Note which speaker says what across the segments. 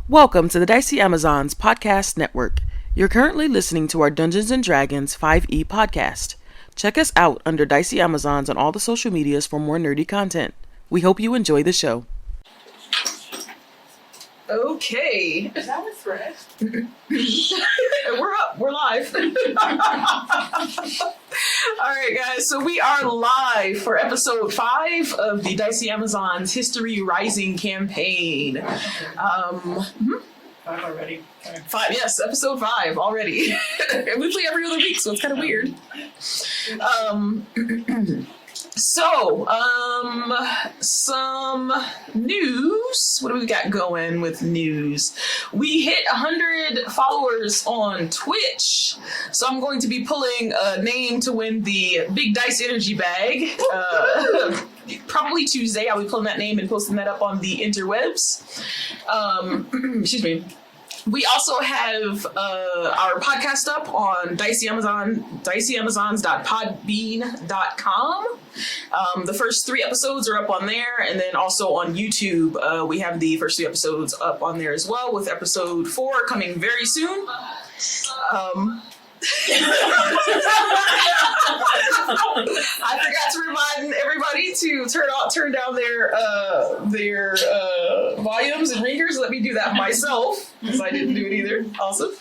Speaker 1: Welcome to the Dicey Amazons Podcast Network. You're currently listening to our Dungeons & Dragons 5e podcast. Check us out under Dicey Amazons on all the social medias for more nerdy content. We hope you enjoy the show.
Speaker 2: Okay.
Speaker 3: Is that a threat?
Speaker 2: We're up. We're live. All right, guys. So we are live for episode 5 of the Dicey Amazons History Rising campaign.
Speaker 3: 5 already. Okay.
Speaker 2: 5, yes, episode 5 already. And we play every other week, so it's kind of weird. Some news. What do we got going with news? We hit 100 followers on Twitch, so I'm going to be pulling a name to win the Big Dice Energy Bag. Probably Tuesday. I'll be pulling that name and posting that up on the interwebs. Excuse me. We also have our podcast up on diceyamazons.podbean.com. The first 3 episodes are up on there, and then also on YouTube, we have the first 3 episodes up on there as well, with episode 4 coming very soon. I forgot to remind everybody to turn down their volumes and ringers. Let me do that myself, because I didn't do it either. Awesome.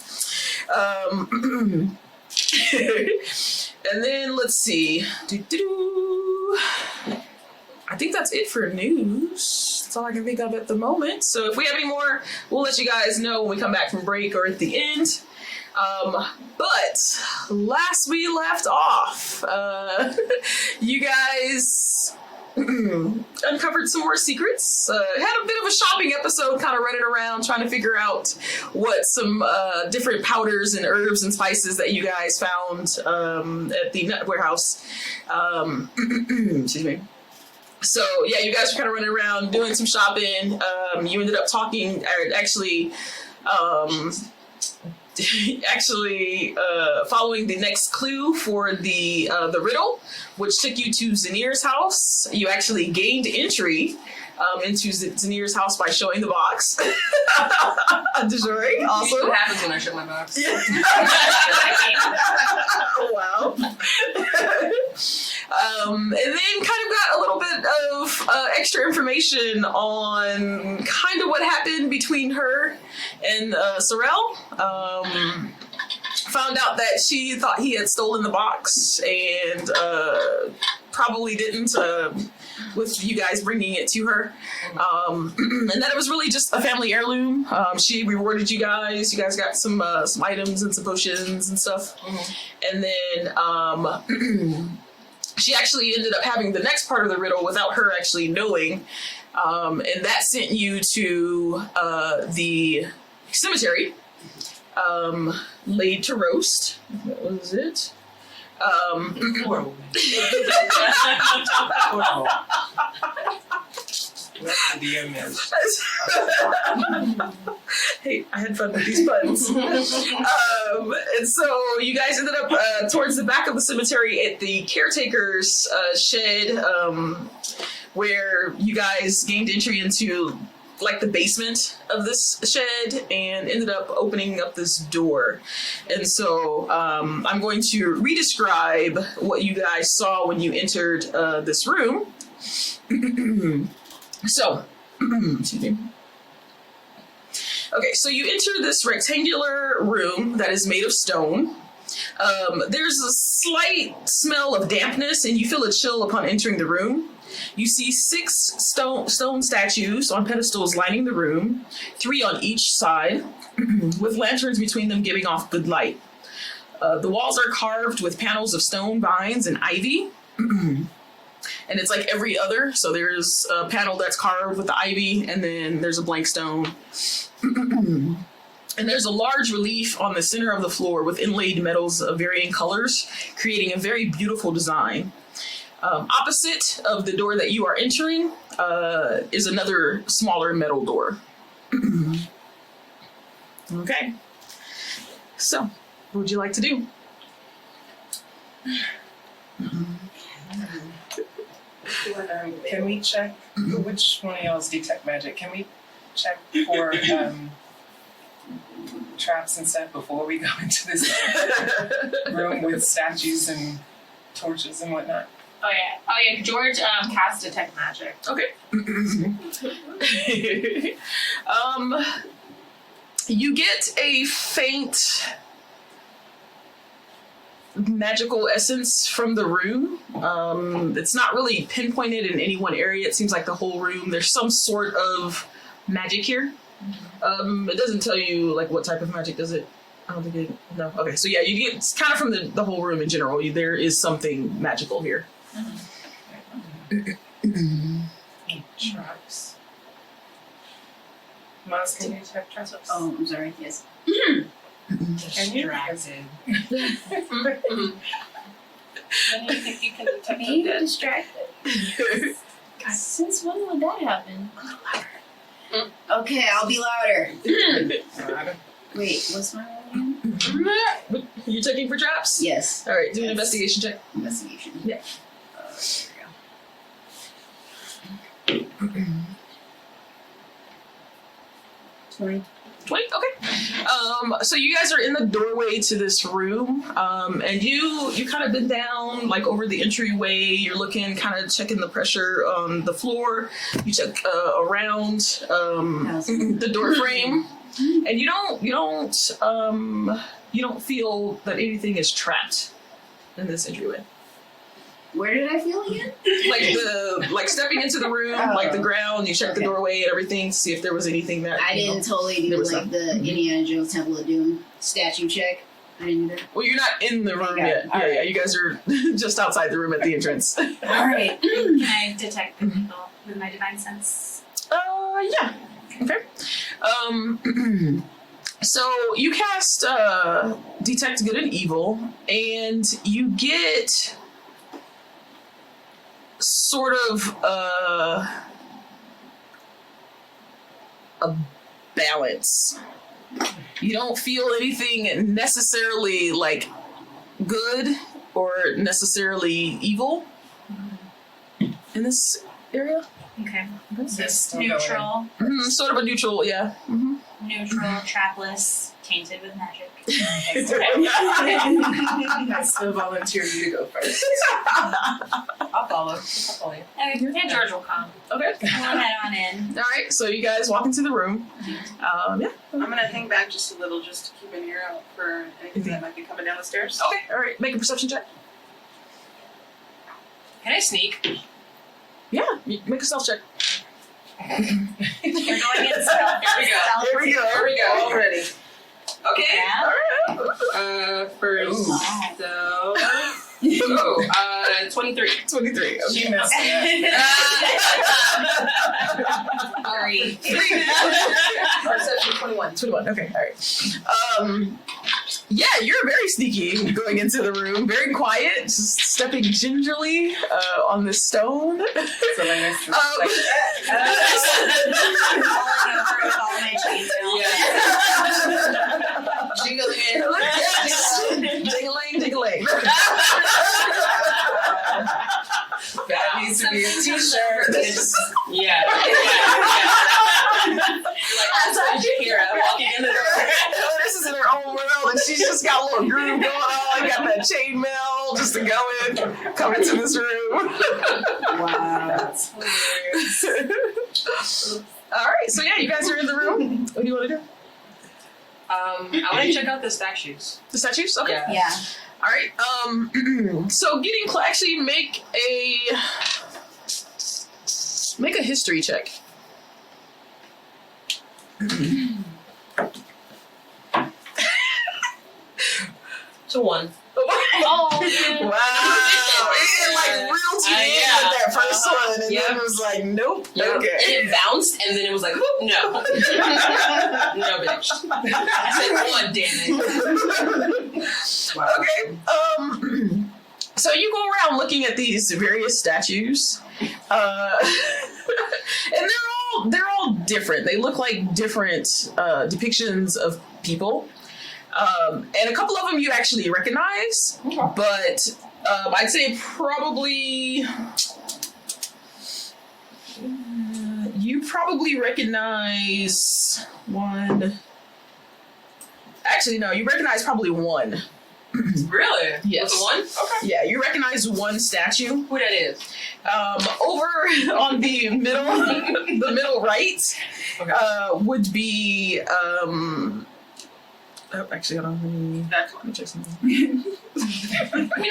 Speaker 2: And then let's see. I think that's it for news. That's all I can think of at the moment. So if we have any more, we'll let you guys know when we come back from break or at the end. But last we left off, you guys uncovered some more secrets. Had a bit of a shopping episode, kind of running around trying to figure out what some different powders and herbs and spices that you guys found at the nut warehouse. Excuse me. So yeah, you guys were kind of running around doing some shopping. You ended up talking, or actually following the next clue for the riddle, which took you to Zanir's house. You actually gained entry into Zanir's house by showing the box. Awesome.
Speaker 3: What happens when I show my box?
Speaker 2: Yeah. Wow. And then kind of got a little bit of extra information on kind of what happened between her and Sorrel. Found out that she thought he had stolen the box and probably didn't, with you guys bringing it to her. And that it was really just a family heirloom. She rewarded you guys. You guys got some items and some potions and stuff. Mm-hmm. And then she actually ended up having the next part of the riddle without her actually knowing. And that sent you to the cemetery, laid to roast. That was it.
Speaker 3: Horrible. That's the DM is.
Speaker 2: Hey, I had fun with these puns. And so you guys ended up towards the back of the cemetery at the caretaker's shed, where you guys gained entry into like the basement of this shed and ended up opening up this door. And so I'm going to re-describe what you guys saw when you entered this room. So, excuse me. Okay, so you enter this rectangular room that is made of stone. There's a slight smell of dampness and you feel a chill upon entering the room. You see 6 stone statues on pedestals lining the room, 3 on each side, with lanterns between them giving off good light. The walls are carved with panels of stone, vines, and ivy. And it's like every other. So there's a panel that's carved with the ivy, and then there's a blank stone. And there's a large relief on the center of the floor with inlaid metals of varying colors, creating a very beautiful design. Opposite of the door that you are entering is another smaller metal door. Okay. So, what would you like to do?
Speaker 3: Can we check which one of y'all's detect magic? Can we check for traps and stuff before we go into this room with statues and torches and whatnot?
Speaker 4: Oh yeah. George cast detect magic.
Speaker 2: Okay. You get a faint magical essence from the room. It's not really pinpointed in any one area. It seems like the whole room. There's some sort of magic here. It doesn't tell you like what type of magic does it. I don't think it. No. Okay. So yeah, you get it's kind of from the whole room in general. There is something magical here.
Speaker 3: Traps. Maz, can you detect traps?
Speaker 5: Oh, I'm sorry. Yes.
Speaker 3: Can you?
Speaker 4: When do you think you can detect
Speaker 5: Being
Speaker 4: undead?
Speaker 5: distracted. Since when would that happen? Okay, I'll be louder. Wait, what's my role again?
Speaker 2: You checking for traps?
Speaker 5: Yes.
Speaker 2: All right. Do an investigation check.
Speaker 5: Investigation.
Speaker 2: Yeah.
Speaker 5: There we go. 20.
Speaker 2: 20? Okay. So you guys are in the doorway to this room, and you kind of been down like over the entryway. You're looking, kind of checking the pressure on the floor. You check around the door frame, and you don't feel that anything is trapped in this entryway.
Speaker 5: Where did I feel again?
Speaker 2: Like stepping into the room, like the ground. You check the doorway and everything to see if there was anything that
Speaker 5: I didn't totally do like the Indiana Jones Temple of Doom statue check. I didn't do that.
Speaker 2: Well, you're not in the room yet.
Speaker 5: All right.
Speaker 2: Yeah, you guys are just outside the room at the entrance.
Speaker 5: All right.
Speaker 4: Can I detect the people with my divine sense?
Speaker 2: Yeah. Okay. So you cast Detect Good and Evil, and you get sort of a balance. You don't feel anything necessarily like good or necessarily evil in this area.
Speaker 4: Okay.
Speaker 3: This
Speaker 4: Neutral,
Speaker 2: Sort of a neutral, yeah.
Speaker 4: neutral, trapless, tainted with magic.
Speaker 3: I still volunteer you to go first. I'll follow you.
Speaker 4: And George will come.
Speaker 2: Okay.
Speaker 4: We'll head on in.
Speaker 2: All right. So you guys walk into the room. Yeah.
Speaker 6: I'm gonna hang back just a little, just to keep an ear out for anything that might be coming down the stairs.
Speaker 2: Okay. All right. Make a perception check.
Speaker 3: Can I sneak?
Speaker 2: Yeah. Make a stealth check.
Speaker 4: We're going in stealth.
Speaker 2: Here we go.
Speaker 3: Already.
Speaker 6: Okay.
Speaker 4: Yeah.
Speaker 6: First, so 23.
Speaker 2: 23.
Speaker 3: She missed it.
Speaker 4: Sorry.
Speaker 6: Perception 21.
Speaker 2: 21. Okay. All right. Yeah, you're very sneaky going into the room. Very quiet, just stepping gingerly on the stone.
Speaker 3: So then it's
Speaker 4: All my chains.
Speaker 6: Jingling in.
Speaker 2: Ding-a-ling.
Speaker 3: that needs to be a t-shirt.
Speaker 6: Yeah. Like, as a hero walking in the door.
Speaker 2: This is in her own world, and she's just got a little groove going on. Got that chainmail just to go in, come into this room.
Speaker 3: Wow, that's hilarious.
Speaker 2: All right, so yeah, you guys are in the room. What do you want to do?
Speaker 6: I want to check out the statues.
Speaker 2: The statues? Okay.
Speaker 4: Yeah.
Speaker 2: All right. So getting actually make a history check.
Speaker 6: To 1.
Speaker 4: Oh,
Speaker 2: Wow. It like reeled you in
Speaker 6: yeah.
Speaker 2: with that first one, and then it was like, nope.
Speaker 6: Yep.
Speaker 2: Okay.
Speaker 6: And it bounced, and then it was like, whoop, no. No, bitch. I said 1, damn it.
Speaker 3: Wow.
Speaker 2: Okay. So you go around looking at these various statues, and they're all different. They look like different depictions of people. And a couple of them you actually recognize, but I'd say probably you probably recognize 1, actually, no. You recognize probably one.
Speaker 6: Really?
Speaker 2: Yes.
Speaker 6: Just one? Okay.
Speaker 2: Yeah, you recognize one statue.
Speaker 6: Who that is?
Speaker 2: Over on the middle right,
Speaker 6: Okay.
Speaker 2: would be oh, actually, hold on.
Speaker 6: That's
Speaker 2: Let me check something.
Speaker 6: I mean,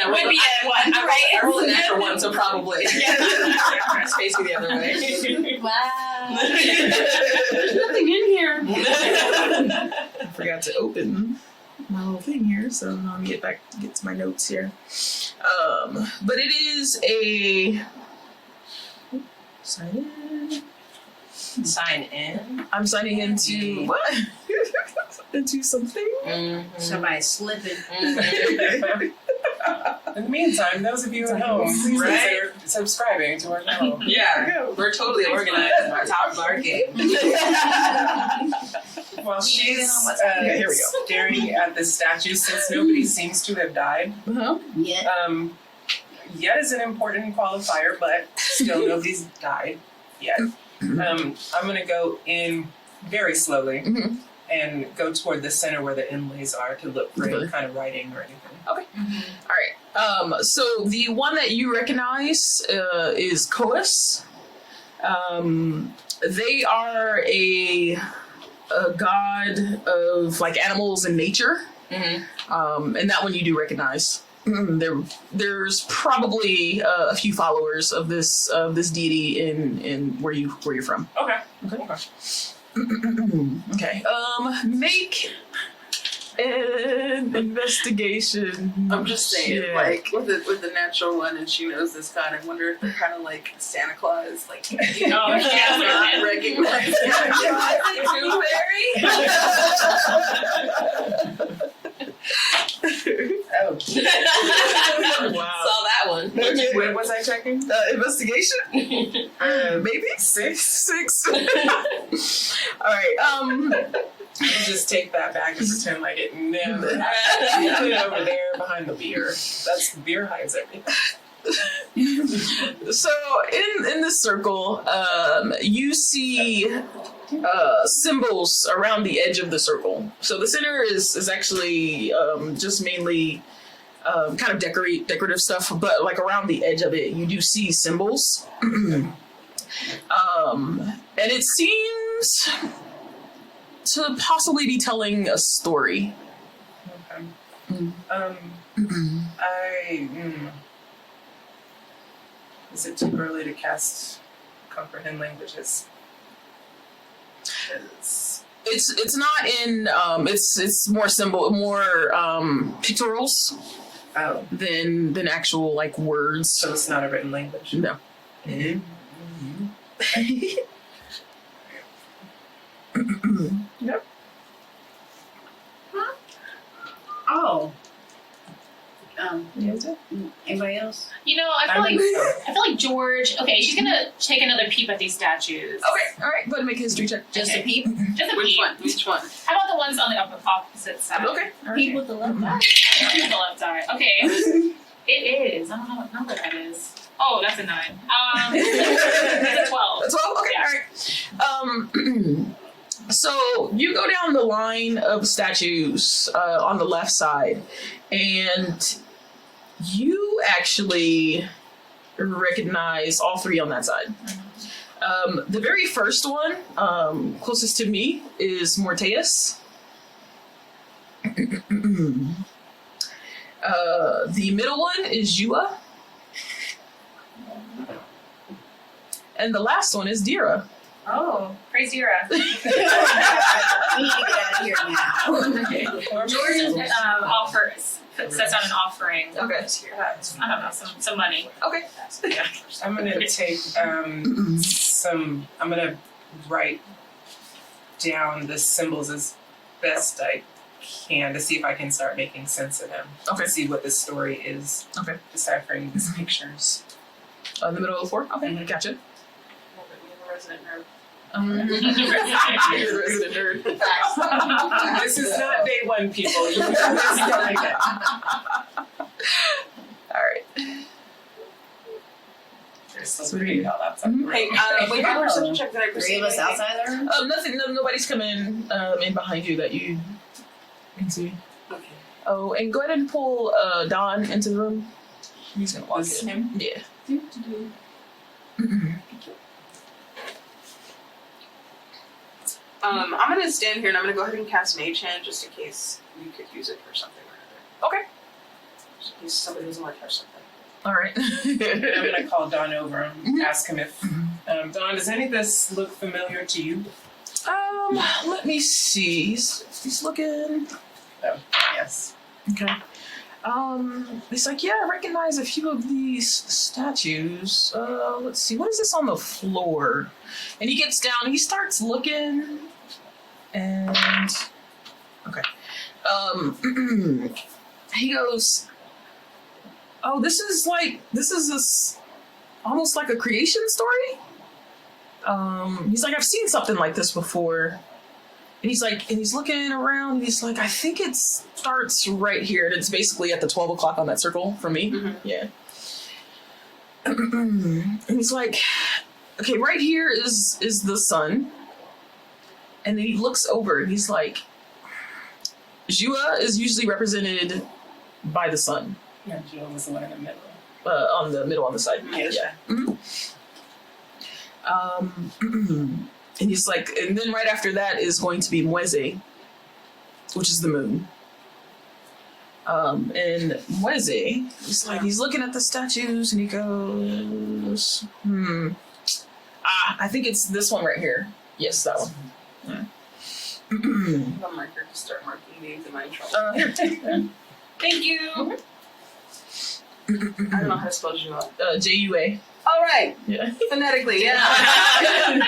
Speaker 6: I
Speaker 4: Would be at one, right?
Speaker 6: I rolled a natural one, so probably. It's facing the other way.
Speaker 4: Wow.
Speaker 6: There's nothing in here.
Speaker 2: I forgot to open my little thing here, so let me get to my notes here. But it is a sign in.
Speaker 6: Sign in.
Speaker 2: I'm signing into what? Into something.
Speaker 6: Mm-hmm.
Speaker 5: Somebody's slipping.
Speaker 6: Mm-hmm.
Speaker 3: In the meantime, those of you at home, please
Speaker 6: Right?
Speaker 3: consider subscribing to our channel.
Speaker 6: Yeah, we're totally organized in our top of our game.
Speaker 3: While she's
Speaker 2: Yeah, here we go.
Speaker 3: staring at the statue, since nobody seems to have died,
Speaker 2: Uh-huh.
Speaker 5: Yeah.
Speaker 3: yet is an important qualifier, but still nobody's died yet. I'm going to go in very slowly
Speaker 2: Mhm.
Speaker 3: and go toward the center where the inlays are to look for any kind of writing or anything.
Speaker 2: All right. So the one that you recognize is Coas. They are a god of like animals and nature.
Speaker 6: Mm-hmm.
Speaker 2: And that one you do recognize. There's probably a few followers of this deity in where you're from.
Speaker 3: Okay.
Speaker 2: Okay. Make an investigation.
Speaker 7: I'm just saying,
Speaker 2: check.
Speaker 7: like with the natural one, and she knows this god. I wonder if they're kind of like Santa Claus, like you know,
Speaker 4: Oh, yeah.
Speaker 7: not recognize Santa Claus.
Speaker 3: Oh.
Speaker 2: Wow.
Speaker 6: Saw that one.
Speaker 3: What was I checking?
Speaker 2: Investigation? Maybe six. All right.
Speaker 3: Just take that back and pretend like it never happened. Put it over there behind the beer. That's the beer hides everything.
Speaker 2: So in this circle, you see symbols around the edge of the circle. So the center is actually just mainly kind of decorative stuff, but like around the edge of it, you do see symbols. And it seems to possibly be telling a story.
Speaker 3: Okay. Is it too early to cast comprehend languages?
Speaker 2: It's not in it's more pictorials
Speaker 3: Oh,
Speaker 2: than actual like words.
Speaker 3: so it's not a written language.
Speaker 2: No. Yep.
Speaker 5: Oh.
Speaker 2: Yeah,
Speaker 5: Anybody else?
Speaker 4: You know, I feel like George. Okay, she's gonna take another peep at these statues.
Speaker 2: Okay, all right. Go ahead and make a history check.
Speaker 5: Just
Speaker 4: Okay.
Speaker 5: a peep?
Speaker 4: Just a
Speaker 7: Which
Speaker 4: peep.
Speaker 7: one? Which one?
Speaker 4: How about the ones on the opposite side?
Speaker 2: Okay. All right.
Speaker 5: Peep with the left eye.
Speaker 4: Peep with the left side. Okay. It is. I don't know what number that is. Oh, that's a 9. That's a 12.
Speaker 2: That's 12? Okay,
Speaker 4: Yeah.
Speaker 2: all right. So you go down the line of statues on the left side, and you actually recognize all three on that side. The very first one, closest to me, is Morteus. The middle one is Yua. And the last one is Dira.
Speaker 4: Oh, praise Dira.
Speaker 5: We need to get out of here now.
Speaker 4: George sets out an offering.
Speaker 2: Okay.
Speaker 4: I don't know, some money.
Speaker 2: Okay.
Speaker 4: Yeah.
Speaker 3: I'm gonna take I'm gonna write down the symbols as best I can to see if I can start making sense of them.
Speaker 2: Okay.
Speaker 3: To see what the story is.
Speaker 2: Okay.
Speaker 3: Deciphering these pictures.
Speaker 2: In the middle of the floor? Okay,
Speaker 3: Mhm.
Speaker 2: gotcha.
Speaker 6: Resident nerd.
Speaker 2: You're a resident nerd.
Speaker 3: This is not day one, people. You can always go like that.
Speaker 2: All right.
Speaker 3: There's so pretty hell outside.
Speaker 2: Mhm.
Speaker 6: Hey, wait, my perception check that I
Speaker 5: Three
Speaker 6: perceive
Speaker 5: of us
Speaker 6: anything?
Speaker 5: outside the room?
Speaker 2: Nothing. Nobody's coming in behind you that you can see.
Speaker 7: Okay.
Speaker 2: Oh, and go ahead and pull Don into the room. He's gonna walk
Speaker 3: Was
Speaker 2: in.
Speaker 3: him?
Speaker 2: Yeah.
Speaker 7: I'm gonna stand here and I'm gonna go ahead and cast Mage Hand just in case we could use it for something or other.
Speaker 2: Okay.
Speaker 7: Just in case somebody doesn't want to touch something.
Speaker 2: All right.
Speaker 3: I'm gonna call Don over and ask him if Don, does any of this look familiar to you?
Speaker 2: Let me see. He's looking.
Speaker 3: Oh, yes.
Speaker 2: Okay. He's like, yeah, I recognize a few of these statues. Let's see, what is this on the floor? And he gets down, he starts looking, and okay. He goes, oh, this is this almost like a creation story. He's like, I've seen something like this before. And he's looking around, and he's like, I think it starts right here. And it's basically at the 12 o'clock on that circle for me.
Speaker 7: Mm-hmm.
Speaker 2: Yeah. And he's like, okay, right here is the sun. And then he looks over, and he's like, Jua is usually represented by the sun.
Speaker 3: Yeah, Jill was the one in the middle.
Speaker 2: On the side.
Speaker 3: Yes.
Speaker 2: Yeah. And he's like, and then right after that is going to be Mweze, which is the moon. And Mweze, he's looking at the statues and he goes, I think it's this one right here. Yes, that one. Yeah.
Speaker 7: I'm a marker to start marking names in my trouble.
Speaker 2: Here, take that.
Speaker 7: Thank you! I don't know how to spell Jua.
Speaker 2: Jua.
Speaker 7: Alright!
Speaker 2: Yeah.
Speaker 7: Phonetically, yeah.
Speaker 2: I'm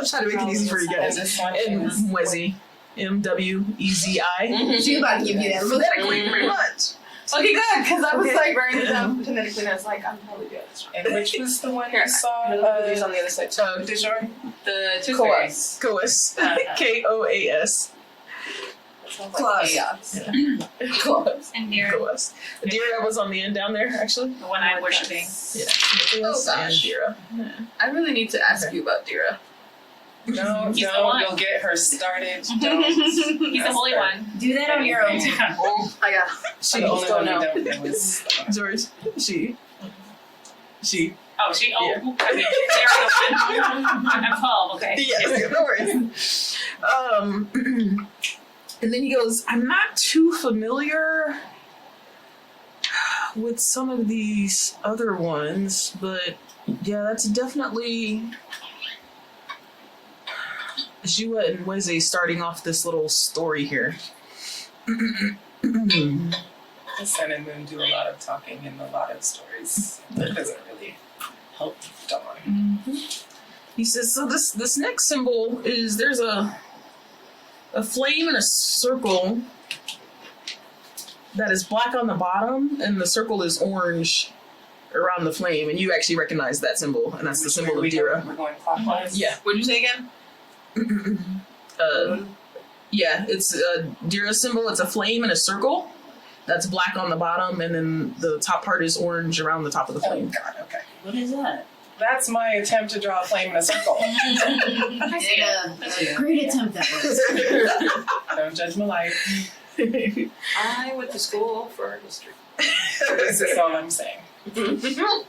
Speaker 2: trying to make it easy for you
Speaker 3: And
Speaker 2: guys.
Speaker 3: this one
Speaker 2: And
Speaker 3: is
Speaker 2: Mwezi. Mwezi.
Speaker 5: She about to give you that look.
Speaker 2: Phonetically, pretty much.
Speaker 7: Okay, good, because I was like writing it down phonetically and I was like, I'm probably good at this one.
Speaker 3: And which was the one
Speaker 7: Here,
Speaker 3: you saw?
Speaker 7: I'm gonna put these on the other side too.
Speaker 3: Dijor?
Speaker 7: The two
Speaker 2: Koas.
Speaker 7: fairies.
Speaker 2: Koas.
Speaker 5: Close.
Speaker 7: Chaos.
Speaker 2: Koas.
Speaker 4: And Dira,
Speaker 2: Koas. Dira was on the end down there, actually.
Speaker 4: the one I'm worshipping.
Speaker 2: Yeah.
Speaker 7: Oh,
Speaker 2: And
Speaker 7: gosh.
Speaker 2: Dira. Yeah.
Speaker 7: I really need to ask you about Dira.
Speaker 3: No,
Speaker 4: He's the
Speaker 3: no,
Speaker 4: one.
Speaker 3: you'll get her started. Don't.
Speaker 4: He's the holy one.
Speaker 5: Do that on your own.
Speaker 7: Oh, I got.
Speaker 3: She the only
Speaker 7: don't
Speaker 3: one
Speaker 7: know.
Speaker 3: you don't know is
Speaker 2: George. She.
Speaker 4: Oh, she. Oh,
Speaker 2: Yeah.
Speaker 4: I mean, Dara the one. I'm 12. Okay.
Speaker 2: Yes, no worries. And then he goes, I'm not too familiar with some of these other ones, but yeah, that's definitely Jua and Mweze starting off this little story here.
Speaker 3: the Sun and Moon do a lot of talking and a lot of stories. That doesn't really help Dawn.
Speaker 2: He says, so this next symbol is there's a flame in a circle that is black on the bottom, and the circle is orange around the flame, and you actually recognize that symbol, and that's the symbol of Dira.
Speaker 3: We're going clockwise.
Speaker 2: Yeah.
Speaker 7: What'd you say again?
Speaker 2: Yeah, it's a Dira symbol. It's a flame in a circle that's black on the bottom, and then the top part is orange around the top of the
Speaker 3: Oh
Speaker 2: flame.
Speaker 3: God. Okay.
Speaker 5: What is that?
Speaker 3: That's my attempt to draw a flame in a circle.
Speaker 4: I see it.
Speaker 5: A great attempt that was.
Speaker 3: Don't judge my life.
Speaker 7: I went to school for history.
Speaker 3: This is all I'm saying.
Speaker 2: And
Speaker 5: Symbols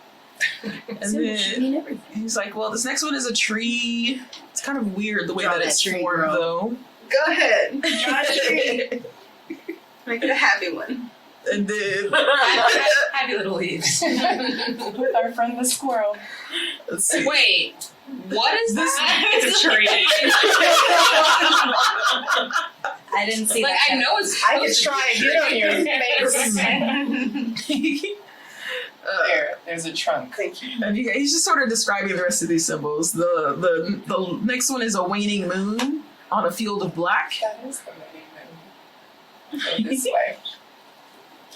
Speaker 5: should
Speaker 2: then
Speaker 5: mean everything.
Speaker 2: he's like, well, this next one is a tree. It's kind of weird the way
Speaker 5: Draw
Speaker 2: that
Speaker 5: that
Speaker 2: it's
Speaker 5: tree,
Speaker 2: formed,
Speaker 5: girl.
Speaker 2: though.
Speaker 7: Go ahead. Draw a tree. Make it a happy one.
Speaker 2: And then
Speaker 4: Happy little leaves.
Speaker 3: With our friend the squirrel.
Speaker 2: let's see.
Speaker 7: Wait, what is this?
Speaker 4: It's a tree.
Speaker 5: I didn't see
Speaker 7: Like,
Speaker 5: that.
Speaker 7: I know it's.
Speaker 3: I could try and get on your face. There's a trunk.
Speaker 7: Thank you.
Speaker 2: And he's just sort of describing the rest of these symbols. The next one is a waning moon on a field of black.
Speaker 3: That is the movie. Go this way.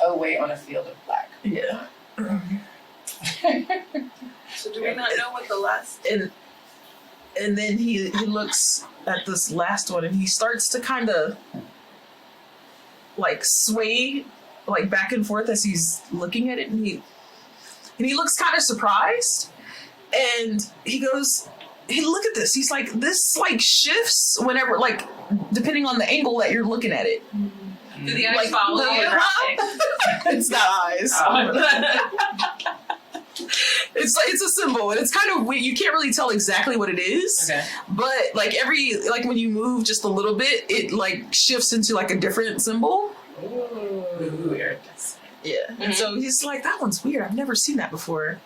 Speaker 3: Oh, wait, on a field of black.
Speaker 2: Yeah.
Speaker 7: So do we not know what the last?
Speaker 2: And then he looks at this last one and he starts to kind of like sway like back and forth as he's looking at it, and he looks kind of surprised, and he goes, hey, look at this. He's like, this like shifts whenever, like, depending on the angle that you're looking at it.
Speaker 6: Do the eyes
Speaker 2: Like,
Speaker 6: follow you?
Speaker 2: It's not eyes. It's a symbol, and it's kind of weird. You can't really tell exactly what it is.
Speaker 6: Okay.
Speaker 2: But like when you move just a little bit, it like shifts into like a different symbol.
Speaker 3: Ooh, weird.
Speaker 2: Yeah. And so he's like, that one's weird. I've never seen that before.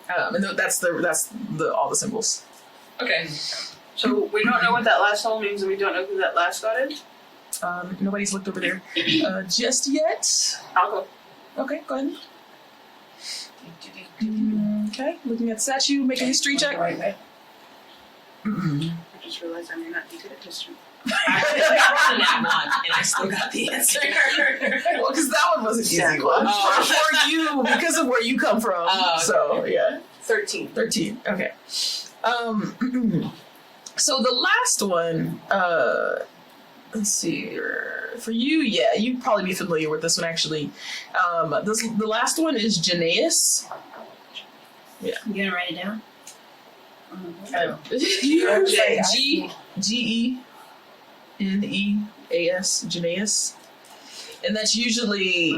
Speaker 2: And that's all the symbols.
Speaker 7: Okay. So we don't know what that last symbol means, and we don't know who that last god is?
Speaker 2: Nobody's looked over there just yet.
Speaker 7: I'll go.
Speaker 2: Okay, go ahead. Okay, looking at the statue, make a history check.
Speaker 3: Right there.
Speaker 7: I just realized I may not be good at history.
Speaker 6: I rolled that one, and I still got the answer.
Speaker 2: Well, because that one was an easy
Speaker 7: Exactly.
Speaker 2: one
Speaker 6: Oh.
Speaker 2: for you because of where you come from.
Speaker 6: Oh, okay.
Speaker 2: So yeah,
Speaker 7: 13.
Speaker 2: 13. Okay. So the last one, let's see. For you, yeah, you'd probably be familiar with this one actually. The last one is Genasi.
Speaker 5: You gonna write it down?
Speaker 2: Geneas, Genasi, and that's usually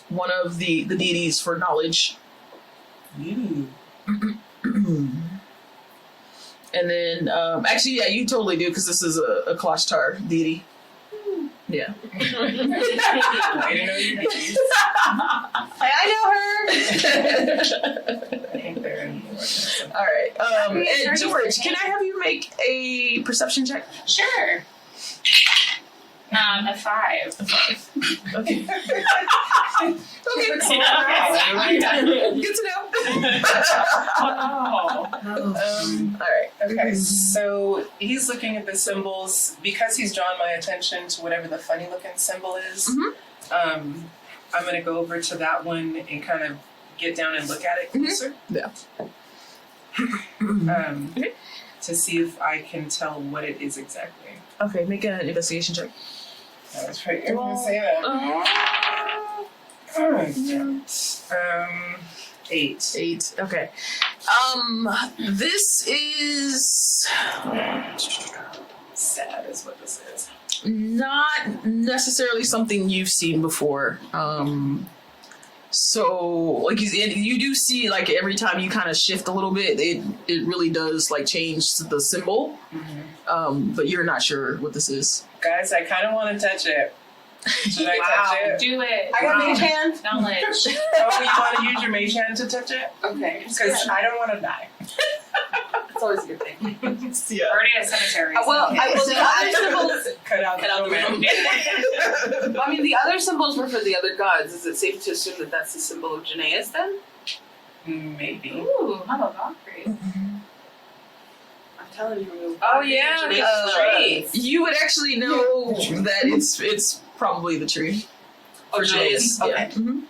Speaker 2: one of the deities for knowledge. And then, actually, yeah, you totally do because this is a Kalashtar deity. Yeah.
Speaker 3: I didn't know you did.
Speaker 6: I know her.
Speaker 3: I think they're in the
Speaker 2: All right. And George, can I have you make a perception check?
Speaker 4: Sure. A 5.
Speaker 2: Okay. Okay.
Speaker 4: Good
Speaker 2: Good to know.
Speaker 4: Oh.
Speaker 2: All right.
Speaker 3: Okay, so he's looking at the symbols because he's drawn my attention to whatever the funny looking symbol is. I'm gonna go over to that one and kind of get down and look at it closer.
Speaker 2: Yeah.
Speaker 3: To see if I can tell what it is exactly.
Speaker 2: Okay, make an investigation check.
Speaker 3: I was right here to say that.
Speaker 2: Uh-huh.
Speaker 3: 8.
Speaker 2: 8. Okay. This is
Speaker 3: Sad is what this is.
Speaker 2: not necessarily something you've seen before. So like you do see like every time you kind of shift a little bit, it really does like change the symbol. But you're not sure what this is.
Speaker 3: Guys, I kind of want to touch it. Should I touch it?
Speaker 4: Do it.
Speaker 7: I got mage hand.
Speaker 4: Knowledge.
Speaker 3: Oh, you want to use your mage hand to touch it?
Speaker 7: Okay.
Speaker 3: Because I don't want to die.
Speaker 7: That's always a good thing.
Speaker 2: Yeah.
Speaker 4: Already a cemetery.
Speaker 7: Well,
Speaker 5: Okay,
Speaker 7: the
Speaker 5: so
Speaker 7: other symbols.
Speaker 3: Cut out
Speaker 6: Cut out the
Speaker 3: middle.
Speaker 6: middle.
Speaker 7: I mean, the other symbols were for the other gods. Is it safe to assume that that's the symbol of Genasi then?
Speaker 3: Maybe.
Speaker 4: Ooh, Mother Valkyrie.
Speaker 7: I'm telling you.
Speaker 6: Oh, yeah,
Speaker 7: Genasi traits.
Speaker 2: You would actually know that it's probably the tree.
Speaker 7: Oh, Genasi.
Speaker 2: Yeah.
Speaker 7: Okay.
Speaker 2: Mhm.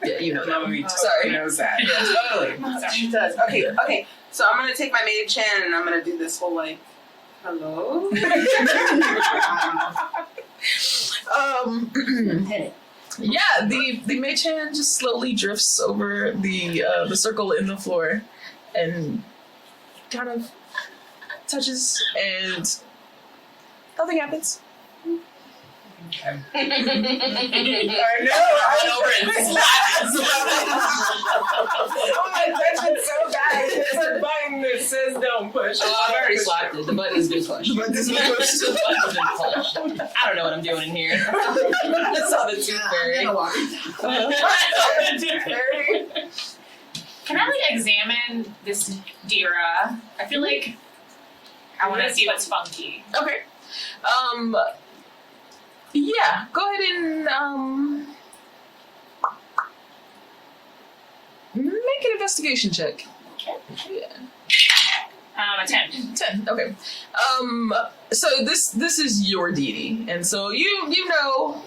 Speaker 2: Yeah, you know that.
Speaker 3: Mama totally
Speaker 2: Sorry.
Speaker 3: knows that. Totally.
Speaker 7: She does. Okay, okay. So I'm gonna take my mage hand and I'm gonna do this whole like, hello?
Speaker 5: Hit it.
Speaker 2: Yeah, the mage hand just slowly drifts over the circle in the floor and kind of touches and nothing happens.
Speaker 3: Okay.
Speaker 6: I run over and
Speaker 3: Oh, my attention's so bad. There's a button that says don't push.
Speaker 6: Oh, I've already slapped it. The button's been pushed. The button's been pushed. I don't know what I'm doing in here. I saw the tooth
Speaker 5: I'm
Speaker 6: fairy.
Speaker 5: gonna walk.
Speaker 4: Can I like examine this Dira? I feel like I want to see what's funky.
Speaker 2: Okay. Yeah, go ahead and make an investigation check. Yeah.
Speaker 4: A 10.
Speaker 2: 10. Okay. So this is your deity, and so you know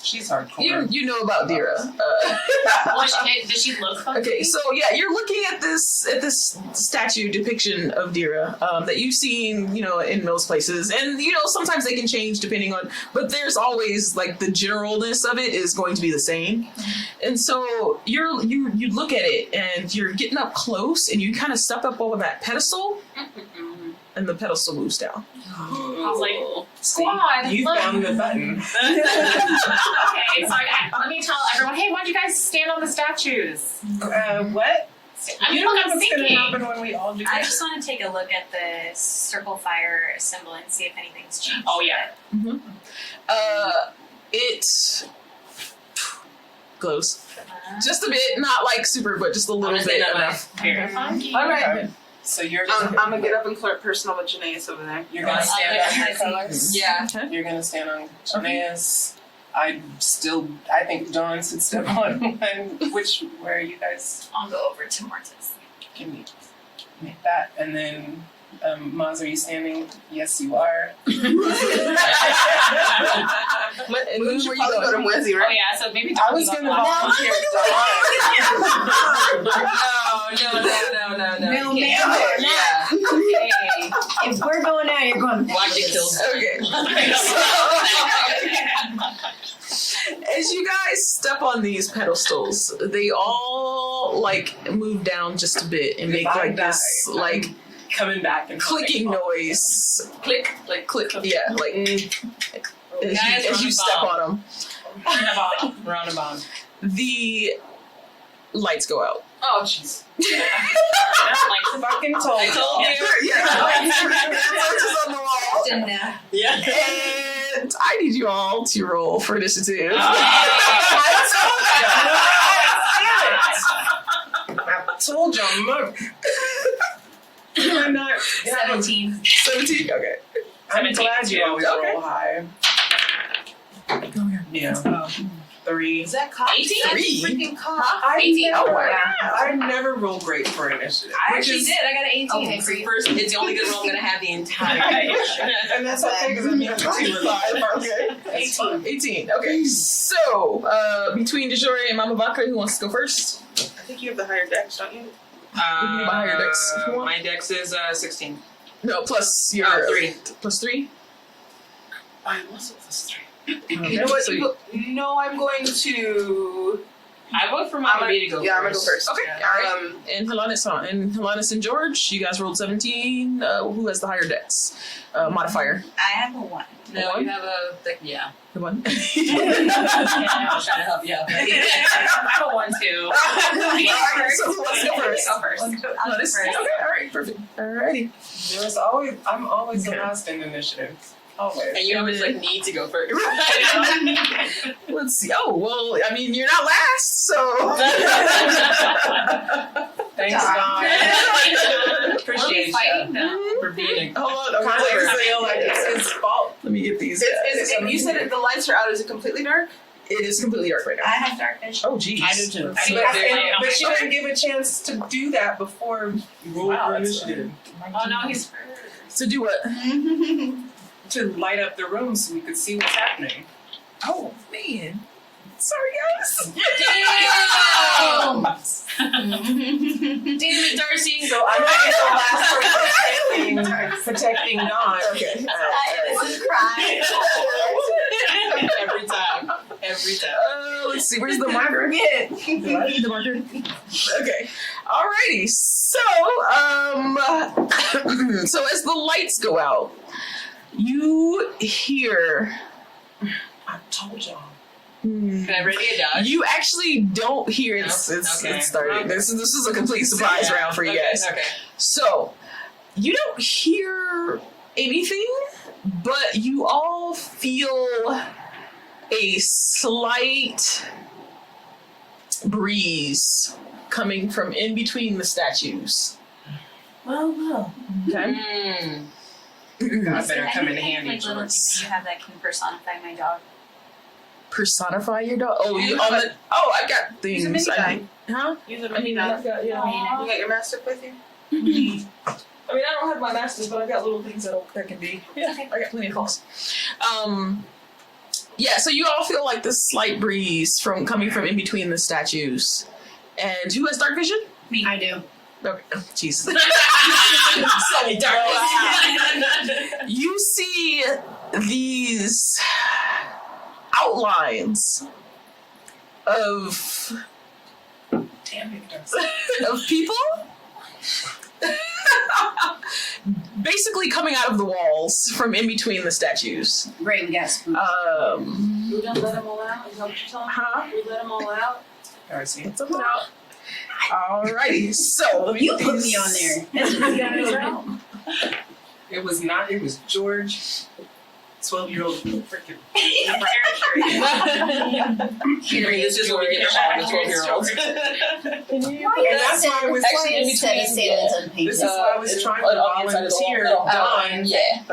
Speaker 3: She's hardcore.
Speaker 2: You know about Dira.
Speaker 4: Does she look funky?
Speaker 2: Okay, so yeah, you're looking at this statue depiction of Dira that you've seen, in most places, and sometimes they can change depending on, but there's always like the generalness of it is going to be the same, and so you look at it and you're getting up close and you kind of step up over that pedestal, and the pedestal moves down.
Speaker 4: I was like, squad,
Speaker 3: You
Speaker 4: look.
Speaker 3: found the button.
Speaker 4: Okay, so let me tell everyone, hey, why don't you guys stand on the statues?
Speaker 3: What?
Speaker 4: I mean,
Speaker 3: You don't
Speaker 4: look,
Speaker 3: know
Speaker 4: I'm
Speaker 3: what's going to
Speaker 4: thinking.
Speaker 3: happen when we all do
Speaker 8: I
Speaker 3: that.
Speaker 8: just want to take a look at the circle fire symbol and see if anything's changed.
Speaker 4: Oh, yeah.
Speaker 2: It glows just a bit, not like super, but just a little
Speaker 6: Honestly,
Speaker 2: bit
Speaker 6: not
Speaker 2: enough.
Speaker 4: Very funky.
Speaker 7: All right.
Speaker 3: Okay. So you're just
Speaker 7: I'm gonna get up and flirt personal with Janae's over there.
Speaker 3: you're gonna stand on your colors.
Speaker 6: Yeah.
Speaker 3: You're gonna stand on Janae's. I think Dawn should step on one. Where are you guys?
Speaker 8: I'll go over to Mortis.
Speaker 3: Can you make that? And then, Maz, are you standing? Yes, you are.
Speaker 2: And
Speaker 7: We
Speaker 2: then
Speaker 7: should
Speaker 2: where you
Speaker 7: probably go to
Speaker 2: going?
Speaker 7: Mwezi,
Speaker 4: Oh,
Speaker 7: right?
Speaker 4: yeah, so maybe
Speaker 3: I was gonna volunteer Dawn.
Speaker 6: No.
Speaker 5: No, ma'am.
Speaker 6: Yeah.
Speaker 4: Okay.
Speaker 5: If we're going out, you're going.
Speaker 6: Watch it kill.
Speaker 2: Okay. As you guys step on these pedestals, they all move down just a bit and
Speaker 3: If
Speaker 2: make
Speaker 3: I
Speaker 2: this
Speaker 3: die, Coming back and
Speaker 2: clicking noise.
Speaker 6: Click.
Speaker 2: Click. Yeah,
Speaker 4: Guys,
Speaker 2: as you step on them,
Speaker 3: round and bomb.
Speaker 2: the lights go out.
Speaker 6: Oh, jeez.
Speaker 3: Fucking told
Speaker 6: I told you.
Speaker 2: Torches on the wall.
Speaker 5: Didn't know.
Speaker 6: Yeah.
Speaker 2: And I need you all to roll for initiative.
Speaker 3: I told you, I'm not.
Speaker 8: 17.
Speaker 2: 17? Okay.
Speaker 3: I'm glad you always
Speaker 2: Okay.
Speaker 3: roll high. Yeah. 3.
Speaker 7: Is that cop?
Speaker 4: 18?
Speaker 7: That's
Speaker 2: Three?
Speaker 7: freaking cop.
Speaker 3: I
Speaker 4: 18.
Speaker 3: never,
Speaker 2: Oh, wow.
Speaker 3: I never roll great for initiative.
Speaker 7: I
Speaker 3: which
Speaker 7: actually
Speaker 3: is-
Speaker 7: did. I got an 18.
Speaker 8: Okay, for you.
Speaker 6: First, it's the only good roll I'm gonna have the entire
Speaker 3: And that's okay because I'm used to 2 or 5. Okay.
Speaker 2: 18. 18. Okay. So, between DeJory and Mama Vaca, who wants to go first?
Speaker 7: I think you have the higher dex, don't you?
Speaker 2: Higher dex, if you want.
Speaker 6: My dex is 16.
Speaker 2: No, plus your
Speaker 6: 3.
Speaker 2: plus 3.
Speaker 7: I was plus 3.
Speaker 2: Okay.
Speaker 7: You know what?
Speaker 2: So you-
Speaker 7: No, I'm going to.
Speaker 6: I vote for
Speaker 7: I'm
Speaker 6: Mama
Speaker 7: gonna,
Speaker 6: B to go
Speaker 7: yeah, I'm gonna go
Speaker 6: first.
Speaker 7: first.
Speaker 2: Okay. All right. And Helenis and George, you guys rolled 17. Who has the higher dex modifier?
Speaker 8: I have a 1.
Speaker 6: No,
Speaker 2: One?
Speaker 6: you have yeah.
Speaker 2: The one.
Speaker 6: I was trying to help you out.
Speaker 4: I have a 1 too.
Speaker 2: Alright, so who wants to go first?
Speaker 4: Go first.
Speaker 8: I'll go
Speaker 2: Helenis?
Speaker 8: first.
Speaker 2: Okay. All right. Perfect. Alrighty.
Speaker 3: I'm always the
Speaker 2: Okay.
Speaker 3: last in initiative. Always.
Speaker 6: And you always need to go first.
Speaker 2: Let's see. Oh well, I mean you're not last, so.
Speaker 3: Thanks, Dawn.
Speaker 4: Appreciate fighting them.
Speaker 6: For being a
Speaker 2: Hold on.
Speaker 3: Kind of feel like it's his fault.
Speaker 2: Let me get these.
Speaker 7: You said it, the lights are out. Is it completely dark?
Speaker 2: It is completely dark right now.
Speaker 8: I have dark vision.
Speaker 2: Oh geez.
Speaker 6: I do too.
Speaker 4: I do
Speaker 3: But,
Speaker 4: too.
Speaker 3: but you didn't give a chance to do that before you rolled
Speaker 4: Wow,
Speaker 3: for
Speaker 4: that's
Speaker 3: initiative.
Speaker 4: Oh no, he's
Speaker 2: To do what?
Speaker 3: To light up the room so we could see what's happening.
Speaker 2: Oh man. Sorry guys.
Speaker 6: Damn it, Darcy.
Speaker 3: So I'm not the last person protecting Dawn.
Speaker 2: Okay.
Speaker 5: This is crying.
Speaker 6: Every time. Every time.
Speaker 2: Let's see. Where's the marker again? Do I need the marker? Okay. Alrighty. So, so as the lights go out, you hear.
Speaker 3: I told y'all.
Speaker 6: Can I ready a dodge?
Speaker 2: You actually don't hear it's
Speaker 6: Okay.
Speaker 2: it's starting.
Speaker 6: Okay.
Speaker 2: This is a complete surprise round for you
Speaker 6: Okay,
Speaker 2: guys.
Speaker 6: Okay.
Speaker 2: So, you don't hear anything, but you all feel a slight breeze coming from in between the statues.
Speaker 5: Well.
Speaker 2: Okay.
Speaker 3: That better come in
Speaker 8: Anything,
Speaker 3: handy,
Speaker 8: like, little
Speaker 3: George.
Speaker 8: things you have that can personify my dog.
Speaker 2: Personify your dog. Oh, you on the? Oh, I've got things.
Speaker 7: Use a mini
Speaker 2: I-
Speaker 7: dog.
Speaker 2: Huh?
Speaker 7: Use a
Speaker 2: I mean, I've got
Speaker 7: You got your mastiff with you?
Speaker 2: I mean, I don't have my masters, but I've got little things that can be. Yeah, I got plenty of calls. Yeah, so you all feel like this slight breeze coming from in between the statues. And who has dark vision?
Speaker 4: Me.
Speaker 5: I do.
Speaker 2: Okay. Jeez. So dark. You see these outlines of
Speaker 3: Damn it,
Speaker 2: of people basically coming out of the walls from in between the statues.
Speaker 5: Great, we got spooked.
Speaker 7: We don't let them all out? Is that what you're telling me?
Speaker 2: Huh?
Speaker 7: We let them all out?
Speaker 3: Darcy.
Speaker 2: Something out. Alrighty, so
Speaker 5: You put me on there.
Speaker 3: It was not, it was George. 12-year-old freaking.
Speaker 6: This is where we get all the 12-year-olds.
Speaker 3: And that's why I was
Speaker 5: Actually, in between assailants unpainted.
Speaker 3: This is why I was trying to volunteer Dawn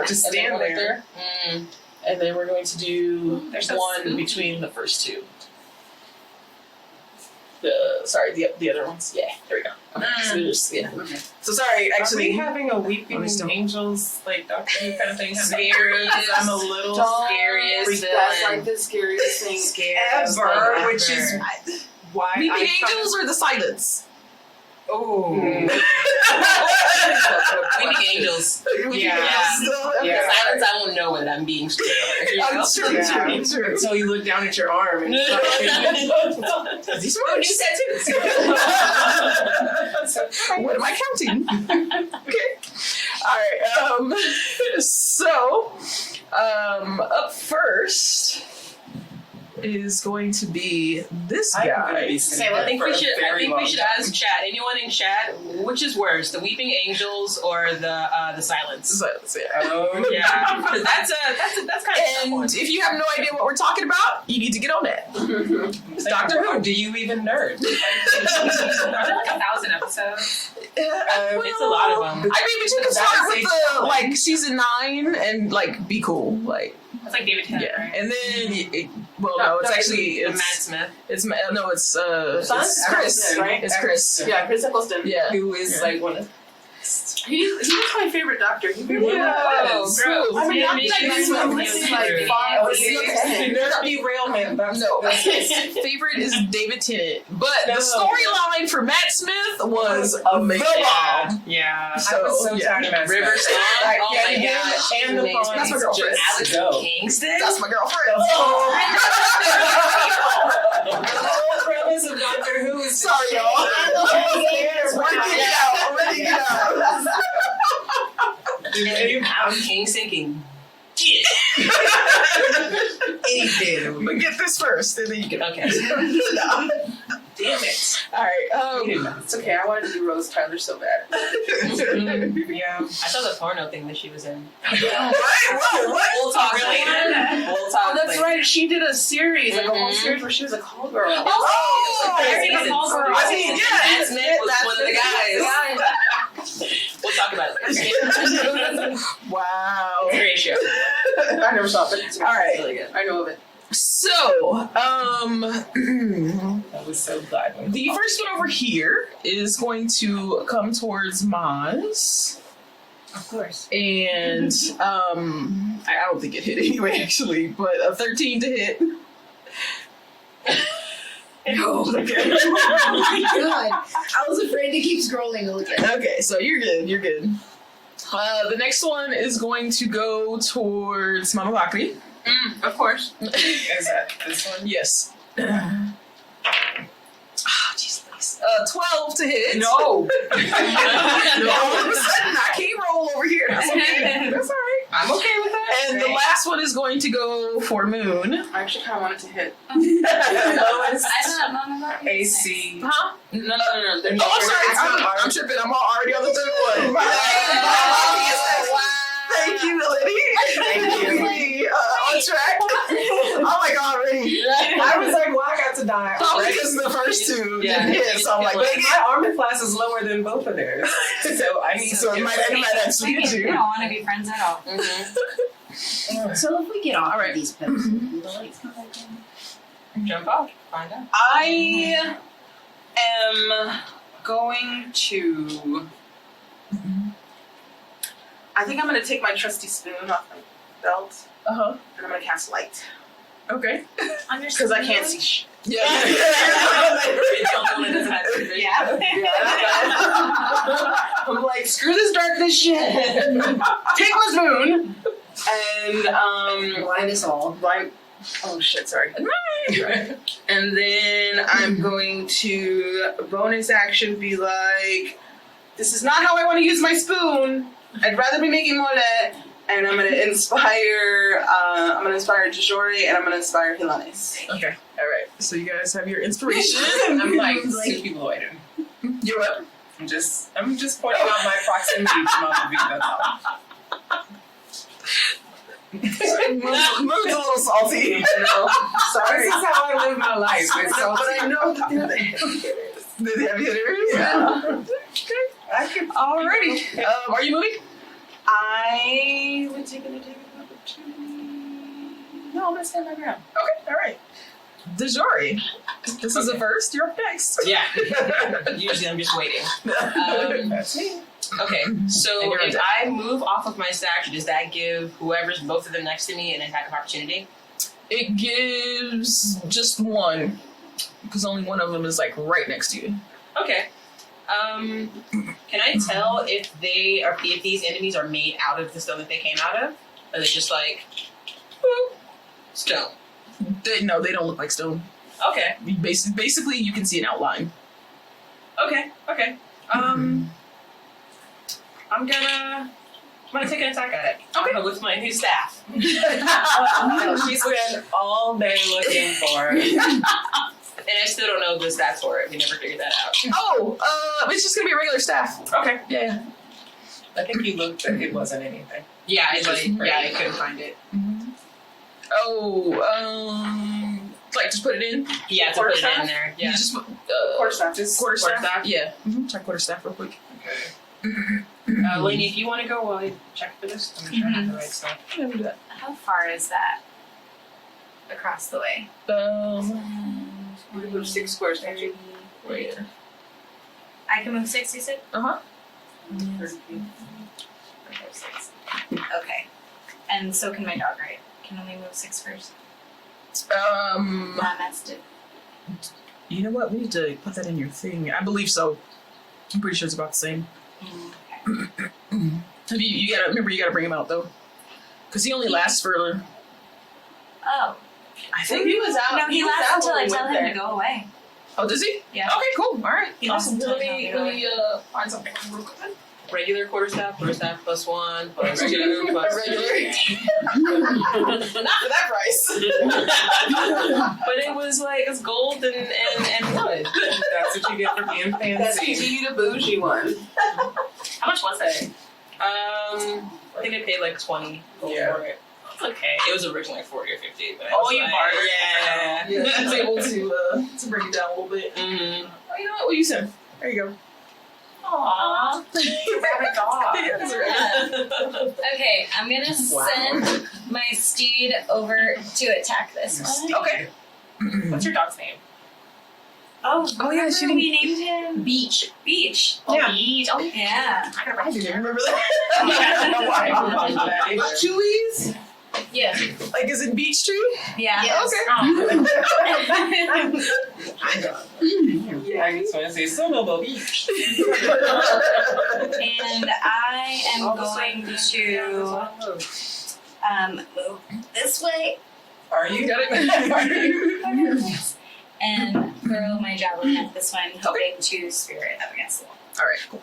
Speaker 3: to stand there.
Speaker 2: and then we're going to do
Speaker 4: They're so
Speaker 2: one
Speaker 4: spooky.
Speaker 2: between the first two. The other ones. Yeah, there we go. So just, yeah.
Speaker 5: Okay.
Speaker 2: So sorry,
Speaker 3: Are we
Speaker 2: actually.
Speaker 3: having a weeping
Speaker 2: Oh, still.
Speaker 3: angels like Doctor Who kind of thing?
Speaker 6: Scary.
Speaker 3: I'm a little
Speaker 6: Scariest
Speaker 7: That's
Speaker 6: villain.
Speaker 7: like the scariest thing
Speaker 3: ever, which is why
Speaker 2: Weeping
Speaker 3: I
Speaker 2: angels or the silence?
Speaker 3: Oh,
Speaker 6: Weeping angels.
Speaker 3: Yeah.
Speaker 6: The silence, I won't know when I'm being scared. You know?
Speaker 2: I'm sure.
Speaker 3: Until you look down at your arm and
Speaker 2: These
Speaker 6: Oh,
Speaker 2: were
Speaker 6: new tattoos.
Speaker 2: What am I counting? Okay. All right. So, up first is going to be this
Speaker 3: I'm
Speaker 2: guy.
Speaker 3: gonna be
Speaker 6: Okay, well, I think we should
Speaker 3: ask.
Speaker 6: ask chat. Anyone in chat, which is worse, the weeping angels or the silence?
Speaker 2: Silence, yeah.
Speaker 3: Oh,
Speaker 6: Yeah, because that's kind of tough one.
Speaker 2: And if you have no idea what we're talking about, you need to get on that. It's Doctor Who.
Speaker 3: Do you even nerd?
Speaker 4: Are there like 1,000 episodes?
Speaker 6: It's a lot of them.
Speaker 2: I mean, but you can start with the season 9 and be cool,
Speaker 4: It's like David Tennant,
Speaker 2: yeah.
Speaker 4: right?
Speaker 2: And then it's actually
Speaker 6: Matt Smith.
Speaker 2: it's
Speaker 7: Son?
Speaker 2: Chris,
Speaker 7: Right?
Speaker 2: It's Chris.
Speaker 7: Yeah, Chris Eccleston.
Speaker 2: Yeah.
Speaker 3: Who is like one of
Speaker 7: He was my favorite doctor. He really
Speaker 2: Yeah.
Speaker 7: was.
Speaker 2: Gross.
Speaker 7: I mean,
Speaker 4: Yeah,
Speaker 7: not
Speaker 4: me
Speaker 7: like
Speaker 4: too.
Speaker 7: this one. This is like far
Speaker 3: nerd derailment.
Speaker 2: No, favorite is David Tennant, but the storyline for Matt Smith was amazing.
Speaker 6: Yeah.
Speaker 2: So,
Speaker 3: I was so tired of Matt Smith.
Speaker 6: River Song. Oh my
Speaker 3: Yeah,
Speaker 6: gosh.
Speaker 3: and the
Speaker 6: Amazing.
Speaker 3: Fawn.
Speaker 2: That's my girlfriend.
Speaker 6: Alex
Speaker 3: Go.
Speaker 6: Kingston.
Speaker 2: That's my girlfriend.
Speaker 3: The whole premise of Doctor Who is
Speaker 2: Sorry, y'all. Working it out.
Speaker 6: Alex Kingston can
Speaker 2: But get this first, and then you can.
Speaker 6: Okay.
Speaker 3: damn it.
Speaker 2: All right.
Speaker 7: It's okay. I wanted to do Rose Tyler so bad.
Speaker 3: Yeah.
Speaker 6: I saw the porno thing that she was in.
Speaker 2: What?
Speaker 6: We'll talk later. We'll talk
Speaker 7: Oh, that's
Speaker 6: later.
Speaker 7: right. She did a series, like a whole
Speaker 6: Mhm.
Speaker 7: series where she was a call girl.
Speaker 2: Oh,
Speaker 6: Crazy.
Speaker 4: Call girl.
Speaker 2: I mean, yeah.
Speaker 6: Matt Smith was one of the guys. We'll talk about it later.
Speaker 2: Wow.
Speaker 6: Great show.
Speaker 7: I never saw it, but it's
Speaker 2: All right.
Speaker 6: Really good.
Speaker 7: I know of it.
Speaker 2: So,
Speaker 3: I was so glad when
Speaker 2: the first one over here is going to come towards Maz.
Speaker 7: Of course.
Speaker 2: And I don't think it hit anyway, actually, but a 13 to hit. No, okay.
Speaker 5: Oh my god. I was afraid to keep scrolling to look at it.
Speaker 2: Okay, so you're good. You're good. The next one is going to go towards Mama Bakri.
Speaker 7: Of course.
Speaker 3: is that this one?
Speaker 2: Yes. Jeez, please. 12 to hit.
Speaker 3: No.
Speaker 2: All of a sudden, I can't roll over here. That's okay. That's all right.
Speaker 3: I'm okay with that.
Speaker 2: And the last one is going to go for Moon.
Speaker 7: I actually kind of wanted to hit.
Speaker 3: Lowest
Speaker 8: I thought Mama got
Speaker 3: AC.
Speaker 2: Huh?
Speaker 6: No.
Speaker 2: Oh, I'm sorry. I'm tripping. I'm already on the third one.
Speaker 6: Wow.
Speaker 2: Thank you, Eleni. Thank you. On track. Oh my god, already.
Speaker 3: I was like, well, I got to die.
Speaker 2: Probably
Speaker 3: already.
Speaker 2: because the first two
Speaker 6: Yeah.
Speaker 2: didn't hit, so I'm like,
Speaker 3: But
Speaker 2: wait.
Speaker 3: my armor class is lower than both of theirs. So I need
Speaker 2: So
Speaker 3: to
Speaker 2: it might actually hit
Speaker 8: We
Speaker 2: you.
Speaker 8: don't want to be friends at all.
Speaker 5: So if we get off
Speaker 2: All right.
Speaker 5: of these posts, will the lights come back in?
Speaker 6: Jump off. Find out.
Speaker 7: I am going to. I think I'm going to take my trusty spoon off my belt
Speaker 2: Uh-huh.
Speaker 7: and I'm going to cast light.
Speaker 2: Okay.
Speaker 7: Because I can't see shit.
Speaker 2: Yeah.
Speaker 7: I'm like, screw this darkness shit. Take my spoon. And
Speaker 5: Blind us all.
Speaker 7: blind. Oh shit! Sorry. And then I'm going to bonus action be like, this is not how I want to use my spoon. I'd rather be making mole. And I'm gonna inspire. I'm gonna inspire Jojori, and I'm gonna inspire Hilanis.
Speaker 2: Okay. All right. So you guys have your inspiration.
Speaker 3: I'm like 2 people away.
Speaker 2: You're up.
Speaker 3: I'm just pointing out my proximity to Mama V. That's all.
Speaker 2: Mood's a little salty.
Speaker 7: You know? Sorry.
Speaker 3: This is how I live my life. It's so
Speaker 7: But I know that they're the
Speaker 2: The heavy hitters.
Speaker 7: Yeah. I could.
Speaker 2: Alrighty. Are you moving?
Speaker 7: I would take an opportunity. No, I'm gonna stand my ground.
Speaker 2: Okay. All right. Dejori, this is the first. You're up next.
Speaker 6: Yeah. Usually I'm just waiting.
Speaker 2: That's me.
Speaker 6: Okay, so
Speaker 2: And you're
Speaker 6: if
Speaker 2: on
Speaker 6: I move off of my stack, does that give whoever's both of them next to me an attack of opportunity?
Speaker 2: It gives just one, because only one of them is like right next to you.
Speaker 6: Okay. Can I tell if these enemies are made out of the stone that they came out of? Or is it just like stone?
Speaker 2: No, they don't look like stone.
Speaker 6: Okay.
Speaker 2: Basically, you can see an outline.
Speaker 6: Okay. I'm gonna take an attack at it. Okay. With my new staff.
Speaker 3: She spent all day looking for it.
Speaker 6: And I still don't know the stats for it. We never figured that out.
Speaker 2: Oh, it's just gonna be a regular staff.
Speaker 3: Okay.
Speaker 2: Yeah.
Speaker 3: I think you looked like it wasn't anything.
Speaker 6: Yeah, I couldn't find it.
Speaker 2: Oh, like just put it in.
Speaker 6: Yeah, to put it in there.
Speaker 2: You
Speaker 6: Yeah.
Speaker 2: just
Speaker 3: Quarterstaff.
Speaker 2: quarterstaff. Yeah. Try quarterstaff real quick.
Speaker 6: Eleni, if you want to go while I check for this, I'm sure I have the right stuff.
Speaker 2: Yeah, we'll do that.
Speaker 8: How far is that across the way?
Speaker 7: We can move 6 squares, can't you?
Speaker 2: Wait.
Speaker 8: I can move 6, you said?
Speaker 2: Uh-huh.
Speaker 7: 30 feet.
Speaker 8: Okay, 6. Okay. And so can my dog, right? Can only move 6 first. Not nested.
Speaker 2: You know what? We need to put that in your thing. I believe so. I'm pretty sure it's about the same.
Speaker 8: Okay.
Speaker 2: You gotta bring him out though, because he only lasts for.
Speaker 8: Oh.
Speaker 2: I
Speaker 7: So
Speaker 2: think.
Speaker 7: he was out.
Speaker 8: No, he
Speaker 7: was
Speaker 8: lasts
Speaker 7: out
Speaker 8: until I
Speaker 7: when we
Speaker 8: tell
Speaker 7: went
Speaker 8: him
Speaker 7: there.
Speaker 8: to go away.
Speaker 2: Oh, does he?
Speaker 8: Yeah.
Speaker 2: Okay, cool. All right.
Speaker 8: He lasts
Speaker 2: Awesome.
Speaker 8: until
Speaker 2: Let
Speaker 8: I
Speaker 2: me
Speaker 8: tell him to go away.
Speaker 2: find something real quick.
Speaker 6: Regular quarterstaff plus 1, plus 2, plus
Speaker 2: Regular. Not for that price.
Speaker 6: But it was like, it's gold and wood.
Speaker 3: That's what you get for being
Speaker 7: That's
Speaker 3: fancy.
Speaker 7: the bougie one.
Speaker 4: How much was it?
Speaker 6: I think I paid like 20 gold
Speaker 3: Yeah.
Speaker 6: for it.
Speaker 4: It's okay.
Speaker 6: It was originally like 40 or 50. But I
Speaker 4: Oh,
Speaker 6: was
Speaker 4: you
Speaker 6: like,
Speaker 4: bartered.
Speaker 6: Yeah.
Speaker 2: Yeah, I was able to bring it down a little bit.
Speaker 6: Mm-hmm.
Speaker 2: Oh, you know what? We'll use him. There you go.
Speaker 4: Aww. Rabbit dog.
Speaker 2: Yeah, that's right.
Speaker 8: Okay, I'm gonna send my steed over to attack this one.
Speaker 2: Okay.
Speaker 4: What's your dog's name?
Speaker 8: Oh,
Speaker 2: yeah, she
Speaker 8: remember we named him
Speaker 6: Beach.
Speaker 8: Beach.
Speaker 4: Oh,
Speaker 2: Yeah.
Speaker 4: Beach. Oh,
Speaker 8: Yeah.
Speaker 4: I gotta
Speaker 2: I
Speaker 4: write
Speaker 2: didn't
Speaker 4: it.
Speaker 2: remember that.
Speaker 3: I don't know why I remember that.
Speaker 2: Chewies?
Speaker 8: Yeah.
Speaker 2: Like, is it Beach Tree?
Speaker 8: Yeah.
Speaker 7: Yes.
Speaker 3: Yeah, I just want to say Snowmobile Beach.
Speaker 8: And I am going to move this way
Speaker 3: Are you?
Speaker 2: Got it?
Speaker 8: and throw my javelin at this one, hoping to spear it up against the wall.
Speaker 2: All right, cool.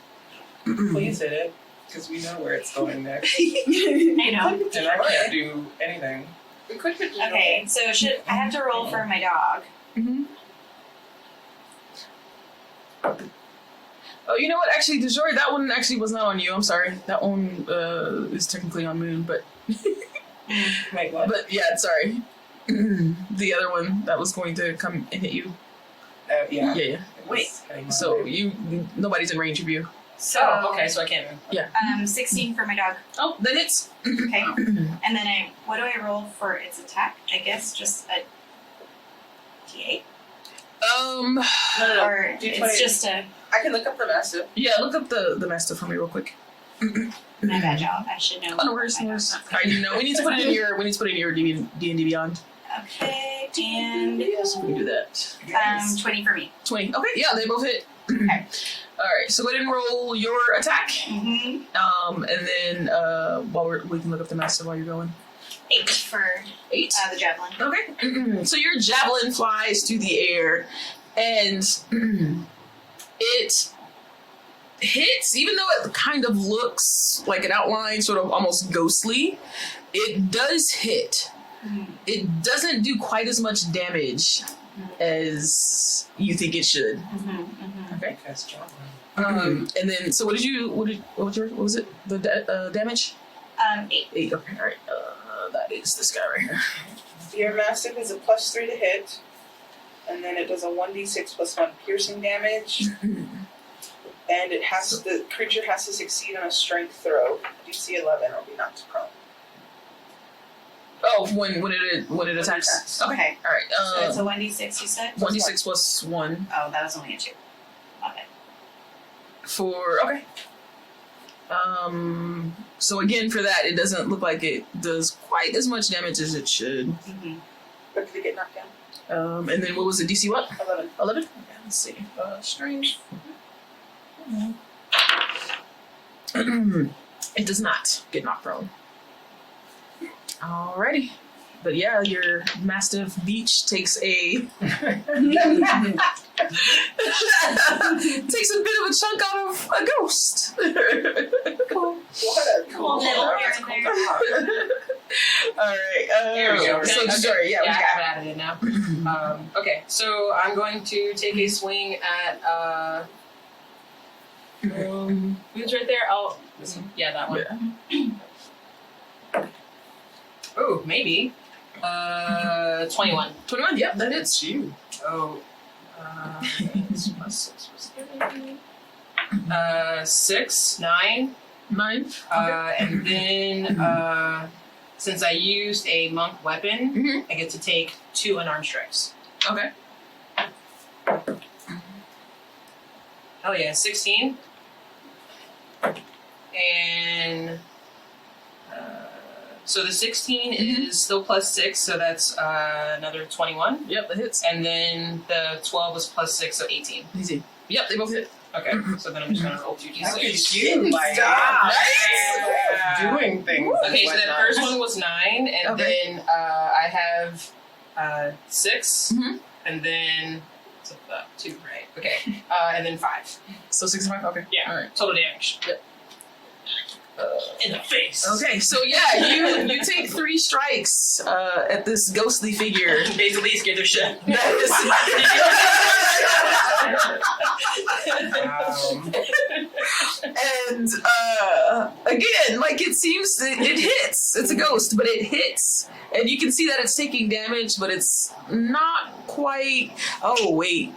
Speaker 3: Please hit it, because we know where it's going next.
Speaker 8: I know.
Speaker 3: And I can't do anything.
Speaker 8: Okay, so I have to roll for my dog?
Speaker 2: Mm-hmm. Oh, you know what? Actually, Dejori, that one actually was not on you. I'm sorry. That one is technically on Moon, but
Speaker 3: Wait, what?
Speaker 2: but yeah, sorry. The other one that was going to come and hit you.
Speaker 3: Yeah.
Speaker 2: Yeah.
Speaker 3: It was
Speaker 8: Wait.
Speaker 3: cutting my
Speaker 2: So
Speaker 3: way.
Speaker 2: nobody's in range of you.
Speaker 8: So,
Speaker 6: Okay, so I can't move.
Speaker 8: 16 for my dog.
Speaker 2: Oh, that hits.
Speaker 8: Okay. And then what do I roll for its attack? I guess just a D8?
Speaker 7: No.
Speaker 8: Or
Speaker 7: D20.
Speaker 8: it's just a...
Speaker 7: I can look up the massive.
Speaker 2: Yeah, look up the master for me real quick.
Speaker 8: My bad, y'all. I should know.
Speaker 2: Oh, no worries, no worries. I didn't know. We need to put it in your D&D Beyond.
Speaker 8: Okay, and
Speaker 2: Yes, we can do that.
Speaker 8: 20 for me.
Speaker 2: 20. Okay, yeah, they both hit.
Speaker 8: Okay.
Speaker 2: Alright, so go ahead and roll your attack.
Speaker 8: Mm-hmm.
Speaker 2: And then while we can look up the master while you're going.
Speaker 8: 8 for
Speaker 2: 8.
Speaker 8: the javelin.
Speaker 2: Okay. So your javelin flies through the air and it hits, even though it kind of looks like an outline, sort of almost ghostly, it does hit. It doesn't do quite as much damage as you think it should. Okay. And then, so what was it? The damage?
Speaker 8: 8.
Speaker 2: 8. Okay. All right. That is this guy right here.
Speaker 7: Your Mastiff is a +3 to hit, and then it does a 1d6 +1 piercing damage, and the creature has to succeed on a strength throw, DC 11, or be knocked prone.
Speaker 2: Oh, when it attacks. Okay. All right.
Speaker 8: So it's a 1d6, you said?
Speaker 2: 1d6 plus 1
Speaker 8: Oh, that was only a 2. Okay.
Speaker 2: okay. So again, for that, it doesn't look like it does quite as much damage as it should.
Speaker 7: But did it get knocked down?
Speaker 2: And then what was the DC? What?
Speaker 7: 11.
Speaker 2: 11. Okay, let's see. Strength. It does not get knocked prone. Alrighty. But yeah, your Mastiff Beach takes a takes a bit of a chunk out of a ghost.
Speaker 8: Cool. Cool little here and there.
Speaker 2: Alright.
Speaker 6: There we go.
Speaker 2: So
Speaker 6: Okay.
Speaker 2: sorry,
Speaker 6: Yeah,
Speaker 2: we
Speaker 6: I
Speaker 2: got
Speaker 6: have it added in now. Okay, so I'm going to take a swing at who's right there? Oh, this one. Yeah, that one.
Speaker 2: Yeah.
Speaker 6: Oh, maybe. 21.
Speaker 2: 21, yep, that hits you.
Speaker 6: Oh. Plus 6 was 6, 9.
Speaker 2: 9.
Speaker 6: And then, since I used a monk weapon, I get to take 2 unarmed strikes.
Speaker 2: Okay.
Speaker 6: Oh yeah, 16. And so the 16 is still plus 6, so that's another 21.
Speaker 2: Yep, that hits.
Speaker 6: And then the 12 was plus 6, so 18.
Speaker 2: Easy. Yep, they both hit.
Speaker 6: Okay, so then I'm just gonna roll 2d6.
Speaker 7: You, like, doing things.
Speaker 6: Okay, so that first one was 9, and
Speaker 2: Okay.
Speaker 6: then I have 6, and then it's 2, right? Okay, and then 5.
Speaker 2: So 65, okay.
Speaker 6: Yeah.
Speaker 2: Alright.
Speaker 6: Total damage.
Speaker 2: Yep.
Speaker 6: In the face.
Speaker 2: Okay, so yeah, you take 3 strikes at this ghostly figure.
Speaker 6: Basically, scared their shit.
Speaker 2: And again, like it seems that it hits. It's a ghost, but it hits, and you can see that it's taking damage, but it's not quite. Oh wait,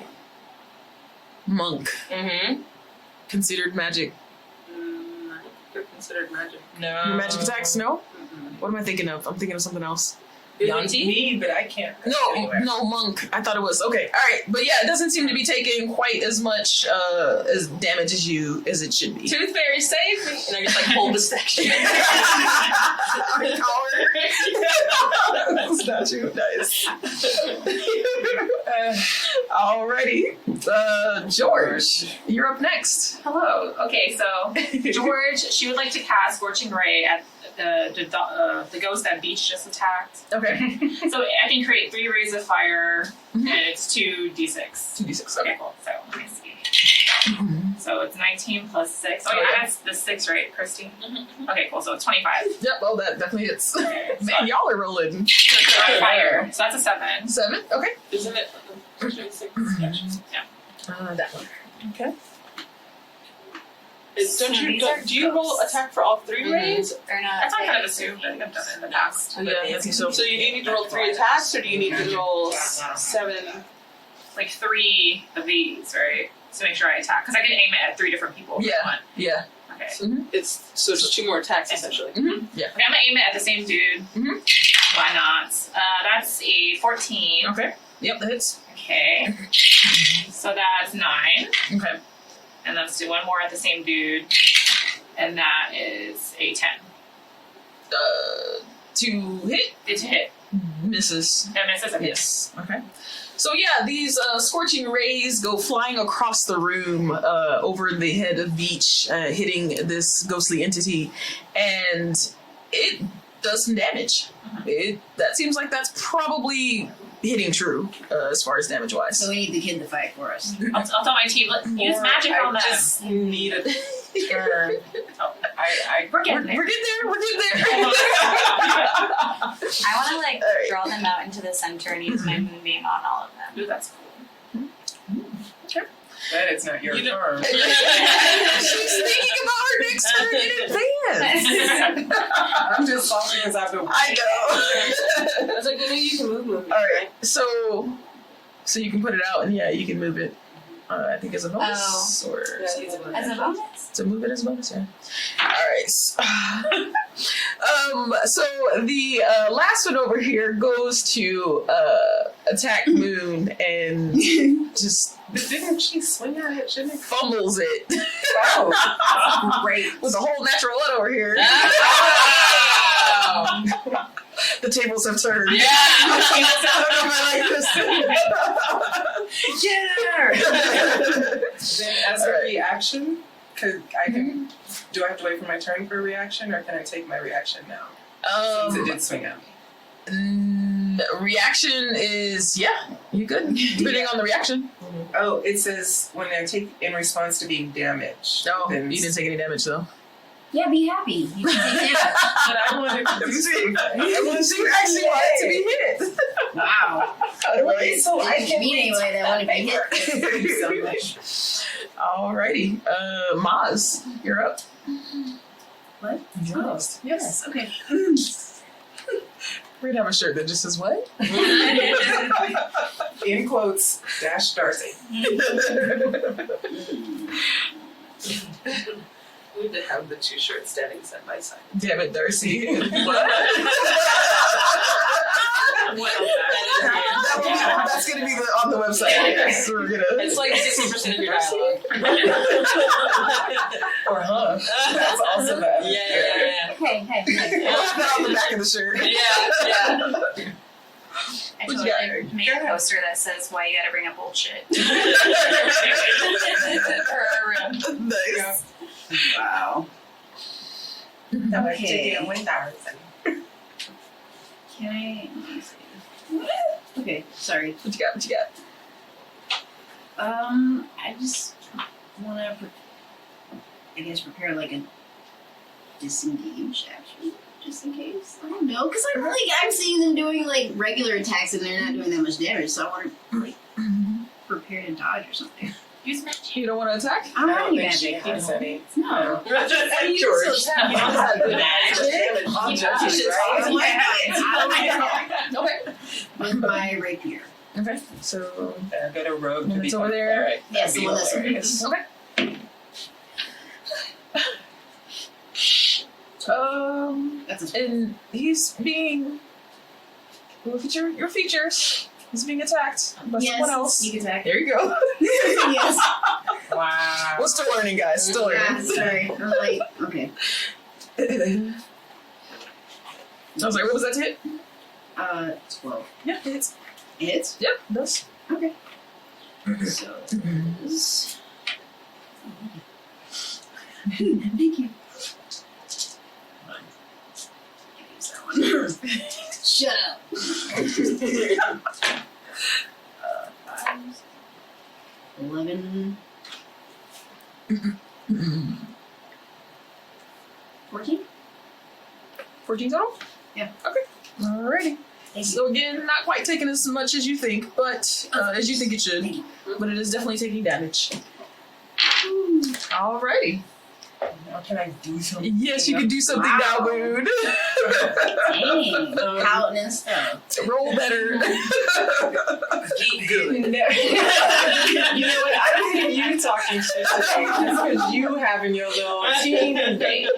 Speaker 2: monk considered magic.
Speaker 7: They're considered magic.
Speaker 6: No.
Speaker 2: Your magic attacks? No. What am I thinking of? I'm thinking of something else.
Speaker 6: Yuan-ti?
Speaker 7: Me, but I can't.
Speaker 2: No, monk. I thought it was okay. All right, but yeah, it doesn't seem to be taking quite as much as damage as it should be.
Speaker 6: Tooth Fairy, save me! And I just like hold the section.
Speaker 2: Statue, nice. Alrighty, George, you're up next.
Speaker 4: Hello. Okay, so George, she would like to cast Scorching Ray at the ghost that Beach just attacked.
Speaker 2: Okay.
Speaker 4: So I can create 3 rays of fire, and it's 2d6.
Speaker 2: 2d6.
Speaker 4: Okay, cool. So let me see. So it's 19 plus 6. Oh yeah, that's the 6, right, Cristi? Okay, cool. So it's 25.
Speaker 2: Yep. Well, that definitely hits.
Speaker 4: Okay, so
Speaker 2: Man, y'all are rolling.
Speaker 4: fire. So that's a 7.
Speaker 2: 7. Okay.
Speaker 3: Isn't it?
Speaker 2: That one. Okay.
Speaker 3: Do you roll attack for all 3 rays?
Speaker 8: Or not?
Speaker 4: That's not kind of assumed. I think I've done it in the past.
Speaker 2: Yeah, I think so.
Speaker 3: So you do need to roll 3 attacks, or do you need to roll 7?
Speaker 4: Like 3 of these, right? To make sure I attack. Because I can aim it at 3 different people. if I
Speaker 2: Yeah.
Speaker 4: want.
Speaker 2: Yeah.
Speaker 4: Okay.
Speaker 3: It's just 2 more attacks essentially.
Speaker 2: Yeah.
Speaker 4: Okay, I'm gonna aim it at the same dude. Why not? That's a 14.
Speaker 2: Okay. Yep, that hits.
Speaker 4: Okay. So that's 9.
Speaker 2: Okay.
Speaker 4: And let's do one more at the same dude. And that is a 10.
Speaker 2: to hit.
Speaker 4: It's a hit.
Speaker 2: Misses.
Speaker 4: That misses a hit.
Speaker 2: Yes. Okay. So yeah, these scorching rays go flying across the room over the head of Beach, hitting this ghostly entity, and it does some damage. That seems like that's probably hitting true as far as damage wise.
Speaker 5: So we need the kid to fight for us.
Speaker 4: I'll tell my team, use magic on them.
Speaker 3: I just need a turn.
Speaker 4: We're getting there.
Speaker 2: We're getting there. We're getting there.
Speaker 8: I want to like draw them out into the center and use my moonbeam on all of them.
Speaker 4: Ooh, that's cool.
Speaker 3: But it's not your turn.
Speaker 2: She's thinking about her next turn in advance.
Speaker 3: I'm just salty because I've been.
Speaker 2: I know.
Speaker 6: I was like, you can move.
Speaker 2: All right, so you can put it out, and yeah, you can move it. I think as a bonus, or
Speaker 8: As a bonus?
Speaker 2: to move it as a bonus. Yeah. All right. So the last one over here goes to attack Moon and just
Speaker 3: But didn't she swing at it? Shouldn't it?
Speaker 2: fumbles it
Speaker 3: Oh,
Speaker 2: great with a whole natural one over here. The tables have turned.
Speaker 4: Yeah.
Speaker 2: Get her!
Speaker 3: then as a reaction, cause I can. Do I have to wait for my turn for a reaction, or can I take my reaction now? Since it did swing at me.
Speaker 2: Reaction is you good depending on the reaction.
Speaker 3: Oh, it says when I take in response to being damaged.
Speaker 2: No,
Speaker 3: then
Speaker 2: you didn't take any damage though.
Speaker 5: Yeah, be happy. You can take damage.
Speaker 3: But I wanted to do something.
Speaker 2: She actually wanted to be hit.
Speaker 5: Wow.
Speaker 3: Right, so I
Speaker 5: Didn't
Speaker 3: can
Speaker 5: mean anyway that wanted to be hit.
Speaker 3: Thank you so much.
Speaker 2: Alrighty, Maz, you're up.
Speaker 5: What?
Speaker 3: Oh,
Speaker 5: Yes, okay.
Speaker 2: We're gonna have a shirt that just says what?
Speaker 3: In quotes, dash Darcy.
Speaker 7: We need to have the two shirts standing side by side.
Speaker 2: Damn it, Darcy. That's gonna be on the website. Yes, we're gonna.
Speaker 6: It's like 60% of your dialogue.
Speaker 3: Or huh? That's also the other.
Speaker 6: Yeah.
Speaker 5: Hey.
Speaker 2: Put that on the back of the shirt.
Speaker 6: Yeah.
Speaker 8: I
Speaker 2: What you
Speaker 8: totally
Speaker 2: got?
Speaker 8: made a poster that says why you gotta bring up bullshit.
Speaker 2: Nice.
Speaker 5: Wow.
Speaker 3: Okay.
Speaker 5: Can I? Let me see. Okay, sorry.
Speaker 2: What you got?
Speaker 5: I just want to, prepare like a disengage action, just in case. I don't know, because I'm seeing them doing like regular attacks and they're not doing that much damage, so I want to like prepare to dodge or something.
Speaker 4: Use magic.
Speaker 2: You don't want to attack?
Speaker 5: I don't
Speaker 3: I
Speaker 5: have
Speaker 3: don't
Speaker 5: any
Speaker 3: think she
Speaker 5: magic.
Speaker 3: has any.
Speaker 5: No.
Speaker 3: George.
Speaker 2: Okay.
Speaker 5: With my rapier.
Speaker 2: Okay. So
Speaker 3: Go to rogue to
Speaker 2: it's
Speaker 3: become
Speaker 2: over there.
Speaker 3: cleric.
Speaker 5: Yes,
Speaker 3: That'd be
Speaker 5: the one that's
Speaker 3: hilarious.
Speaker 2: Okay.
Speaker 5: That's a
Speaker 2: And he's being. Your features. He's being attacked by someone else.
Speaker 5: Sneak attack.
Speaker 2: There you go.
Speaker 5: Yes.
Speaker 3: Wow.
Speaker 2: We're still learning, guys. Still
Speaker 5: Yeah,
Speaker 2: learning.
Speaker 5: sorry. I'm like, okay.
Speaker 2: I was like, what was that to hit?
Speaker 5: 12.
Speaker 2: Yeah, it hits.
Speaker 5: It hits?
Speaker 2: Yep, it does.
Speaker 5: Okay. So this. Thank you. Use that one. Shut up. 5, 11, 14?
Speaker 2: 14 total?
Speaker 5: Yeah.
Speaker 2: Okay. Alrighty.
Speaker 5: Thank you.
Speaker 2: So again, not quite taking as much as you think, but as you think it should.
Speaker 5: Thank you.
Speaker 2: But it is definitely taking damage. Alrighty.
Speaker 3: Now can I do something?
Speaker 2: Yes, you can do something now, Moon.
Speaker 5: Dang. Pouting and stuff.
Speaker 2: Roll better.
Speaker 3: Keep good. You know what? I don't think you talking shit today because you having your little team date.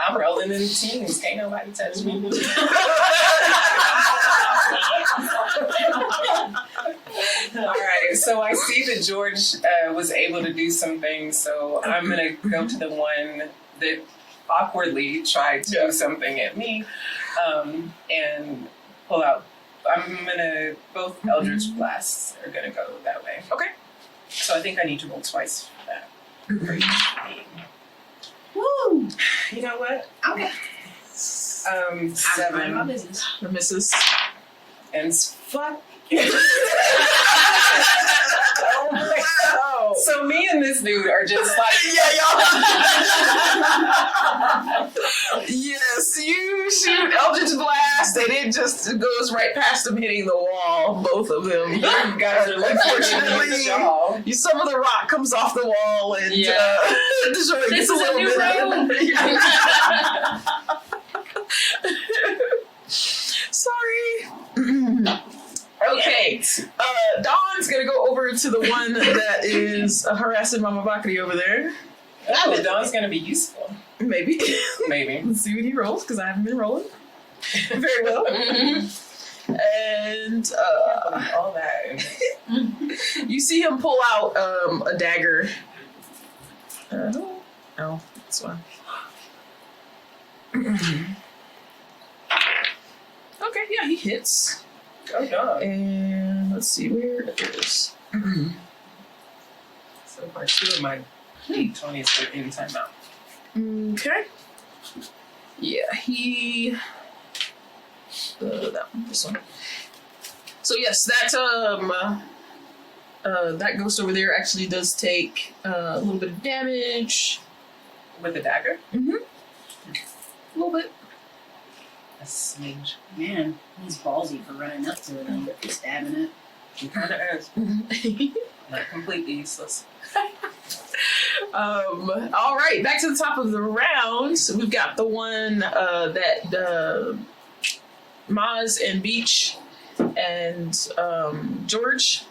Speaker 3: I'm rolling in teams. Can't nobody touch me. All right, so I see that George was able to do some things, so I'm gonna go to the one that awkwardly try to do something at me, and pull out. Both Eldritch Blasts are gonna go that way.
Speaker 2: Okay.
Speaker 3: So I think I need to roll twice for that. For each thing.
Speaker 5: Woo!
Speaker 3: You know what?
Speaker 5: Okay.
Speaker 3: Seven.
Speaker 5: My business.
Speaker 2: The missus.
Speaker 3: And fuck.
Speaker 2: Oh my god.
Speaker 3: So me and this dude are just like,
Speaker 2: Yes, you shoot Eldritch Blast, and it just goes right past them, hitting the wall. Both of them.
Speaker 3: you guys are like,
Speaker 2: Unfortunately,
Speaker 3: y'all.
Speaker 2: some of the rock comes off the wall, and Destroy
Speaker 4: This
Speaker 2: gets a
Speaker 4: is a
Speaker 2: little
Speaker 4: new
Speaker 2: bit. Sorry. Okay, Dawn's gonna go over to the one that is harassing Mama Bakri over there.
Speaker 3: Oh, Dawn's gonna be useful.
Speaker 2: Maybe.
Speaker 3: Maybe.
Speaker 2: Let's see what he rolls, because I haven't been rolling very well. And
Speaker 3: All that.
Speaker 2: you see him pull out a dagger. Oh, that's fine. Okay, yeah, he hits.
Speaker 3: Oh, Dawn.
Speaker 2: And let's see where it is.
Speaker 3: So far, 2 of my D20s are in timeout.
Speaker 2: Okay. Yeah, he. That one, this one. So yes, that that ghost over there actually does take a little bit of damage.
Speaker 3: With the dagger?
Speaker 2: A little bit.
Speaker 3: A smidge.
Speaker 5: Man, he's ballsy for running up to it and stabbing it.
Speaker 3: He kind of is. Not completely useless.
Speaker 2: All right, back to the top of the round. So we've got the one that Maz and Beach and George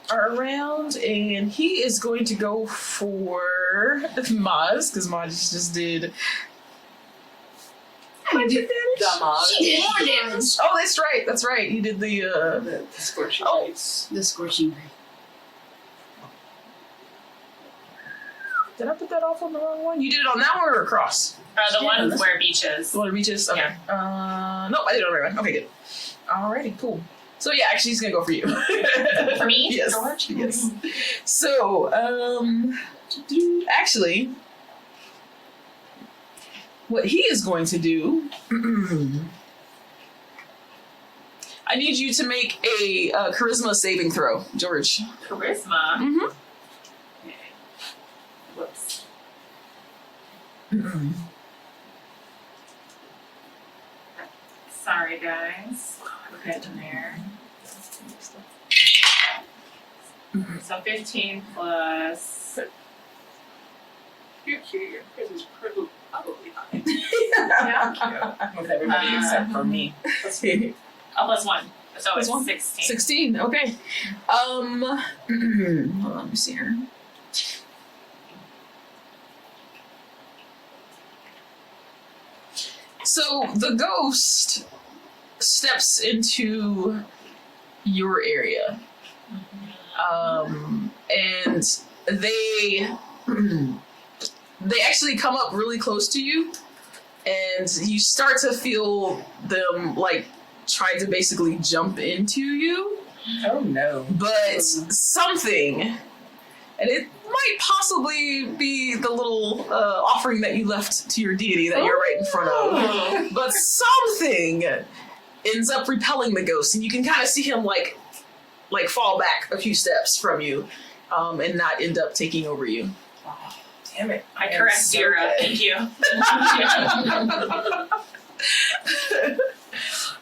Speaker 2: are around, and he is going to go for Maz, because Maz just did.
Speaker 5: She did more damage.
Speaker 2: Oh, that's right. He did the
Speaker 3: Scorching
Speaker 2: Oh.
Speaker 3: rays.
Speaker 5: The scorching ray.
Speaker 2: Did I put that off on the wrong one? You did it on that one or across?
Speaker 4: The one where Beach is.
Speaker 2: The one Beaches? Okay. Nope, I did it on the right one. Okay, good. Alrighty, cool. So yeah, actually he's gonna go for you.
Speaker 4: For me?
Speaker 2: Yes.
Speaker 4: George?
Speaker 2: Yes. So, actually, what he is going to do, I need you to make a charisma saving throw, George.
Speaker 4: Charisma.
Speaker 2: Mm-hmm.
Speaker 4: Okay. Whoops. Sorry, guys. We're getting there. So 15 plus.
Speaker 3: Your is probably high.
Speaker 4: Yeah.
Speaker 3: With everybody except for me.
Speaker 4: Oh, plus 1. So
Speaker 2: Plus
Speaker 4: it's
Speaker 2: one?
Speaker 4: 16.
Speaker 2: 16, okay. Hold on, let me see here. So the ghost steps into your area. And they actually come up really close to you, and you start to feel them like try to basically jump into you,
Speaker 3: Oh no.
Speaker 2: but something, and it might possibly be the little offering that you left to your deity that you're right in front of, but something ends up repelling the ghost, and you can kind of see him like fall back a few steps from you, and not end up taking over you.
Speaker 3: Damn it.
Speaker 4: I correct
Speaker 3: so
Speaker 4: Dira.
Speaker 3: good.
Speaker 4: Thank you.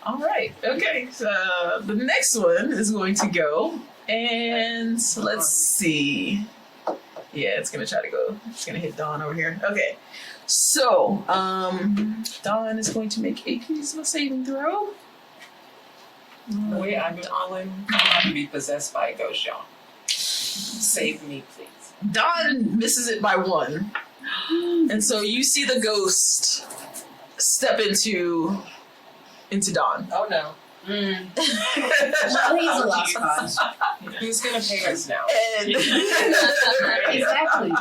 Speaker 2: All right. Okay. So the next one is going to go, and let's see. Yeah, it's gonna try to go. It's gonna hit Dawn over here. Okay. So, Dawn is going to make a charisma saving throw.
Speaker 3: The way I've been rolling, I'm about to be possessed by a ghost, y'all. Save me, please.
Speaker 2: Dawn misses it by 1, and so you see the ghost step into Dawn.
Speaker 3: Oh no.
Speaker 5: Well, he's a lost cause.
Speaker 3: Who's gonna pay us now?
Speaker 2: And
Speaker 5: Exactly.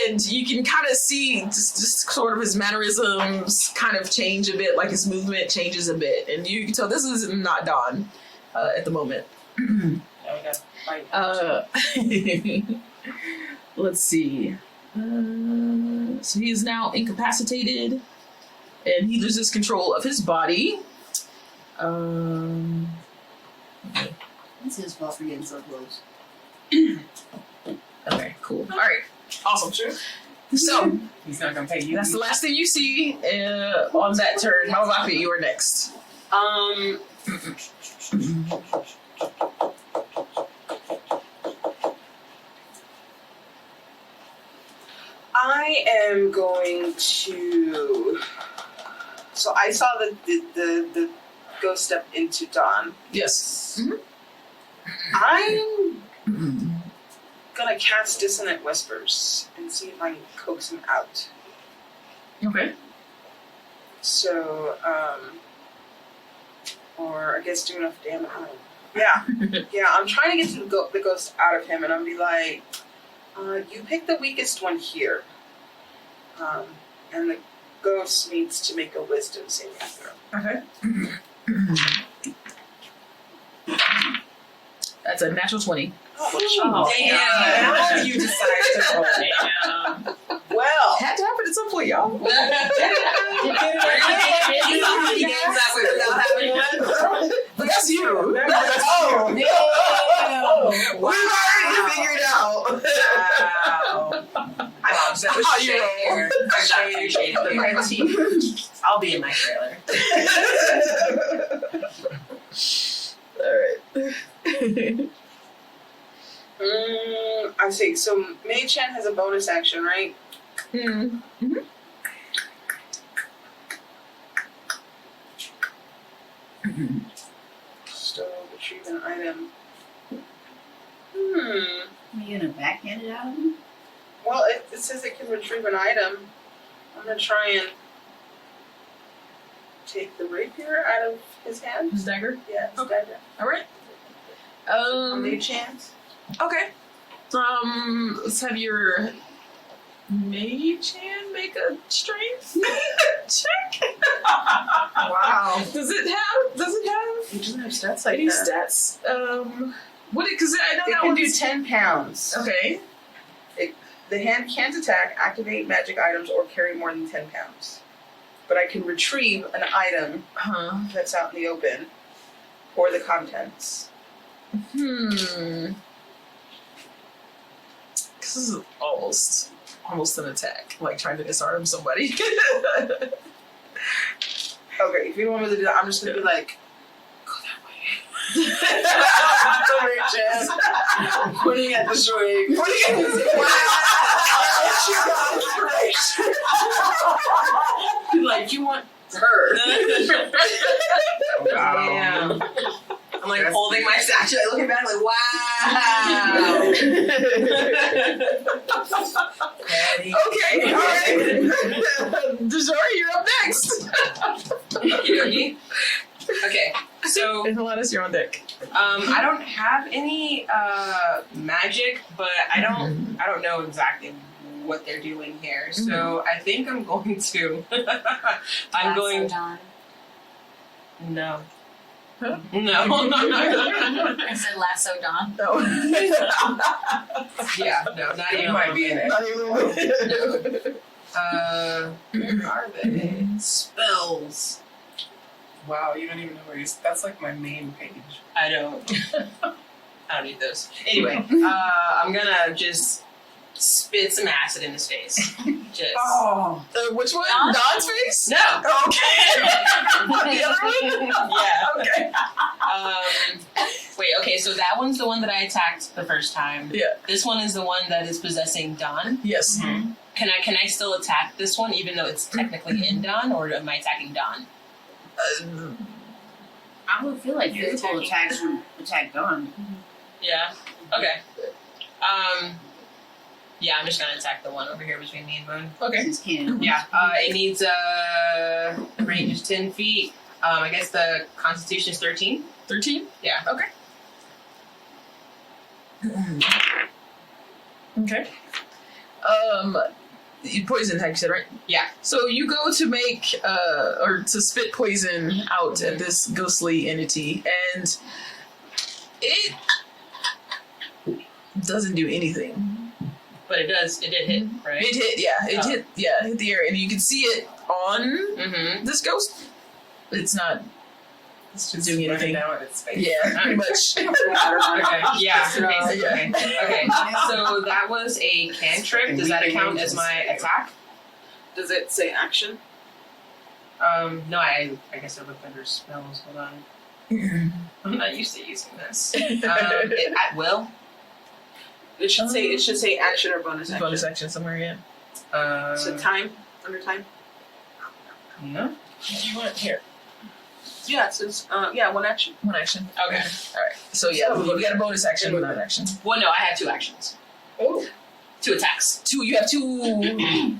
Speaker 2: And you can kind of see just sort of his mannerisms kind of change a bit, like his movement changes a bit. And you can tell this is not Don at the moment.
Speaker 6: Now we got fight.
Speaker 2: Let's see. So he is now incapacitated, and he loses control of his body.
Speaker 5: It's his fault for getting so close.
Speaker 2: Okay, cool. All right, awesome. So
Speaker 3: He's not gonna pay you.
Speaker 2: that's the last thing you see on that turn. Mamabapi, you are next.
Speaker 7: I am going to. So I saw the ghost step into Dawn.
Speaker 2: Yes.
Speaker 7: I'm gonna cast Dissonant Whispers and see if I can coax him out.
Speaker 2: Okay.
Speaker 7: So, or I guess do enough damage. Yeah, I'm trying to get the ghost out of him, and I'll be like, you pick the weakest one here. And the ghost needs to make a wisdom saving throw.
Speaker 2: Okay. That's a natural 20.
Speaker 7: Oh,
Speaker 6: Damn.
Speaker 7: you decide to roll. Well,
Speaker 2: Had to happen at some point, y'all.
Speaker 6: You know how many games that way without having one?
Speaker 2: That's you.
Speaker 7: We already figured out.
Speaker 6: Wow. I'm upset with Shane. I'll be in my trailer.
Speaker 2: Alright.
Speaker 7: I see. So Mage Hand has a bonus action, right?
Speaker 2: Mm-hmm.
Speaker 7: Still retrieve an item.
Speaker 5: Are you gonna backhand it out of him?
Speaker 7: Well, it says it can retrieve an item. I'm gonna try and take the rapier out of his hand.
Speaker 2: His dagger?
Speaker 7: Yeah, it's
Speaker 2: Okay.
Speaker 7: dagger.
Speaker 2: Alright.
Speaker 7: Mage Hand.
Speaker 2: Okay. Let's have your mage hand make a strength check.
Speaker 7: Wow.
Speaker 2: Does it have
Speaker 7: He doesn't have stats like
Speaker 2: any
Speaker 7: that.
Speaker 2: stats? Because I know
Speaker 7: It
Speaker 2: that
Speaker 7: can do
Speaker 2: one's
Speaker 7: 10 pounds.
Speaker 2: okay.
Speaker 7: The hand can't attack, activate magic items, or carry more than 10 pounds. But I can retrieve an item that's out in the open, or the contents.
Speaker 2: This is almost an attack, like trying to disarm somebody.
Speaker 7: Okay, if you don't want me to do that, I'm just gonna be like, go that way. Pointing at the swing. Like, you want her.
Speaker 6: Damn. I'm like holding my statue, like looking back, like, wow.
Speaker 2: Okay, alright. Dejari, you're up next.
Speaker 6: Okey-dokey. Okay, so
Speaker 2: And Alanis, you're on deck.
Speaker 6: I don't have any magic, but I don't know exactly what they're doing here. So I think I'm going to No.
Speaker 2: Huh?
Speaker 6: No.
Speaker 8: I said lasso Dawn.
Speaker 2: No.
Speaker 6: Yeah, no, not even.
Speaker 3: You might be in it.
Speaker 2: Not even
Speaker 6: Where are they? Spells.
Speaker 3: Wow, you don't even know where he's. That's like my main page.
Speaker 6: I don't need those. Anyway, I'm gonna just spit some acid in his face. Just.
Speaker 3: Oh.
Speaker 2: which one?
Speaker 8: Dawn?
Speaker 2: Don's face?
Speaker 6: No.
Speaker 2: Okay. The other one?
Speaker 6: Yeah.
Speaker 2: Okay.
Speaker 6: Wait. Okay. So that one's the one that I attacked the first time.
Speaker 2: Yeah.
Speaker 6: This one is the one that is possessing Dawn.
Speaker 2: Yes.
Speaker 6: Can I still attack this one even though it's technically in Dawn, or am I attacking Dawn?
Speaker 5: I would feel like
Speaker 8: You're
Speaker 5: physical
Speaker 8: attacking
Speaker 5: attacks would attack Dawn.
Speaker 6: Yeah. Okay. Yeah, I'm just gonna attack the one over here between me and Moon.
Speaker 2: Okay.
Speaker 5: Since can't.
Speaker 6: Yeah. It needs a range of 10 feet. I guess the Constitution is 13.
Speaker 2: 13?
Speaker 6: Yeah.
Speaker 2: Okay. Okay. Poison attack, you said, right?
Speaker 6: Yeah.
Speaker 2: So you go to make, or to spit poison out at this ghostly entity, and it doesn't do anything.
Speaker 6: But it did hit, right?
Speaker 2: It hit the air, and you can see it on this ghost. It's not
Speaker 3: It's just
Speaker 2: doing anything.
Speaker 3: down at its face.
Speaker 2: Yeah, pretty much.
Speaker 6: Okay. Yeah. Okay. So that was a cantrip. Does that count as my attack?
Speaker 7: Does it say action?
Speaker 6: No, I guess I looked under spells. Hold on. I'm not used to using this. At will.
Speaker 7: It should say action or bonus action.
Speaker 2: Bonus action somewhere, yeah.
Speaker 7: So time under time.
Speaker 6: No. What do you want here?
Speaker 7: Yeah, it says one action.
Speaker 2: One action.
Speaker 6: Okay.
Speaker 2: Alright. So yeah, we got a bonus action without action.
Speaker 6: Well, no, I had 2 actions.
Speaker 7: Oh.
Speaker 6: 2 attacks.
Speaker 2: You have 2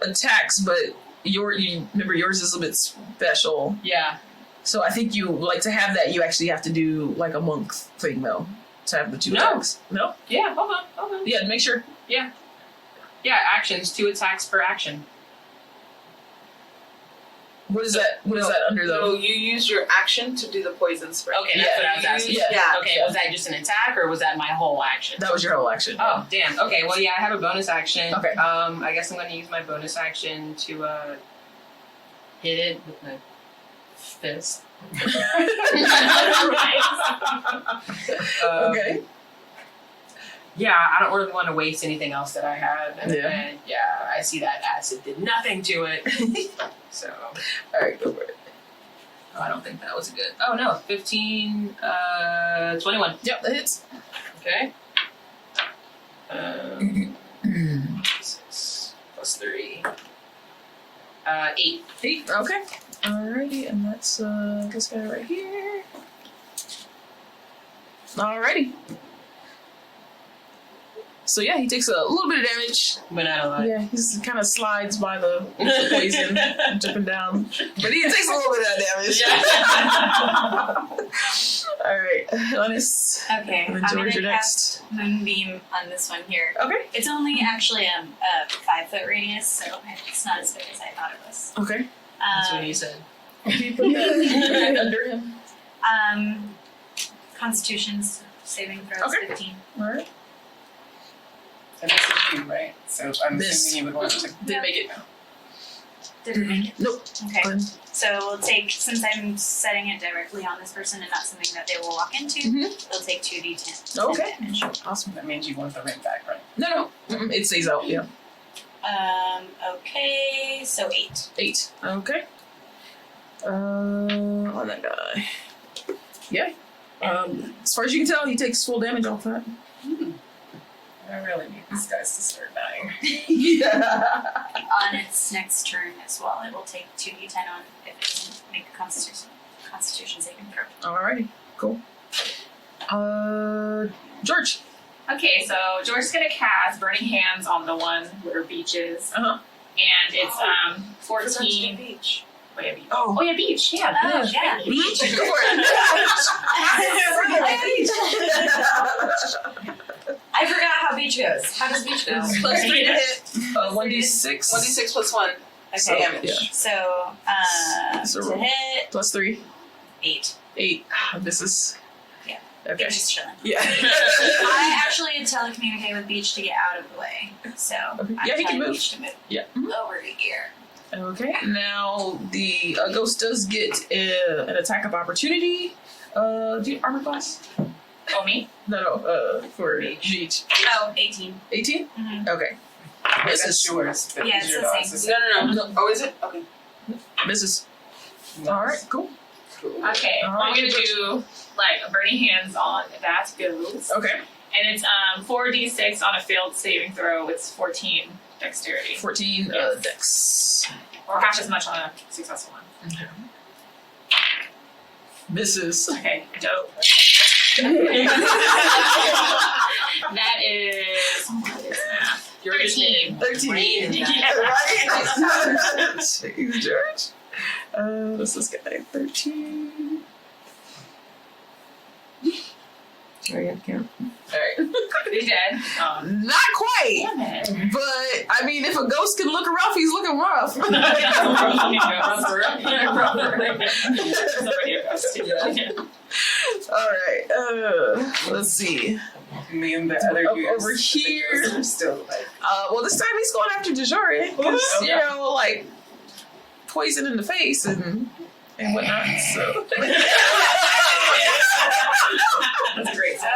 Speaker 2: attacks, but remember yours is a bit special.
Speaker 6: Yeah.
Speaker 2: So I think you like to have that. You actually have to do like a monk thing though to have the 2 attacks. No.
Speaker 6: Yeah. Hold on.
Speaker 2: Yeah. Make sure.
Speaker 6: Yeah. Actions. 2 attacks per action.
Speaker 2: What is that? What is that under though?
Speaker 7: No, you use your action to do the poison spray.
Speaker 6: Okay, that's what I was asking.
Speaker 2: Yeah.
Speaker 6: Okay, was that just an attack or was that my whole action?
Speaker 2: That was your whole action.
Speaker 6: Oh, damn. Okay, well, yeah, I have a bonus action.
Speaker 2: Okay.
Speaker 6: I guess I'm going to use my bonus action to hit it with my fist.
Speaker 2: Okay.
Speaker 6: Yeah, I don't really want to waste anything else that I had. And
Speaker 2: Yeah.
Speaker 6: I see that acid did nothing to it. So,
Speaker 2: Alright, go for it.
Speaker 6: I don't think that was a good. Oh, no, 15, 21.
Speaker 2: Yep, that hits.
Speaker 6: Okay. 6 plus 3. 8.
Speaker 2: 8. Okay. Alrighty, and that's this guy right here. Alrighty. So yeah, he takes a little bit of damage.
Speaker 6: But not a lot.
Speaker 2: Yeah, he kind of slides by the poison, jumping down. But he takes a little bit of that damage. Alright, Honest.
Speaker 8: Okay,
Speaker 2: And then
Speaker 8: I'm
Speaker 2: George,
Speaker 8: gonna
Speaker 2: you're
Speaker 8: cast Moonbeam on this one here.
Speaker 2: Okay.
Speaker 8: It's only actually a 5-foot radius, so it's not as big as I thought it was.
Speaker 2: Okay.
Speaker 6: That's what he said.
Speaker 2: Under him.
Speaker 8: Constitution's saving throw is
Speaker 2: Okay.
Speaker 8: 15.
Speaker 2: Alright.
Speaker 3: And this is you, right? So I'm
Speaker 2: This.
Speaker 3: assuming you would want to.
Speaker 2: Didn't make it.
Speaker 8: Didn't make it.
Speaker 2: Nope.
Speaker 8: Okay. So we'll take, since I'm setting it directly on this person and not something that they will walk into, they'll take 2d10
Speaker 2: Okay.
Speaker 8: damage.
Speaker 2: Awesome.
Speaker 3: That means you want the ring back, right?
Speaker 2: No. It stays out, yeah.
Speaker 8: Okay, so 8.
Speaker 2: 8. Okay. On that guy. Yeah. As far as you can tell, he takes full damage off that.
Speaker 3: I really need these guys to start dying.
Speaker 2: Yeah.
Speaker 8: On its next turn as well, it will take 2d10 on if it doesn't make a constitution saving throw.
Speaker 2: Alrighty. Cool. George.
Speaker 4: Okay, so George's gonna cast Burning Hands on the one where Beach is.
Speaker 2: Uh-huh.
Speaker 4: And it's 14.
Speaker 7: Beach.
Speaker 4: Wait, a beach.
Speaker 2: Oh.
Speaker 4: Yeah, Beach. Yeah.
Speaker 8: Oh,
Speaker 4: Beach.
Speaker 8: yeah.
Speaker 2: Beach. Go for
Speaker 8: I forgot how beach goes. How does beach go?
Speaker 7: Plus 3 to hit.
Speaker 2: 1d6.
Speaker 7: 1d6 plus 1.
Speaker 8: Okay.
Speaker 7: Damage.
Speaker 2: Yeah.
Speaker 8: So,
Speaker 2: So
Speaker 8: to
Speaker 2: roll.
Speaker 8: hit,
Speaker 2: Plus 3.
Speaker 8: 8.
Speaker 2: 8. This is.
Speaker 8: Yeah.
Speaker 2: Okay.
Speaker 8: Beach is chilling.
Speaker 2: Yeah.
Speaker 8: I actually telecommunicate with Beach to get out of the way. So,
Speaker 2: Okay.
Speaker 8: I'm
Speaker 2: Yeah, he can
Speaker 8: telling
Speaker 2: move.
Speaker 8: Beach to move
Speaker 2: Yeah.
Speaker 8: over here.
Speaker 2: Okay. Now the ghost does get an attack of opportunity. Do you armor class?
Speaker 4: Oh, me?
Speaker 2: No. For Beach.
Speaker 8: Oh, 18.
Speaker 2: 18.
Speaker 8: Mm-hmm.
Speaker 2: Okay.
Speaker 3: That's
Speaker 2: Misses.
Speaker 3: yours. But
Speaker 8: Yeah,
Speaker 3: these
Speaker 8: it's
Speaker 3: are
Speaker 8: the
Speaker 3: dogs.
Speaker 8: same.
Speaker 7: No. Oh, is it? Okay.
Speaker 2: Misses.
Speaker 3: Nice.
Speaker 2: All right. Cool.
Speaker 4: Okay.
Speaker 2: All
Speaker 4: I'm
Speaker 2: right.
Speaker 4: gonna do like a Burning Hands on that goes.
Speaker 2: Okay.
Speaker 4: And it's 4d6 on a failed saving throw. It's 14 dexterity.
Speaker 2: 14
Speaker 4: Yes.
Speaker 2: dex.
Speaker 4: Or half as much on a successful one.
Speaker 2: Okay. Misses.
Speaker 4: Okay, dope. That is what is math? 13.
Speaker 2: 13.
Speaker 4: Yeah.
Speaker 2: Right? Jeez, George. What's this guy? 13. Sorry, I can't.
Speaker 6: Alright.
Speaker 4: They dead.
Speaker 2: Not quite.
Speaker 4: Damn it.
Speaker 2: But I mean, if a ghost can look rough, he's looking rough. All right. Let's see.
Speaker 3: Me and the other dudes.
Speaker 2: Over here.
Speaker 3: Are still like.
Speaker 2: Well, this time he's going after DeJory because you know, like poison in the face and whatnot. So.
Speaker 6: That's a great sound.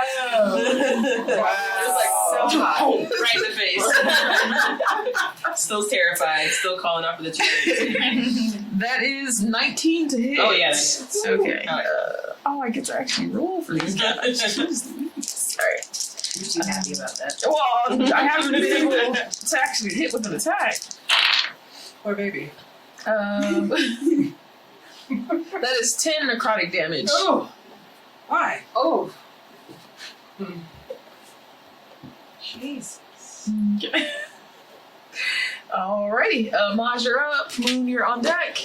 Speaker 7: Wow.
Speaker 6: It's like so hot. Right in the face. Still terrified. Still calling out for the chickens.
Speaker 2: That is 19 to hit.
Speaker 6: Oh, yes.
Speaker 2: Okay.
Speaker 6: Oh,
Speaker 2: I get to actually roll for these guys. Sorry.
Speaker 5: I'm too happy about that.
Speaker 2: Well, I haven't been able to actually hit with an attack.
Speaker 3: Poor baby.
Speaker 2: That is 10 necrotic damage.
Speaker 3: Oh. Why?
Speaker 6: Oh.
Speaker 3: Jesus.
Speaker 2: Alrighty. Maj, you're up. Moon, you're on deck.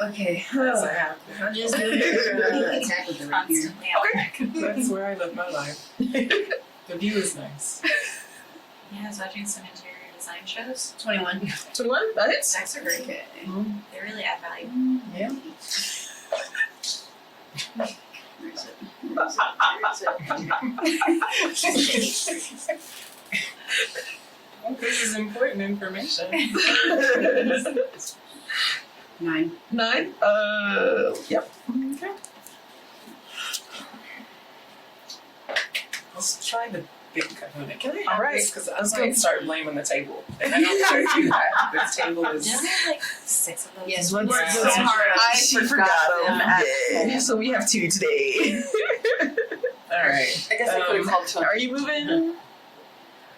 Speaker 5: Okay.
Speaker 3: That's what happened.
Speaker 5: I'm just gonna attack with the rapier.
Speaker 8: Constantly on deck.
Speaker 3: That's where I live my life. The view is nice.
Speaker 8: Yeah, I was watching some interior design shows.
Speaker 5: 21.
Speaker 2: 21? That hits.
Speaker 8: Decks are great.
Speaker 5: Okay.
Speaker 8: They really add value.
Speaker 3: Yeah.
Speaker 5: Where is it?
Speaker 3: Well, this is important information.
Speaker 5: 9.
Speaker 2: 9? Yep. Okay.
Speaker 3: Let's try the big kahuna. Can I
Speaker 2: All
Speaker 3: have
Speaker 2: right.
Speaker 3: this? Because I was going to start blaming the table. And I don't want to do that. This table is...
Speaker 8: Don't we have like 6 of those?
Speaker 5: Yes,
Speaker 8: we
Speaker 5: we
Speaker 8: worked
Speaker 5: did.
Speaker 8: so hard on
Speaker 2: She forgot them. Yeah. So we have 2 today.
Speaker 3: All right.
Speaker 6: I guess I could have called Chuck.
Speaker 2: Are you moving? You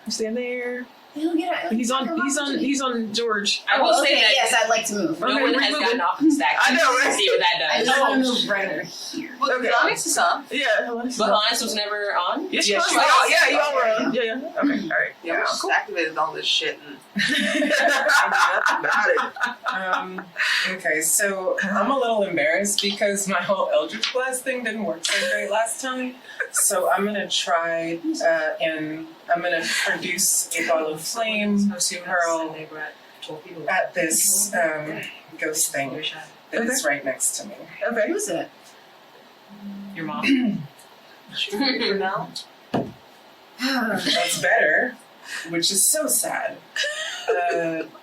Speaker 2: stand there.
Speaker 5: He'll get it.
Speaker 2: He's on George.
Speaker 6: I will say that
Speaker 5: yes, I'd like to move.
Speaker 6: no
Speaker 2: Okay,
Speaker 6: one
Speaker 2: we're
Speaker 6: has
Speaker 2: moving.
Speaker 6: gotten off the stack.
Speaker 2: I know, right?
Speaker 6: See what that
Speaker 5: I
Speaker 6: does.
Speaker 5: just want to move right over here.
Speaker 6: But
Speaker 2: Okay.
Speaker 6: Alex is on.
Speaker 2: Yeah.
Speaker 6: But Alex was never on.
Speaker 2: Yes,
Speaker 3: Yes,
Speaker 2: she
Speaker 3: she
Speaker 2: was.
Speaker 3: was.
Speaker 2: Yeah, y'all were on. Yeah. Okay. All right.
Speaker 7: Yeah, we just activated all this shit and
Speaker 2: Got it.
Speaker 3: Okay, so I'm a little embarrassed because my whole Eldritch Blast thing didn't work so great last time. So I'm going to try and I'm going to produce a ball of flame hurl at this ghost thing that is right next to me.
Speaker 2: Okay.
Speaker 5: Who's it?
Speaker 6: Your mom.
Speaker 7: for now.
Speaker 3: That's better, which is so sad.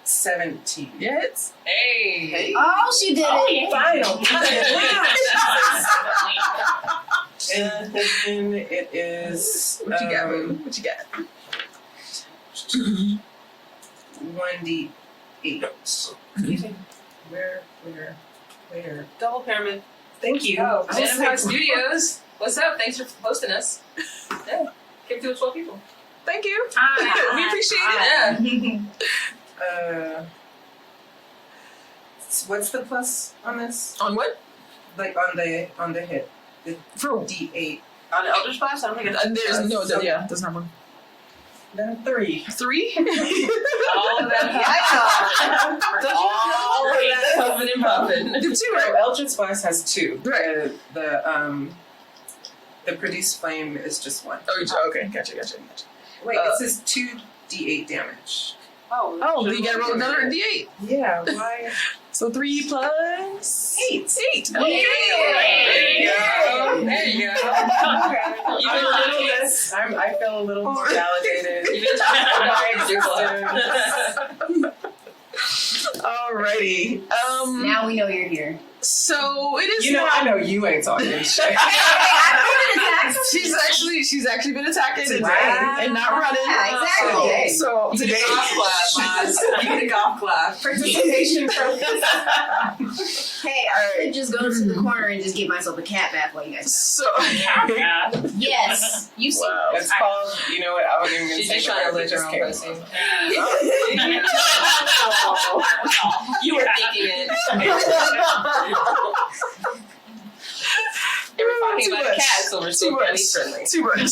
Speaker 3: 17.
Speaker 2: Yeah, it's.
Speaker 6: Hey.
Speaker 5: Oh, she did it.
Speaker 3: Final. And then it is
Speaker 2: What you got, Moon? What you got?
Speaker 3: 1d8. Where?
Speaker 6: Double pyramid.
Speaker 3: Thank you.
Speaker 6: Oh,
Speaker 3: I was like,
Speaker 6: Studios. What's up? Thanks for hosting us. Yeah. Came through with 12 people.
Speaker 2: Thank you.
Speaker 6: Hi.
Speaker 2: We appreciate it.
Speaker 6: Yeah.
Speaker 3: what's the plus on this?
Speaker 2: On what?
Speaker 3: Like on the hit. The
Speaker 2: For
Speaker 3: d8.
Speaker 7: On Eldritch Blast, I don't think it's
Speaker 2: there's no. Yeah, doesn't have one.
Speaker 3: Then 3.
Speaker 2: 3.
Speaker 6: All of that. All of that puffing and puffing.
Speaker 2: The 2,
Speaker 3: So
Speaker 2: right?
Speaker 3: Eldritch Blast has 2.
Speaker 2: Right.
Speaker 3: The produced flame is just 1.
Speaker 2: Oh, okay. Gotcha.
Speaker 3: Wait, it says 2d8 damage.
Speaker 2: Oh, you gotta roll another D8.
Speaker 3: Yeah, why?
Speaker 2: So 3 plus 8. 8.
Speaker 6: There you go. There you go.
Speaker 3: I'm a little less. I feel a little more validated.
Speaker 6: Even
Speaker 3: My existence.
Speaker 2: Alrighty.
Speaker 5: Now we know you're here.
Speaker 2: So it is.
Speaker 3: You know,
Speaker 2: now-
Speaker 3: I know you ain't talking shit.
Speaker 2: She's actually been attacking and,
Speaker 3: Wow.
Speaker 2: and not running.
Speaker 5: Yeah, exactly.
Speaker 2: So
Speaker 6: You
Speaker 2: today.
Speaker 6: get a golf clap, Maz. You get a golf clap.
Speaker 3: Participation trophy.
Speaker 5: Hey, I could just go to the corner and just give myself a cat bath while you guys.
Speaker 2: So.
Speaker 5: Yes, you see.
Speaker 2: Wow.
Speaker 3: It's called, you know what, I wasn't even
Speaker 6: She's
Speaker 3: say
Speaker 6: just
Speaker 3: the
Speaker 6: trying to
Speaker 3: word, it
Speaker 6: lift her
Speaker 3: just
Speaker 6: own
Speaker 3: came
Speaker 6: pussy. You were thinking it. They were talking
Speaker 2: Too
Speaker 6: about a
Speaker 2: much.
Speaker 6: cat, so we're still friendly.
Speaker 2: Too much.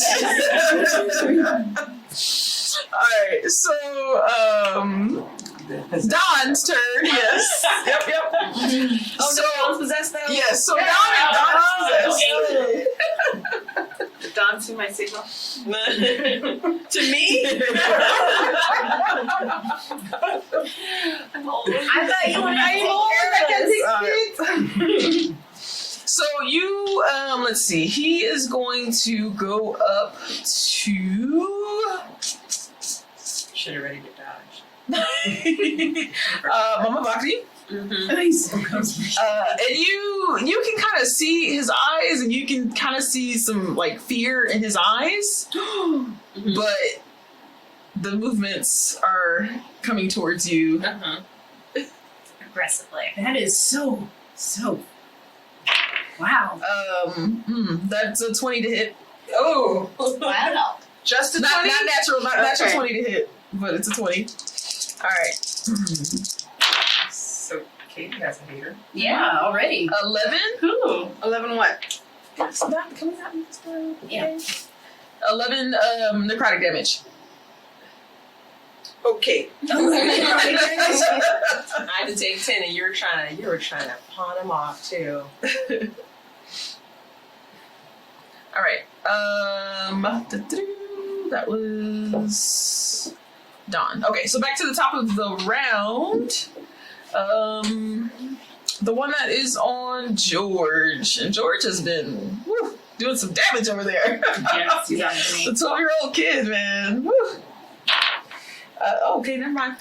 Speaker 2: Alright, so Don's turn, yes. Yep.
Speaker 6: Oh,
Speaker 2: so,
Speaker 6: no, Dawn's possessed though?
Speaker 2: yes, so Don is possessed.
Speaker 7: Don too
Speaker 3: my signal.
Speaker 6: To me?
Speaker 3: I'm old.
Speaker 5: I thought you wanted to take care of us.
Speaker 2: So you, let's see. He is going to go up to
Speaker 6: Should have ready to dodge.
Speaker 2: Mama Bhakti.
Speaker 5: Nice.
Speaker 2: And you can kind of see his eyes, and you can kind of see some like fear in his eyes, but the movements are coming towards you.
Speaker 5: Aggressively. That is so. Wow.
Speaker 2: That's a 20 to hit.
Speaker 6: Oh!
Speaker 5: Wow.
Speaker 7: Just a 20?
Speaker 2: Not natural, not natural
Speaker 7: Okay.
Speaker 2: 20 to hit, but it's a 20. All right.
Speaker 3: So Katie has a hater.
Speaker 5: Yeah, already.
Speaker 2: 11.
Speaker 4: Ooh.
Speaker 7: 11 what?
Speaker 2: It's not coming out in this room.
Speaker 5: Yeah.
Speaker 2: 11 necrotic damage.
Speaker 7: Okay.
Speaker 6: I had to take 10 and you were trying to pawn him off too.
Speaker 2: All right. That was Dawn. Okay, so back to the top of the round. The one that is on George, and George has been doing some damage over there.
Speaker 4: Yes, he's on
Speaker 2: The
Speaker 4: me.
Speaker 2: 12-year-old kid, man. Woo. Okay, never mind.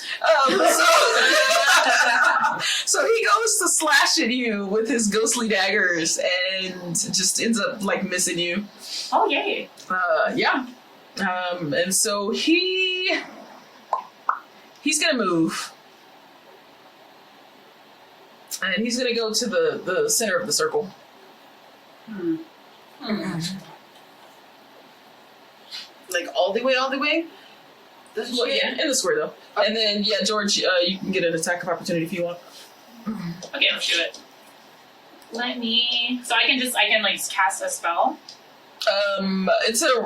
Speaker 2: So he goes to slash at you with his ghostly daggers and just ends up like missing you.
Speaker 4: Oh, yay.
Speaker 2: Yeah. And so he's gonna move. And he's gonna go to the center of the circle.
Speaker 7: Like all the way? This is
Speaker 2: Well, yeah, in the square though. And then yeah, George, you can get an attack of opportunity if you want.
Speaker 4: Okay, let's do it. Let me. So I can like cast a spell.
Speaker 2: It's a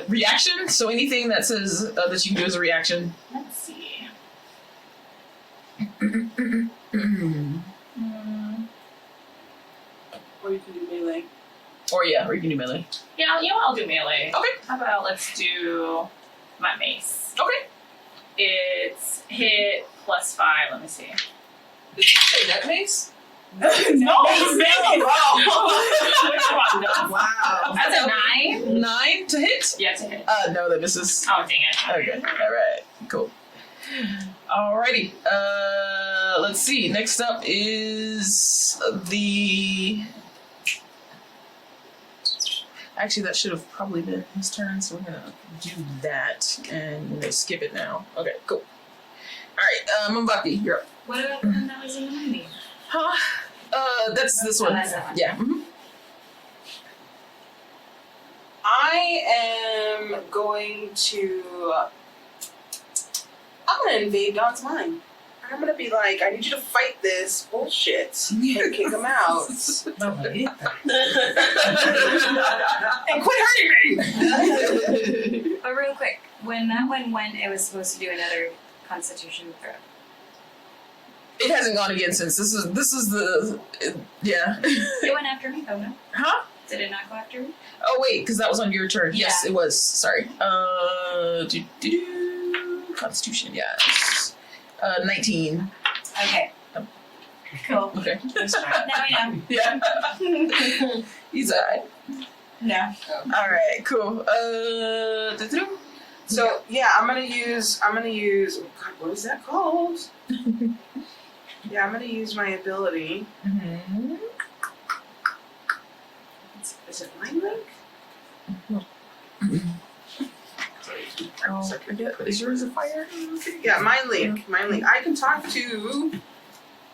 Speaker 2: reaction, so anything that says that you can do as a reaction.
Speaker 4: Let's see.
Speaker 7: Or you can do melee.
Speaker 2: Or you can do melee.
Speaker 4: Yeah, you know what? I'll do melee.
Speaker 2: Okay.
Speaker 4: How about let's do my mace?
Speaker 2: Okay.
Speaker 4: It's hit +5. Let me see.
Speaker 6: Did you say that mace?
Speaker 4: No,
Speaker 7: Wow.
Speaker 4: That's a 9.
Speaker 2: 9 to hit?
Speaker 4: Yeah, to hit.
Speaker 2: No, that misses.
Speaker 4: Oh, dang it.
Speaker 2: Okay. Alright. Cool. Alrighty. Let's see. Next up is the... Actually, that should have probably been his turn, so we're gonna do that, and we're gonna skip it now. Okay, cool. Alright, Mbaki, you're up.
Speaker 4: What about the one that was in the movie?
Speaker 2: Huh? That's this one.
Speaker 4: that's that one.
Speaker 2: Yeah. Mhm.
Speaker 7: I am going to invade Dawn's mind. I'm gonna be like, I need you to fight this bullshit and kick him out. And quit hurting me!
Speaker 8: But real quick, when that one went, it was supposed to do another Constitution throw.
Speaker 2: It hasn't gone again since. This is the yeah.
Speaker 8: It went after me, though, no?
Speaker 2: Huh?
Speaker 8: Did it not go after me?
Speaker 2: Oh wait, because that was on your turn. Yes,
Speaker 8: Yeah.
Speaker 2: it was. Sorry. Constitution. Yes. 19.
Speaker 8: Okay. Cool.
Speaker 2: Okay.
Speaker 8: Now we know.
Speaker 2: Yeah. He's alright.
Speaker 8: No.
Speaker 2: All right. Cool.
Speaker 7: So yeah, I'm gonna use oh God, what is that called? Yeah, I'm gonna use my ability.
Speaker 2: Mm-hmm.
Speaker 7: Is it Mind Link?
Speaker 2: Oh, I forget. Is yours a fire?
Speaker 7: Yeah, Mind Link. Mind Link. I can talk to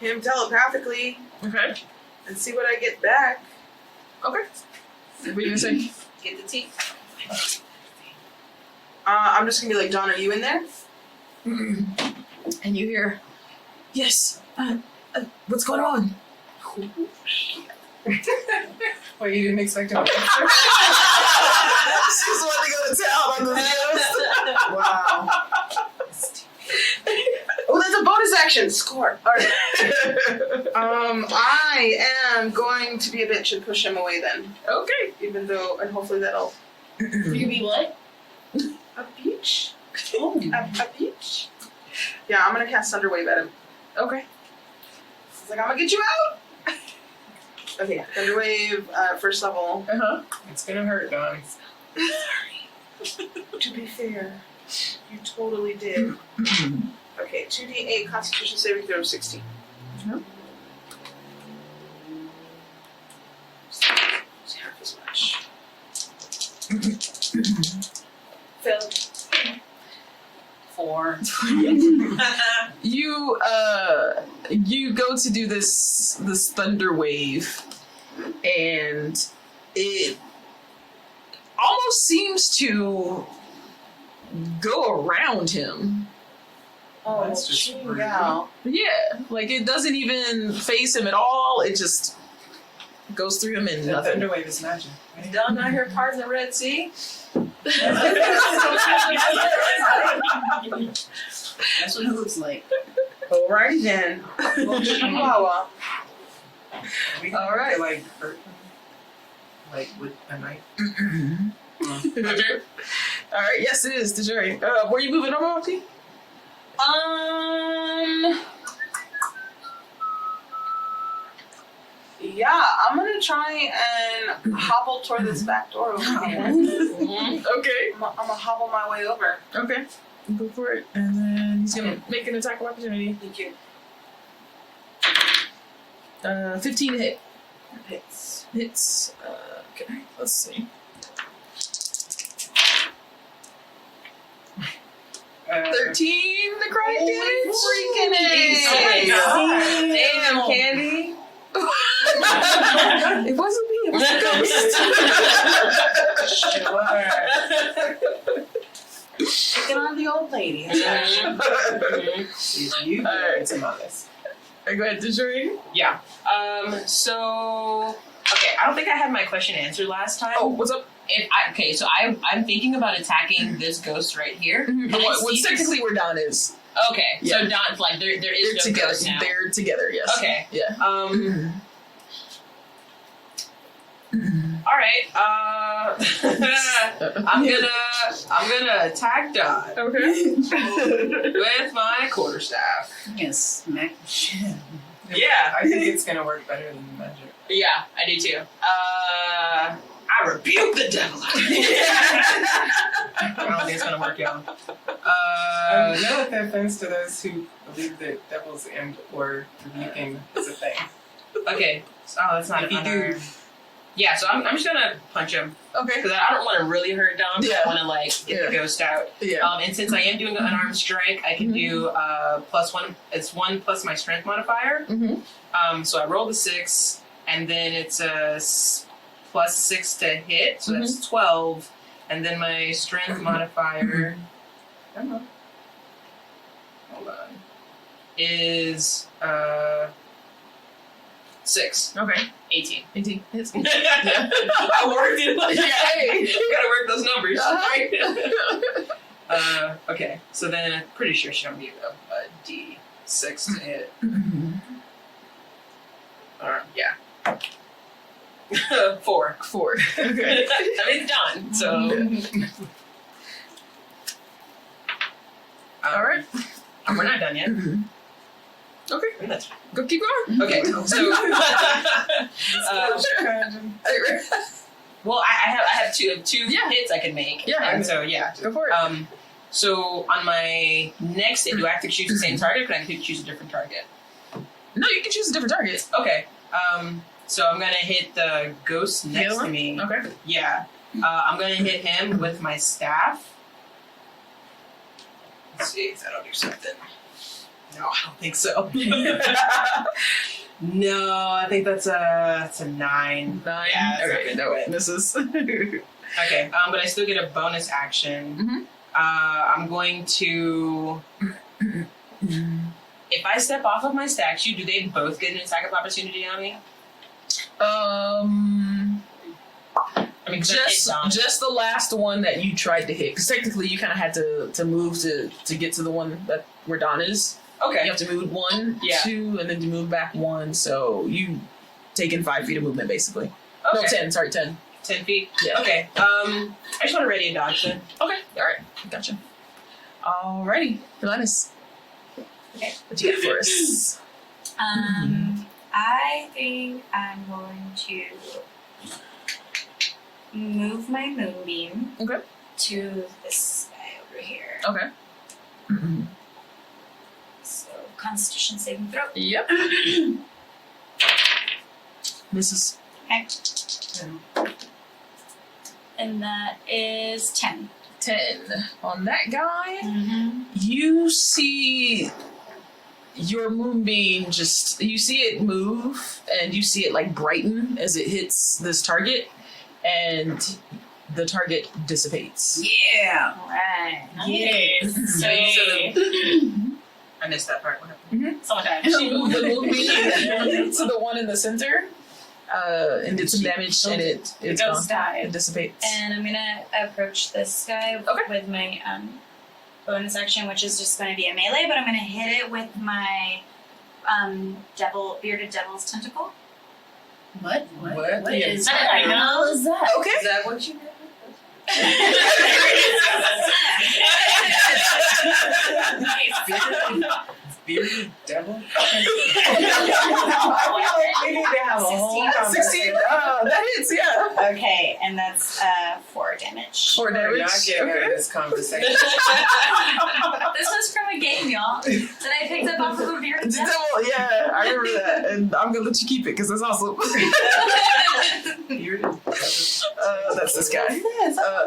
Speaker 7: him telepathically
Speaker 2: Okay.
Speaker 7: and see what I get back.
Speaker 2: Okay. What are you gonna say?
Speaker 6: Get the teeth.
Speaker 7: I'm just gonna be like, Dawn, are you in there?
Speaker 2: And you hear, yes. What's going on?
Speaker 3: Well, you didn't expect to answer.
Speaker 2: She's wanting to go to town on the news.
Speaker 7: Wow. Oh, that's a bonus action. Score. All right. I am going to be a bitch and push him away then.
Speaker 2: Okay.
Speaker 7: Even though, and hopefully that'll
Speaker 5: You can be what?
Speaker 7: A beach.
Speaker 5: Oh.
Speaker 7: A beach. Yeah, I'm gonna cast Thunder Wave at him.
Speaker 1: Okay.
Speaker 7: It's like I'm gonna get you out. Okay, Thunder Wave, first level.
Speaker 3: It's gonna hurt, Don.
Speaker 7: To be fair, you totally did. Okay, 2d8 Constitution saving throw of 16. It's half as much. Failed.
Speaker 6: 4.
Speaker 2: You go to do this thunder wave, and it almost seems to go around him.
Speaker 7: Oh,
Speaker 3: That's just rude.
Speaker 7: yeah.
Speaker 2: Yeah, like it doesn't even face him at all. It just goes through him and
Speaker 3: The
Speaker 2: nothing.
Speaker 3: Thunderwave is magic. Right?
Speaker 6: Don not hear part of the Red Sea?
Speaker 5: That's what it looks like.
Speaker 7: Alrighty then. Chihuahua.
Speaker 3: We
Speaker 2: All right.
Speaker 3: to, like hurt him, like with a knife.
Speaker 2: All right, yes, it is. Tajiri. Where are you moving over to?
Speaker 7: Yeah, I'm gonna try and hobble toward this back door over here.
Speaker 2: Okay.
Speaker 7: I'm gonna hobble my way over.
Speaker 2: Okay. Go for it. And then he's gonna make an attack of opportunity.
Speaker 7: Thank you.
Speaker 2: 15 to hit.
Speaker 7: Hits.
Speaker 2: Hits. Okay, let's see. 13 necrotic damage.
Speaker 7: Freaking
Speaker 6: Oh my
Speaker 7: A!
Speaker 6: god. Damn, Kandi.
Speaker 2: It wasn't me. It was the ghost.
Speaker 7: Picking on the old lady.
Speaker 3: Is you
Speaker 2: Alright.
Speaker 3: some others.
Speaker 2: Go ahead, Tajiri.
Speaker 6: Yeah. So okay, I don't think I had my question answered last time.
Speaker 2: Oh, what's up?
Speaker 6: So I'm thinking about attacking this ghost right here. Can I
Speaker 2: What's
Speaker 6: see this?
Speaker 2: technically where Don is.
Speaker 6: Okay,
Speaker 2: Yeah.
Speaker 6: so Don's like there is
Speaker 2: They're
Speaker 6: no
Speaker 2: together.
Speaker 6: ghost now.
Speaker 2: They're together, yes.
Speaker 6: Okay.
Speaker 2: Yeah.
Speaker 6: All right. I'm gonna attack Don
Speaker 2: Okay.
Speaker 6: with my quarterstaff.
Speaker 5: Yes, smack the shit.
Speaker 6: Yeah.
Speaker 3: I think it's gonna work better than the magic.
Speaker 6: Yeah, I do too. I rebuke the devil. I don't think it's gonna work out.
Speaker 3: No offense to those who believe that devils and or rebuking is a thing.
Speaker 6: Okay. Oh, that's not
Speaker 3: If you
Speaker 6: another.
Speaker 3: do-
Speaker 6: Yeah, so I'm just gonna punch him
Speaker 2: Okay.
Speaker 6: because I don't want to really hurt Dom.
Speaker 2: Yeah.
Speaker 6: I want to like get the ghost out.
Speaker 2: Yeah.
Speaker 6: And since I am doing an unarmed strike, I can do +1. It's 1 plus my strength modifier. So I roll the 6, and then it's a +6 to hit, so that's 12, and then my strength modifier. I don't know. Hold on. Is 6.
Speaker 2: Okay.
Speaker 6: 18.
Speaker 2: 18 hits.
Speaker 6: I worked it. Like,
Speaker 2: Yay.
Speaker 6: you gotta work those numbers.
Speaker 2: Uh-huh.
Speaker 6: Okay, so then I'm pretty sure she don't need a D6 to hit. Yeah. 4.
Speaker 2: 4. Okay.
Speaker 6: I mean, it's done. So.
Speaker 2: All right.
Speaker 6: We're not done yet.
Speaker 2: Okay.
Speaker 6: That's
Speaker 2: Go keep going.
Speaker 6: okay. So. Well, I have two hits I can make.
Speaker 2: Yeah.
Speaker 6: And so yeah.
Speaker 2: Go for it.
Speaker 6: So on my next hit, do I have to choose the same target, or can I choose a different target?
Speaker 2: No, you can choose a different target.
Speaker 6: Okay. So I'm gonna hit the ghost next to me.
Speaker 2: Okay.
Speaker 6: Yeah. I'm gonna hit him with my staff. Let's see if that'll do something. No, I don't think so. No, I think that's a 9.
Speaker 2: 9.
Speaker 6: Yeah, that's
Speaker 2: Okay.
Speaker 6: not
Speaker 2: No, it misses.
Speaker 6: Okay, but I still get a bonus action. I'm going to. If I step off of my statue, do they both get an attack of opportunity on me?
Speaker 2: I mean,
Speaker 6: 'cause I hit Dom.
Speaker 2: just the last one that you tried to hit, because technically you kind of had to move to get to the one that where Don is.
Speaker 6: Okay.
Speaker 2: You have to move 1,
Speaker 6: Yeah.
Speaker 2: 2, and then to move back 1. So you taking 5 feet of movement basically.
Speaker 6: Okay.
Speaker 2: No, 10. Sorry, 10.
Speaker 6: 10 feet?
Speaker 2: Yeah.
Speaker 6: Okay. I just want to ready a dodge then.
Speaker 2: Okay, alright, gotcha. Alrighty, Linus.
Speaker 8: Okay.
Speaker 2: What you got for us?
Speaker 8: I think I'm going to move my moonbeam
Speaker 2: Okay.
Speaker 8: to this guy over here.
Speaker 2: Okay.
Speaker 8: So, Constitution saving throw.
Speaker 2: Yep. Misses.
Speaker 8: Okay. And that is 10.
Speaker 2: 10. On that guy,
Speaker 8: Mm-hmm.
Speaker 2: you see your moonbeam you see it move and you see it like brighten as it hits this target and the target dissipates.
Speaker 5: Yeah.
Speaker 8: Alright.
Speaker 4: Yes. So,
Speaker 6: I missed that part. What happened?
Speaker 4: someone died.
Speaker 2: She moved the moonbeam to the one in the center and did some damage and it's
Speaker 4: Ghost
Speaker 2: gone.
Speaker 4: died.
Speaker 2: It dissipates.
Speaker 8: And I'm gonna approach this guy with my bonus action, which is just gonna be a melee, but I'm gonna hit it with my bearded devil's tentacle.
Speaker 5: What?
Speaker 6: What?
Speaker 5: Is
Speaker 4: I
Speaker 5: that?
Speaker 4: know.
Speaker 5: How is that?
Speaker 2: Okay.
Speaker 6: Is that what you did? Bearded devil?
Speaker 3: We need to have a whole
Speaker 2: 16. That hits, yeah.
Speaker 8: Okay, and that's 4 damage.
Speaker 2: 4
Speaker 3: We're
Speaker 2: damage.
Speaker 3: not getting out of this conversation.
Speaker 8: This was from a game, y'all, that I picked up off of a bearded devil.
Speaker 2: Devil, yeah, I remember that, and I'm gonna let you keep it because it's awesome.
Speaker 3: Bearded devil.
Speaker 2: That's this guy. So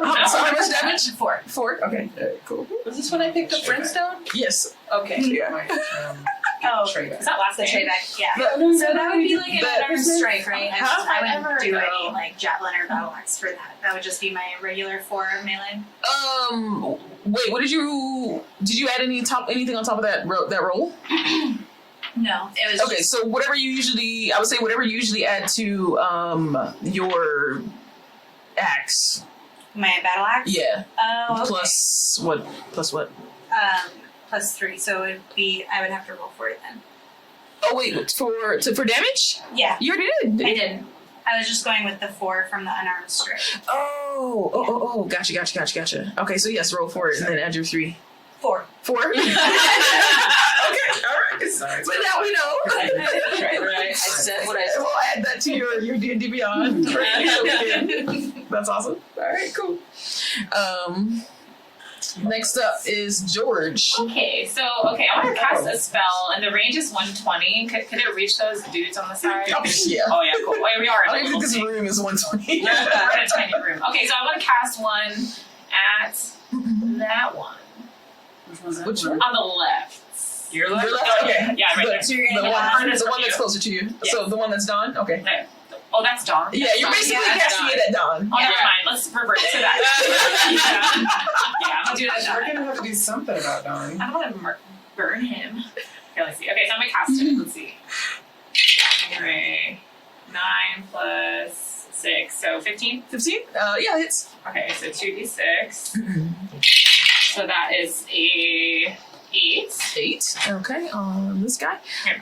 Speaker 2: how much damage? 4. 4. Okay. Cool.
Speaker 6: Was this when I picked up Brimstone?
Speaker 2: Yes.
Speaker 6: Okay.
Speaker 2: Yeah.
Speaker 8: Oh,
Speaker 6: Trade
Speaker 4: Is that last
Speaker 8: the
Speaker 4: name?
Speaker 8: trade back, yeah.
Speaker 2: But-
Speaker 8: So that would be like an
Speaker 2: That-
Speaker 8: unarmed strike, right?
Speaker 2: Huh?
Speaker 8: I wouldn't do
Speaker 4: Ever
Speaker 8: any like javelin or battle axe for that. That would just be my regular 4 melee.
Speaker 2: Wait. What did you add anything on top of that roll?
Speaker 8: No, it was
Speaker 2: Okay. So whatever you usually add to your axe.
Speaker 8: my battle axe.
Speaker 2: Yeah.
Speaker 8: Oh, okay.
Speaker 2: Plus what?
Speaker 8: Plus 3, so it would be. I would have to roll for it then.
Speaker 2: Oh wait, for damage?
Speaker 8: Yeah,
Speaker 2: You already did.
Speaker 8: I didn't. I was just going with the 4 from the unarmed strike.
Speaker 2: Oh, gotcha. Okay, so yes, roll for it and then add your 3.
Speaker 8: 4.
Speaker 2: 4? Okay, all right.
Speaker 3: Sorry.
Speaker 2: But now we know.
Speaker 6: Right. I said what I said.
Speaker 2: We'll add that to your D&D Beyond. That's awesome. All right, cool. Next up is George.
Speaker 4: Okay, I want to cast a spell, and the range is 120. Could it reach those dudes on the side?
Speaker 2: Oh, yeah.
Speaker 4: Oh yeah, cool. Wait, we are
Speaker 2: I
Speaker 4: in a
Speaker 2: don't
Speaker 4: little
Speaker 2: think this
Speaker 4: thing.
Speaker 2: room is 120.
Speaker 4: We're in a tiny room. Okay, so I want to cast one at that one
Speaker 2: Which one?
Speaker 4: on the left.
Speaker 6: You're
Speaker 2: Your
Speaker 6: like,
Speaker 2: left? Okay.
Speaker 4: Yeah, right there.
Speaker 8: So you're
Speaker 2: The
Speaker 8: gonna
Speaker 2: one,
Speaker 8: hit
Speaker 2: the one that's closer to you.
Speaker 4: Yes.
Speaker 2: So the one that's Dawn? Okay.
Speaker 4: There. Oh, that's Dawn.
Speaker 2: Yeah, you're basically
Speaker 6: Yeah,
Speaker 2: casting
Speaker 6: Dawn.
Speaker 2: it at Dawn.
Speaker 4: Oh, never mind. Let's revert to that. yeah, I'll do that.
Speaker 3: We're gonna have to do something about Dawn.
Speaker 4: I don't want to burn him. Okay, let's see. Okay, so I'm gonna cast it. Let's see. Alright. 9 plus 6, so 15.
Speaker 2: 15? Yeah, it's.
Speaker 4: Okay, so 2d6. So that is a 8.
Speaker 2: 8. Okay, this guy.
Speaker 4: Here.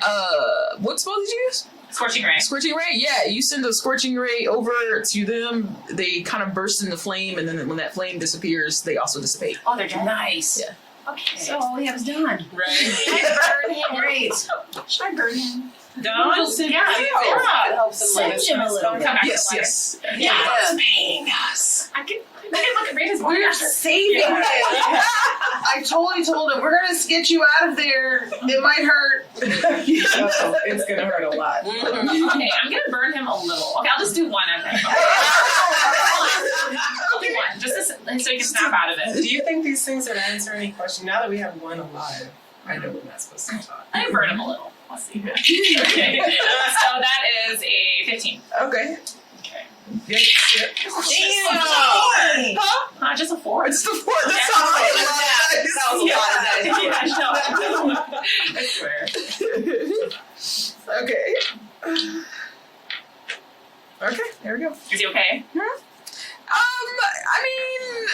Speaker 2: What spell did you use?
Speaker 4: Scorching ray.
Speaker 2: Scorching ray? Yeah, you send a scorching ray over to them. They kind of burst into flame, and then when that flame disappears, they also dissipate.
Speaker 4: Oh, they're dead.
Speaker 6: nice.
Speaker 2: Yeah.
Speaker 4: Okay.
Speaker 5: So all we have is Dawn.
Speaker 6: Right.
Speaker 4: burn him.
Speaker 5: Great.
Speaker 4: Should I burn him?
Speaker 6: Dawn?
Speaker 4: Yeah.
Speaker 6: It helps him let us
Speaker 5: Send him a
Speaker 6: know.
Speaker 5: little
Speaker 4: Come back
Speaker 2: Yes,
Speaker 4: to life.
Speaker 2: yes.
Speaker 4: Yeah.
Speaker 6: paying us.
Speaker 4: I can look at Rita's one.
Speaker 7: We're saving
Speaker 4: Yeah.
Speaker 7: him. I totally told him we're gonna get you out of there. It might hurt.
Speaker 3: It's gonna hurt a lot.
Speaker 4: Okay, I'm gonna burn him a little. Okay, I'll just do one of them. I'll do one, just so you can snap out of it.
Speaker 3: Do you think these things would answer any question? Now that we have one alive, I know we're not supposed to talk.
Speaker 4: I'm gonna burn him a little. Let's see. Okay, so that is a 15.
Speaker 2: Okay.
Speaker 4: Okay.
Speaker 2: Yeah.
Speaker 4: Not just a 4.
Speaker 2: It's the 4. That sounds like a lot.
Speaker 4: Yeah, I know.
Speaker 2: Okay. Okay, there we go.
Speaker 4: Is he okay?
Speaker 2: I mean,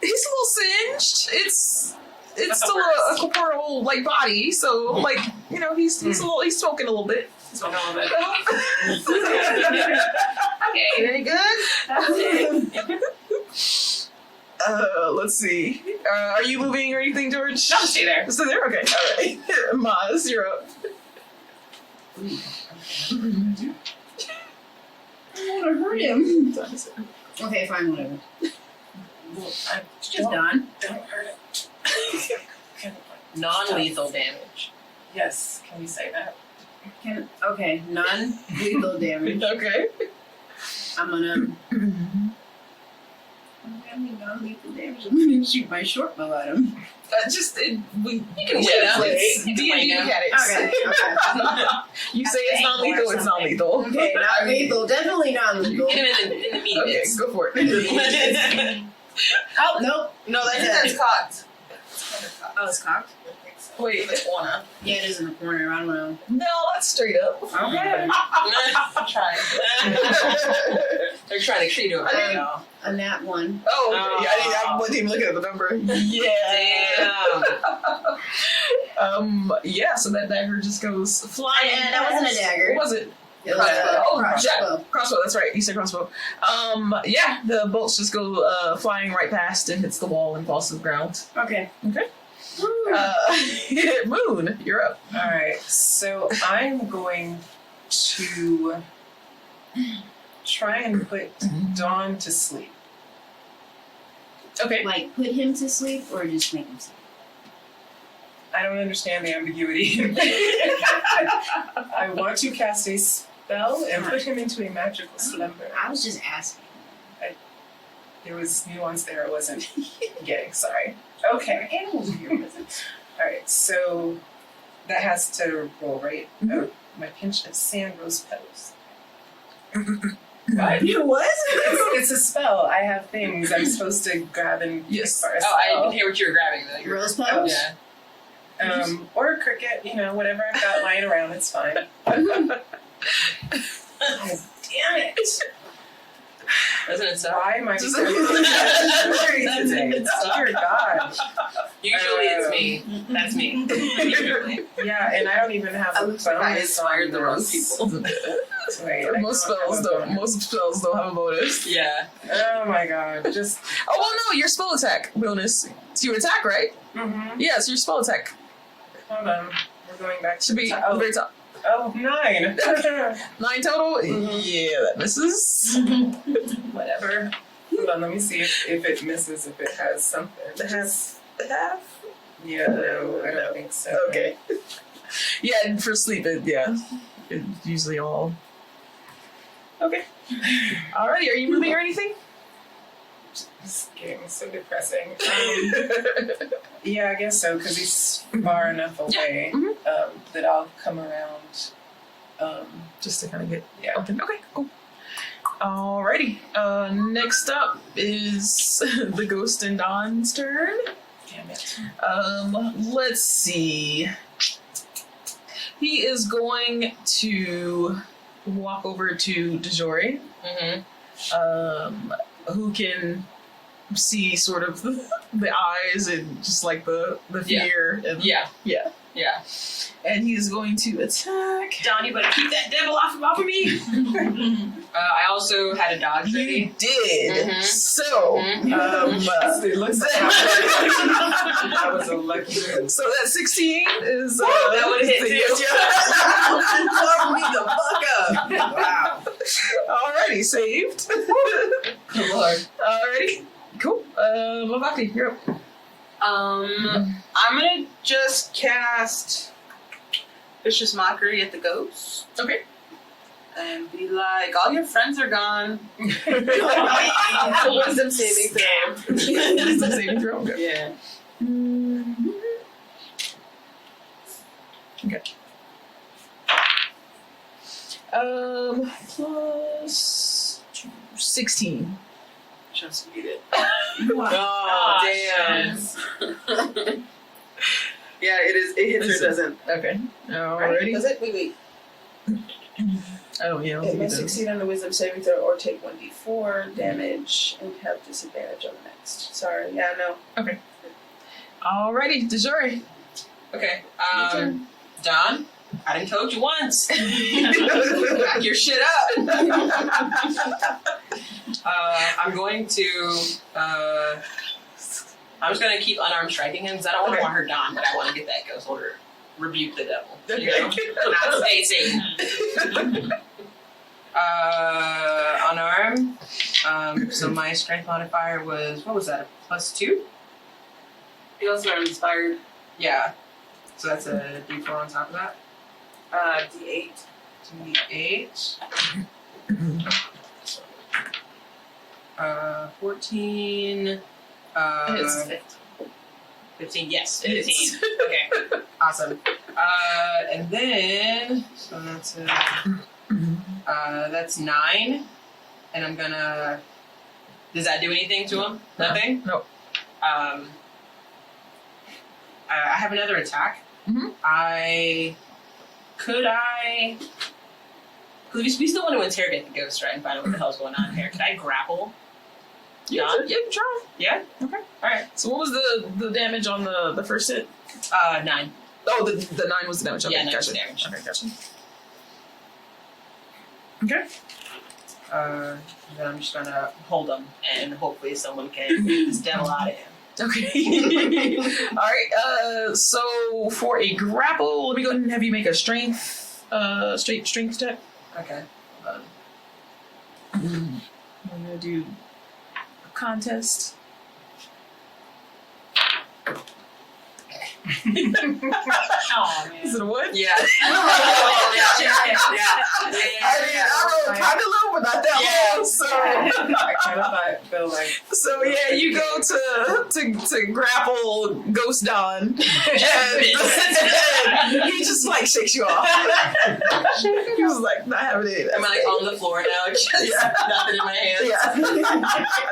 Speaker 2: he's a little singed. It's
Speaker 4: That's
Speaker 2: still
Speaker 4: the
Speaker 2: a corporeal like body, so like he's smoking a little bit.
Speaker 4: So all of it.
Speaker 2: Okay.
Speaker 7: Very good.
Speaker 4: That's it.
Speaker 2: Let's see. Are you moving or anything, George?
Speaker 4: No, stay there.
Speaker 2: Stay there? Okay. All right. Maz, you're up.
Speaker 5: I want to hurt him. Okay, fine, whatever. It's just done.
Speaker 3: Don't hurt it.
Speaker 6: Non-lethal damage.
Speaker 3: Yes, can we say that?
Speaker 5: Okay, non-lethal damage.
Speaker 2: Okay.
Speaker 5: I'm gonna non-lethal damage. I'm gonna shoot my short bow at him.
Speaker 2: You can
Speaker 6: Yeah,
Speaker 2: it's
Speaker 6: you can
Speaker 2: D&D
Speaker 6: wait now.
Speaker 2: mechanics.
Speaker 5: Okay.
Speaker 2: You say it's non-lethal, it's non-lethal.
Speaker 5: Okay, not lethal. Definitely not lethal.
Speaker 6: Hit him in the meat
Speaker 2: Okay,
Speaker 6: bits.
Speaker 2: go for it.
Speaker 5: Oh, nope.
Speaker 7: No, that's cocked.
Speaker 5: Oh, it's cocked?
Speaker 2: Wait.
Speaker 7: The corner.
Speaker 5: Yeah, it is in the corner. I don't know.
Speaker 2: No, that's straight up.
Speaker 5: Okay.
Speaker 7: I'm trying.
Speaker 6: They're trying to treat him.
Speaker 5: A nat one.
Speaker 2: Oh, yeah, I wasn't even looking at the number.
Speaker 6: Damn.
Speaker 2: Yeah, so that dagger just goes flying.
Speaker 5: And that wasn't a dagger.
Speaker 2: What was it?
Speaker 5: It was
Speaker 2: Crossbow. Crossbow, that's right. You said crossbow. Yeah, the bolts just go flying right past and hits the wall and falls to the ground.
Speaker 5: Okay.
Speaker 2: Okay. Moon, you're up.
Speaker 3: Alright, so I'm going to try and put Dawn to sleep.
Speaker 2: Okay.
Speaker 5: Like, put him to sleep or just make him sleep?
Speaker 3: I don't understand the ambiguity. I want to cast a spell and put him into a magical slumber.
Speaker 5: I was just asking.
Speaker 3: There was nuance there I wasn't getting, sorry. Okay.
Speaker 5: Animals are your presence.
Speaker 3: Alright, so that has to roll, right? Oh, my pinch of sand rose petals. What?
Speaker 5: What?
Speaker 3: It's a spell. I have things I'm supposed to grab and
Speaker 2: Yes.
Speaker 3: for a
Speaker 6: Oh, I
Speaker 3: spell.
Speaker 6: didn't hear what you were grabbing though.
Speaker 5: Rose petals?
Speaker 6: Yeah.
Speaker 3: Or a cricket, whatever I've got lying around, it's fine. Oh, damn it.
Speaker 6: Doesn't it suck?
Speaker 3: Why am I
Speaker 2: Just-
Speaker 3: so today? Dear God.
Speaker 6: Usually it's me. That's me. Usually.
Speaker 3: Yeah, and I don't even have a bonus
Speaker 7: I inspired the wrong
Speaker 3: on this.
Speaker 7: people.
Speaker 3: Wait, I
Speaker 2: Most
Speaker 3: don't have
Speaker 2: spells
Speaker 3: a
Speaker 2: don't.
Speaker 3: bonus.
Speaker 2: Most spells don't have a bonus.
Speaker 6: Yeah.
Speaker 3: Oh my God, just.
Speaker 2: Oh well, no, your spell attack bonus. It's your attack, right?
Speaker 3: Mm-hmm.
Speaker 2: Yeah, it's your spell attack.
Speaker 3: Hold on, we're going back to
Speaker 2: Should be
Speaker 3: the
Speaker 2: at the very top.
Speaker 3: 9.
Speaker 2: 9 total.
Speaker 3: Mhm.
Speaker 2: Yeah, that misses.
Speaker 3: Whatever. Hold on, let me see if it misses, if it has something.
Speaker 2: It has half.
Speaker 3: Yeah, no, I don't think so.
Speaker 2: Okay. Yeah, and for sleep, it's usually all. Okay. Alrighty, are you moving or anything?
Speaker 3: This game is so depressing. Yeah, I guess so, because he's far enough away
Speaker 2: Mhm.
Speaker 3: that I'll come around.
Speaker 2: Just to kind of get.
Speaker 3: Yeah.
Speaker 2: Okay, cool. Alrighty. Next up is the Ghost and Dawn's turn.
Speaker 3: Damn it.
Speaker 2: Let's see. He is going to walk over to DeJory, who can see sort of the eyes and just like the fear. And,
Speaker 6: Yeah.
Speaker 2: Yeah.
Speaker 6: Yeah.
Speaker 2: And he's going to attack.
Speaker 4: Don, you better keep that devil off of me.
Speaker 6: I also had a dodge
Speaker 2: You
Speaker 6: ready.
Speaker 2: did.
Speaker 6: Mhm.
Speaker 2: So,
Speaker 3: It looks like that was a lucky move.
Speaker 2: so that 16 is
Speaker 6: that would've hit too.
Speaker 7: Cover me the fuck up. Wow.
Speaker 2: Alrighty, saved.
Speaker 6: Good lord.
Speaker 2: Alrighty, cool. Lavati, you're up.
Speaker 7: I'm gonna just cast Vicious Mockery at the ghost
Speaker 2: Okay.
Speaker 7: and be like, all your friends are gone. Wisdom saving throw.
Speaker 2: Wisdom saving throw. Okay.
Speaker 7: Yeah.
Speaker 2: Okay. Plus 16.
Speaker 7: Just beat it.
Speaker 6: Oh, damn.
Speaker 7: Yeah, it is. It hits or doesn't.
Speaker 2: Okay. Alrighty.
Speaker 7: Does it? Wait.
Speaker 2: Oh yeah. I'll
Speaker 3: It
Speaker 2: do
Speaker 3: must
Speaker 2: that.
Speaker 3: succeed on the wisdom saving throw or take 1d4 damage and have disadvantage on the next. Sorry, yeah, no.
Speaker 2: Alrighty, DeJory.
Speaker 6: Okay. Don, I done told you once. Back your shit up. I'm going to. I'm just gonna keep unarmed striking him because I don't want her gone, but I want to get that ghost order. Rebuke the devil. You know? Not stay Satan. Unarmed. So my strength modifier was, what was that? A +2?
Speaker 2: You also are inspired.
Speaker 6: Yeah. So that's a D4 on top of that.
Speaker 2: D8.
Speaker 6: D8. 14.
Speaker 2: It's
Speaker 6: 15. Yes,
Speaker 2: It
Speaker 6: 15.
Speaker 2: is.
Speaker 6: Okay. Awesome. And then, so that's 9. And I'm gonna. Does that do anything to him? Nothing?
Speaker 2: No.
Speaker 6: I have another attack.
Speaker 2: Mhm.
Speaker 6: Because we still want to interrogate the ghost, right? And find out what the hell's going on here. Could I grapple?
Speaker 2: Yeah, you can try.
Speaker 6: Yeah?
Speaker 2: Okay.
Speaker 6: Alright.
Speaker 2: So what was the damage on the first hit?
Speaker 6: 9.
Speaker 2: Oh, the 9 was the damage. Okay,
Speaker 6: Yeah, 9 was
Speaker 2: gotcha.
Speaker 6: damage.
Speaker 2: Okay, gotcha. Okay.
Speaker 6: Then I'm just gonna hold him, and hopefully someone can get this devil out of him.
Speaker 2: Okay. Alright, so for a grapple, let me go ahead and have you make a strength check.
Speaker 6: Okay.
Speaker 2: I'm gonna do a contest.
Speaker 4: Oh, man.
Speaker 2: Is it a what?
Speaker 6: Yeah.
Speaker 2: I rolled kind of low, but not that low. So,
Speaker 3: I kind of feel like
Speaker 2: so yeah, you go to grapple Ghost Don, and he just like shakes you off. He was like not having any of that.
Speaker 6: Am I like on the floor now? Just nothing in my hands.
Speaker 2: Yeah.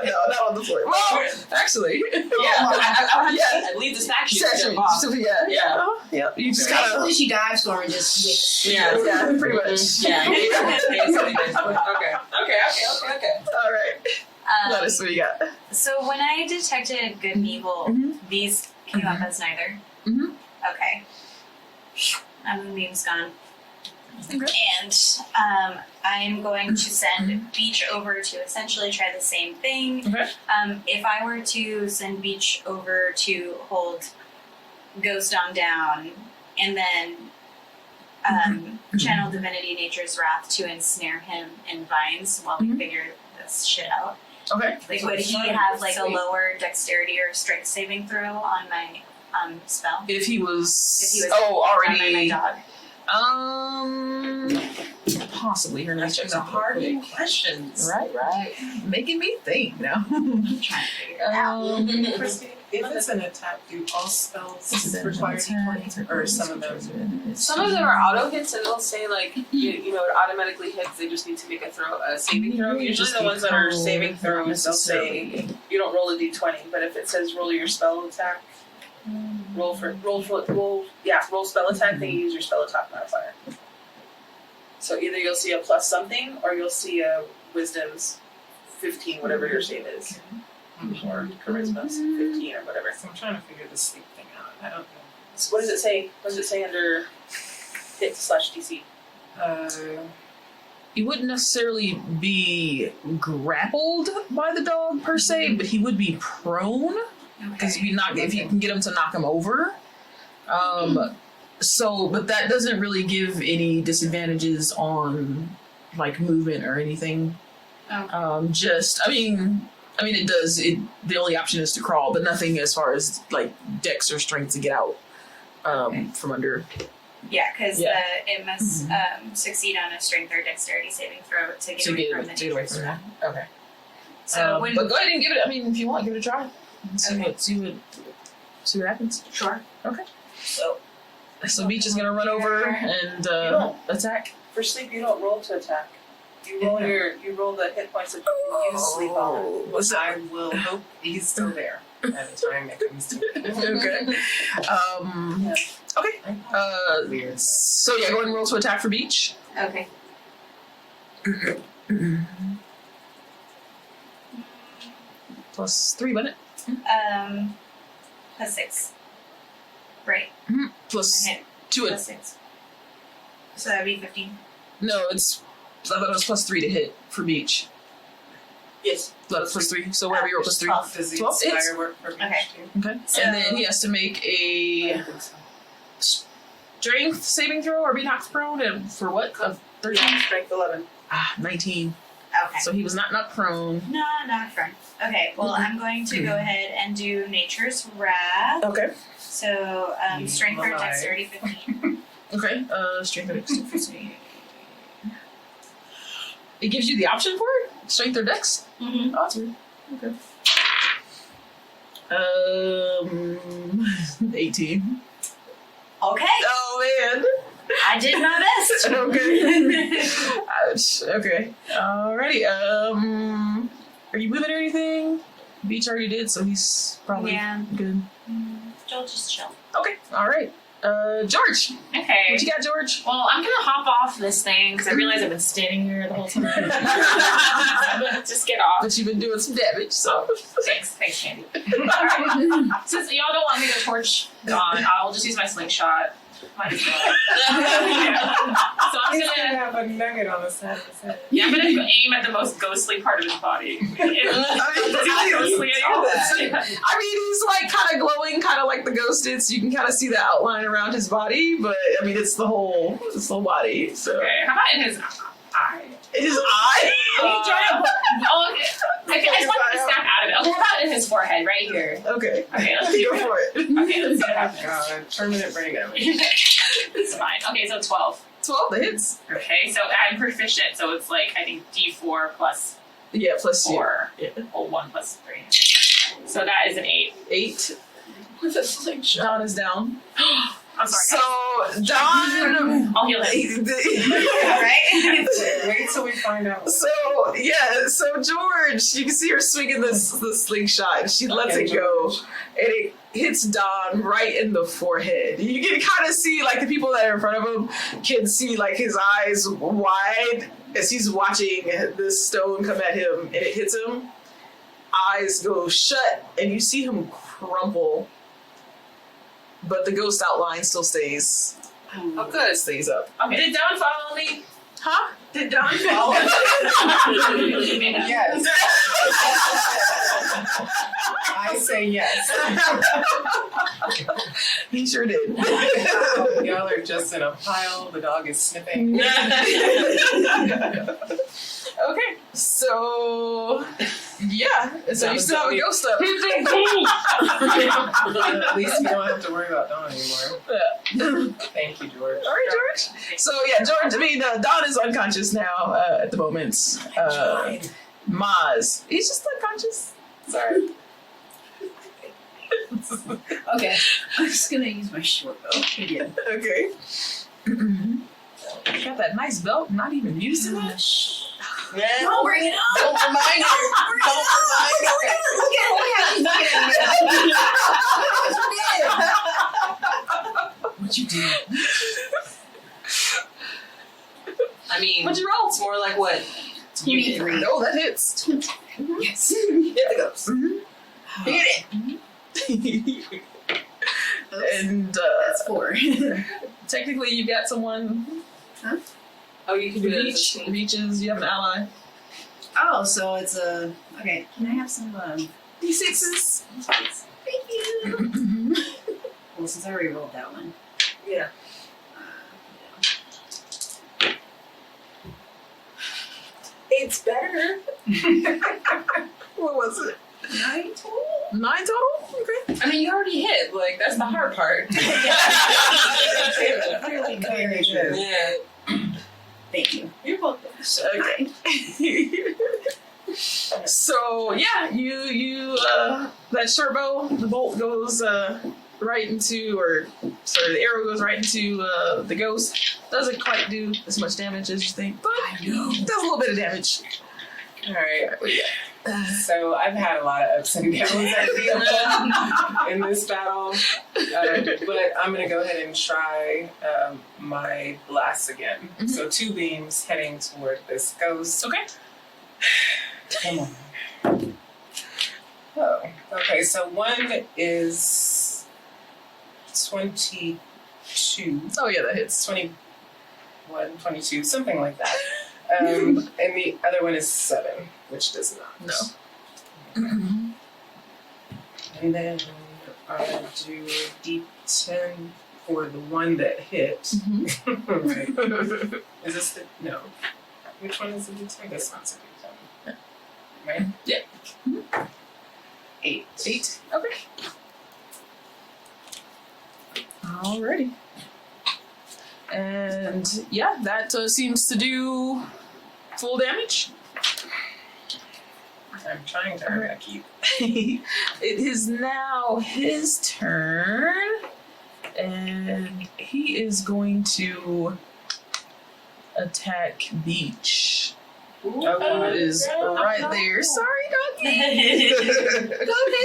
Speaker 2: No, not on the floor. Well, actually.
Speaker 6: Yeah. I
Speaker 2: Yeah.
Speaker 6: leave the statue.
Speaker 2: Section. Yeah.
Speaker 6: Yeah.
Speaker 2: Yeah. You just kind of.
Speaker 5: Basically, she dives for him and just whips.
Speaker 6: Yeah.
Speaker 2: Yeah, pretty much.
Speaker 6: Yeah. Okay.
Speaker 2: All right. Notice what you got.
Speaker 8: So when I detected good and evil,
Speaker 2: Mhm.
Speaker 8: these came up as neither.
Speaker 2: Mhm.
Speaker 8: Okay. My moonbeam's gone.
Speaker 2: Okay.
Speaker 8: And I'm going to send Beach over to essentially try the same thing.
Speaker 2: Okay.
Speaker 8: If I were to send Beach over to hold Ghost on down and then channel Divinity Nature's Wrath to ensnare him in vines while we figure this shit out.
Speaker 2: Okay.
Speaker 8: Like, would he have like a lower dexterity or strength saving throw on my spell?
Speaker 2: If he was.
Speaker 8: If he was
Speaker 2: oh,
Speaker 8: on
Speaker 2: already.
Speaker 8: my dog.
Speaker 2: Possibly. Her name
Speaker 6: The hard questions.
Speaker 2: Right. Making me think now.
Speaker 8: I'm trying to figure it out.
Speaker 3: Cristi, if it's an attack, do all spells require D20 or some of them?
Speaker 9: Some of them are auto hits, and they'll say like you know it automatically hits. They just need to make a saving throw. Usually the ones that are saving throws, they'll say you don't roll a D20. But if it says roll your spell attack, roll spell attack, then you use your spell attack modifier. So either you'll see a plus something, or you'll see a wisdom's 15, whatever your save is, or charisma's 15 or whatever.
Speaker 3: So I'm trying to figure this sleep thing out. I don't know.
Speaker 9: So what does it say? What does it say under hit/DC?
Speaker 2: He wouldn't necessarily be grappled by the dog per se, but he would be prone because if you can get him to knock him over. So, but that doesn't really give any disadvantages on like movement or anything. It does. The only option is to crawl, but nothing as far as like dex or strength to get out from under.
Speaker 8: Yeah, because
Speaker 2: Yeah.
Speaker 8: it must succeed on a strength or dexterity saving throw to get away from the
Speaker 2: get away
Speaker 8: nature's
Speaker 2: from
Speaker 8: wrath.
Speaker 2: that. Okay.
Speaker 8: So
Speaker 2: But go ahead and give it. If you want, give it a try. And see what happens.
Speaker 8: Sure.
Speaker 2: Okay.
Speaker 8: So
Speaker 2: Beach is gonna run over and attack.
Speaker 9: For sleep, you don't roll to attack. You roll the hit points that you sleep on.
Speaker 2: What's
Speaker 3: I will hope he's still there at the time it comes to it.
Speaker 2: Okay. Okay.
Speaker 3: Weird.
Speaker 2: So yeah, go ahead and roll to attack for Beach.
Speaker 8: okay.
Speaker 2: +3, wasn't
Speaker 8: +6. Right.
Speaker 2: it? Plus
Speaker 8: I hit
Speaker 2: 2.
Speaker 8: +6. So that'd be 15.
Speaker 2: No, I thought it was +3 to hit for each.
Speaker 9: Yes.
Speaker 2: That's +3. So wherever you roll +3.
Speaker 8: 12.
Speaker 3: Does the
Speaker 2: 12 hits.
Speaker 3: inspire work for me?
Speaker 8: Okay.
Speaker 2: Okay.
Speaker 8: So-
Speaker 2: And then he has to make a strength saving throw or be knocked prone. And for what? 13?
Speaker 9: Strength 11.
Speaker 2: 19.
Speaker 8: Okay.
Speaker 2: So he was not knocked prone.
Speaker 8: No, not front. Okay, well, I'm going to go ahead and do Nature's Wrath.
Speaker 2: Okay.
Speaker 8: So, strength or
Speaker 3: alive.
Speaker 8: dexterity 15.
Speaker 2: Okay. Strength or dex. 15. It gives you the option for it? Strength or dex?
Speaker 8: Mm-hmm.
Speaker 2: Oh, that's weird. Okay. 18.
Speaker 8: Okay,
Speaker 2: Oh man.
Speaker 8: I did my best.
Speaker 2: Okay. Ouch. Okay. Alrighty. Are you moving or anything? Beach already did, so he's probably
Speaker 8: Yeah.
Speaker 2: good.
Speaker 8: Joel, just chill.
Speaker 2: Okay. All right. George.
Speaker 4: Okay.
Speaker 2: What you got, George?
Speaker 4: Well, I'm gonna hop off this thing because I realize I've been standing here the whole time. Just get off.
Speaker 2: But you've been doing some damage, so.
Speaker 4: Thanks, Candy. Alright. Since y'all don't want me to torch Dawn, I'll just use my slingshot. Might as well. Yeah. So I'm
Speaker 3: He's gonna
Speaker 4: gonna
Speaker 3: have a nugget on the side of his head.
Speaker 4: I'm gonna aim at the most ghostly part of his body.
Speaker 2: I mean, he's like kind of glowing, kind of like the ghosted, so you can kind of see the outline around his body. But I mean, it's the whole body. So
Speaker 4: Okay, how about in his eye?
Speaker 2: his eye.
Speaker 4: I just want to snap out of it. Okay, how about in his forehead, right here?
Speaker 2: Okay,
Speaker 4: Okay, let's see
Speaker 2: go
Speaker 4: what
Speaker 2: for it.
Speaker 4: Okay, let's see what
Speaker 3: Oh
Speaker 4: happens.
Speaker 3: god, permanent brain damage.
Speaker 4: It's fine. Okay, so 12.
Speaker 2: 12 the hits.
Speaker 4: Okay, so I'm proficient, so it's like, I think D4 plus
Speaker 2: Yeah, plus
Speaker 4: 4.
Speaker 2: Yeah.
Speaker 4: Or 1 plus 3. So that is an 8.
Speaker 2: 8. Dawn is down.
Speaker 4: I'm sorry.
Speaker 2: So Dawn.
Speaker 4: I'll heal him.
Speaker 8: Right?
Speaker 3: Wait till we find out.
Speaker 2: So George, you can see her swinging the slingshot, and she lets
Speaker 3: Okay,
Speaker 2: it go, and it hits Don right in the forehead. You can kind of see, like, the people that are in front of him can see, like, his eyes wide as he's watching this stone come at him, and it hits him. Eyes go shut, and you see him crumple, but the ghost outline still stays.
Speaker 9: Oh, good.
Speaker 2: Stays up.
Speaker 4: Okay.
Speaker 9: Did Dawn follow me?
Speaker 2: Huh?
Speaker 9: Did Dawn follow me?
Speaker 3: Yes. I say yes.
Speaker 2: He sure did.
Speaker 3: Y'all are just in a pile. The dog is sniffing.
Speaker 2: Okay, so yeah, so you still have a ghost up.
Speaker 3: At least we don't have to worry about Dawn anymore. Thank you, George.
Speaker 2: All right, George. So yeah, George. I mean, Don is unconscious now at the moment. Maz, he's just unconscious. Sorry.
Speaker 5: Okay, I'm just gonna use my short bow again.
Speaker 2: Okay. Got that nice belt, not even used in it.
Speaker 5: Don't bring it up!
Speaker 9: Don't remind her. Don't remind her.
Speaker 5: What you did?
Speaker 9: I mean,
Speaker 2: What'd you roll?
Speaker 9: it's more like what?
Speaker 5: 23.
Speaker 2: No, that hits.
Speaker 5: Yes.
Speaker 9: Hit the ghost.
Speaker 2: Hit it. And
Speaker 5: That's 4.
Speaker 2: technically, you got someone.
Speaker 9: Oh, you can do that.
Speaker 2: Reaches. You have an ally.
Speaker 5: Oh, so it's a... Okay, can I have some...
Speaker 2: D6s.
Speaker 5: Thank you! Well, since I already rolled that one.
Speaker 9: Yeah. It's better.
Speaker 2: What was it?
Speaker 5: 9 total?
Speaker 2: 9 total? Okay.
Speaker 9: I mean, you already hit. Like, that's the hard part.
Speaker 5: Fairly good.
Speaker 9: Yeah.
Speaker 5: Thank you.
Speaker 9: You're welcome.
Speaker 2: Okay. So yeah, you that short bow, the bolt goes right into, or sorry, the arrow goes right into the ghost. Doesn't quite do as much damage as you think, but does a little bit of damage.
Speaker 3: All right. So I've had a lot of ups and downs I feel in this battle, but I'm gonna go ahead and try my blast again.
Speaker 2: Mhm.
Speaker 3: So 2 beams heading toward this ghost.
Speaker 2: Okay.
Speaker 3: Come on. Oh, okay. So 1 is 22.
Speaker 2: Oh yeah, that hits.
Speaker 3: 21 Pureblood, 22, something like that. And the other one is 7, which does not.
Speaker 2: No.
Speaker 3: And then I do a D10 for the one that hit. Right. Is this the... No. Which one is the D10? This one's a D10. Right?
Speaker 2: Yeah.
Speaker 3: 8.
Speaker 2: 8. Okay. Alrighty. And yeah, that seems to do full damage.
Speaker 3: I'm trying to keep.
Speaker 2: It is now his turn, and he is going to attack Beach. Who is right there. Sorry, doggy.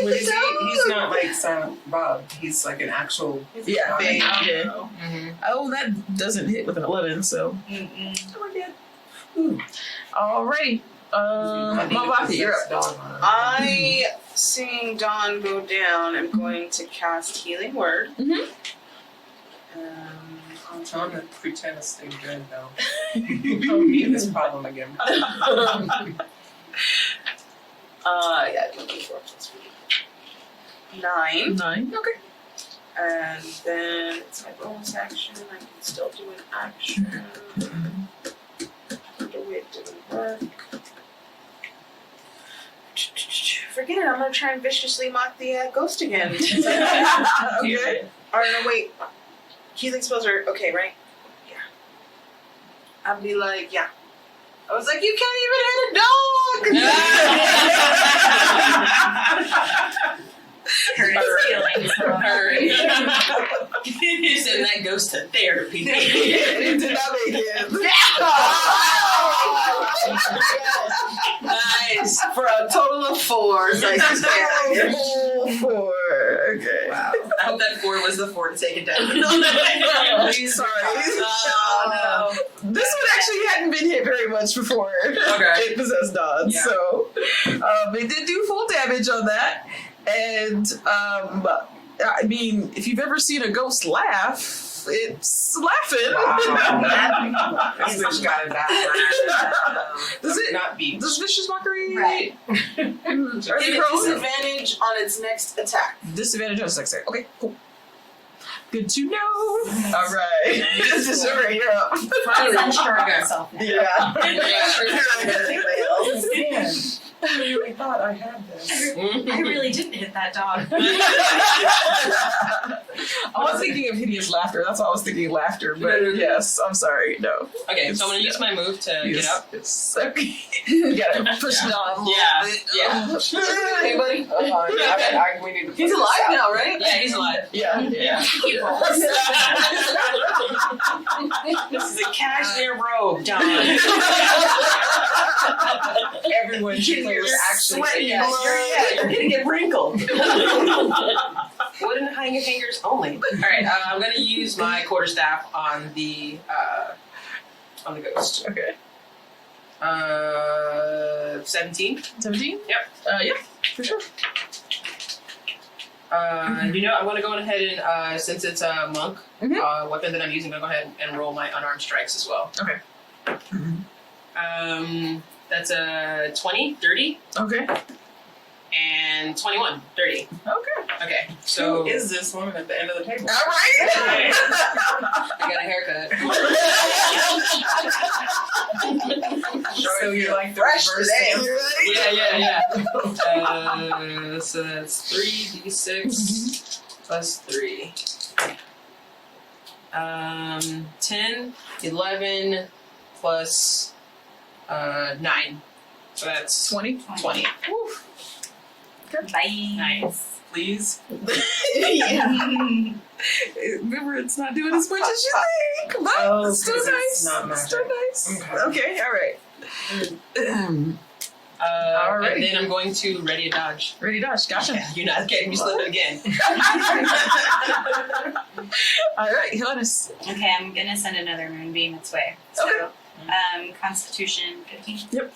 Speaker 3: He's not like Silent Bob. He's like an actual.
Speaker 2: Yeah.
Speaker 3: thing.
Speaker 2: Yeah.
Speaker 6: Mm-hmm.
Speaker 2: Oh, that doesn't hit with an 11, so. Oh, yeah. Alrighty. Mavaki, you're up.
Speaker 7: I, seeing Dawn go down, am going to cast Healing Word.
Speaker 3: I'll tell him to pretend to stay good though. You don't need this problem again.
Speaker 7: Yeah, 24 plus 9.
Speaker 2: 9. Okay.
Speaker 7: And then it's my bonus action. I can still do an action. The way it didn't work. Forget it, I'm gonna try and viciously mock the ghost again.
Speaker 2: Okay.
Speaker 7: Or no, wait. Healing spells are okay, right? Yeah. I'll be like, yeah. I was like, you can't even hit a dog!
Speaker 8: Hurry.
Speaker 6: Send that ghost to therapy.
Speaker 7: It did not make it.
Speaker 6: Nice.
Speaker 7: For a total of 4. So I just
Speaker 2: 4. Okay.
Speaker 6: Wow. I hope that 4 was the 4 to take it down.
Speaker 2: Sorry.
Speaker 6: Oh, no.
Speaker 2: This one actually hadn't been hit very much before. It possessed Dawn,
Speaker 6: Yeah.
Speaker 2: so it did do full damage on that. And I mean, if you've ever seen a ghost laugh, it's laughing.
Speaker 6: Wow. This bitch got it back.
Speaker 2: Does it
Speaker 3: not be?
Speaker 2: Does vicious mockery?
Speaker 8: Right.
Speaker 2: Are
Speaker 7: Give
Speaker 2: they
Speaker 7: it
Speaker 2: prone?
Speaker 7: disadvantage on its next attack.
Speaker 2: Disadvantage on sex. Okay, cool. Good to know. All right. This is right, you're up.
Speaker 8: He's unsure of himself now.
Speaker 2: Yeah.
Speaker 3: Man, I really thought I had this.
Speaker 8: I really didn't hit that dog.
Speaker 2: I was thinking of hideous laughter. That's why I was thinking laughter. But yes, I'm sorry. No.
Speaker 6: Okay, so I'm gonna use my move to get up.
Speaker 2: It's okay. You gotta push it on a little bit.
Speaker 6: Yeah.
Speaker 7: Hey, buddy.
Speaker 3: We need to
Speaker 7: He's alive now, right?
Speaker 6: Yeah, he's alive.
Speaker 2: Yeah.
Speaker 6: This is a cashmere robe, Don.
Speaker 3: Everyone should play with action.
Speaker 2: Sweaty
Speaker 6: Yeah,
Speaker 2: blood.
Speaker 6: you're gonna get wrinkled. Wooden hangers only. All right, I'm gonna use my quarterstaff on the ghost.
Speaker 2: Okay.
Speaker 6: 17.
Speaker 2: 17?
Speaker 6: Yep.
Speaker 2: Yeah, for sure.
Speaker 6: You know, I'm gonna go ahead and since it's a monk weapon that I'm using, I'm gonna go ahead and roll my unarmed strikes as well.
Speaker 2: Okay.
Speaker 6: That's a 20, 30,
Speaker 2: Okay.
Speaker 6: and 21, 30. Okay, so
Speaker 3: Who is this woman at the end of the table?
Speaker 2: All right.
Speaker 6: I got a haircut.
Speaker 3: So you're like the
Speaker 7: Fresh
Speaker 3: reverse
Speaker 7: today.
Speaker 3: thing.
Speaker 6: Yeah. So that's 3d6 plus 3. 10, 11 plus 9. So that's
Speaker 2: 20.
Speaker 6: 20.
Speaker 8: Bye.
Speaker 6: Nice. Please.
Speaker 2: Remember, it's not doing as much as you think, but
Speaker 3: Oh,
Speaker 2: it's still
Speaker 3: 'cause it's
Speaker 2: nice.
Speaker 3: not
Speaker 2: It's
Speaker 3: magic.
Speaker 2: still nice. Okay, all right.
Speaker 6: And then I'm going to ready a dodge.
Speaker 2: Ready, dodge. Gotcha.
Speaker 6: You're not getting me slipping again.
Speaker 2: All right, Jonas.
Speaker 8: Okay, I'm gonna send another moonbeam its way. So, Constitution 15.
Speaker 2: Yep.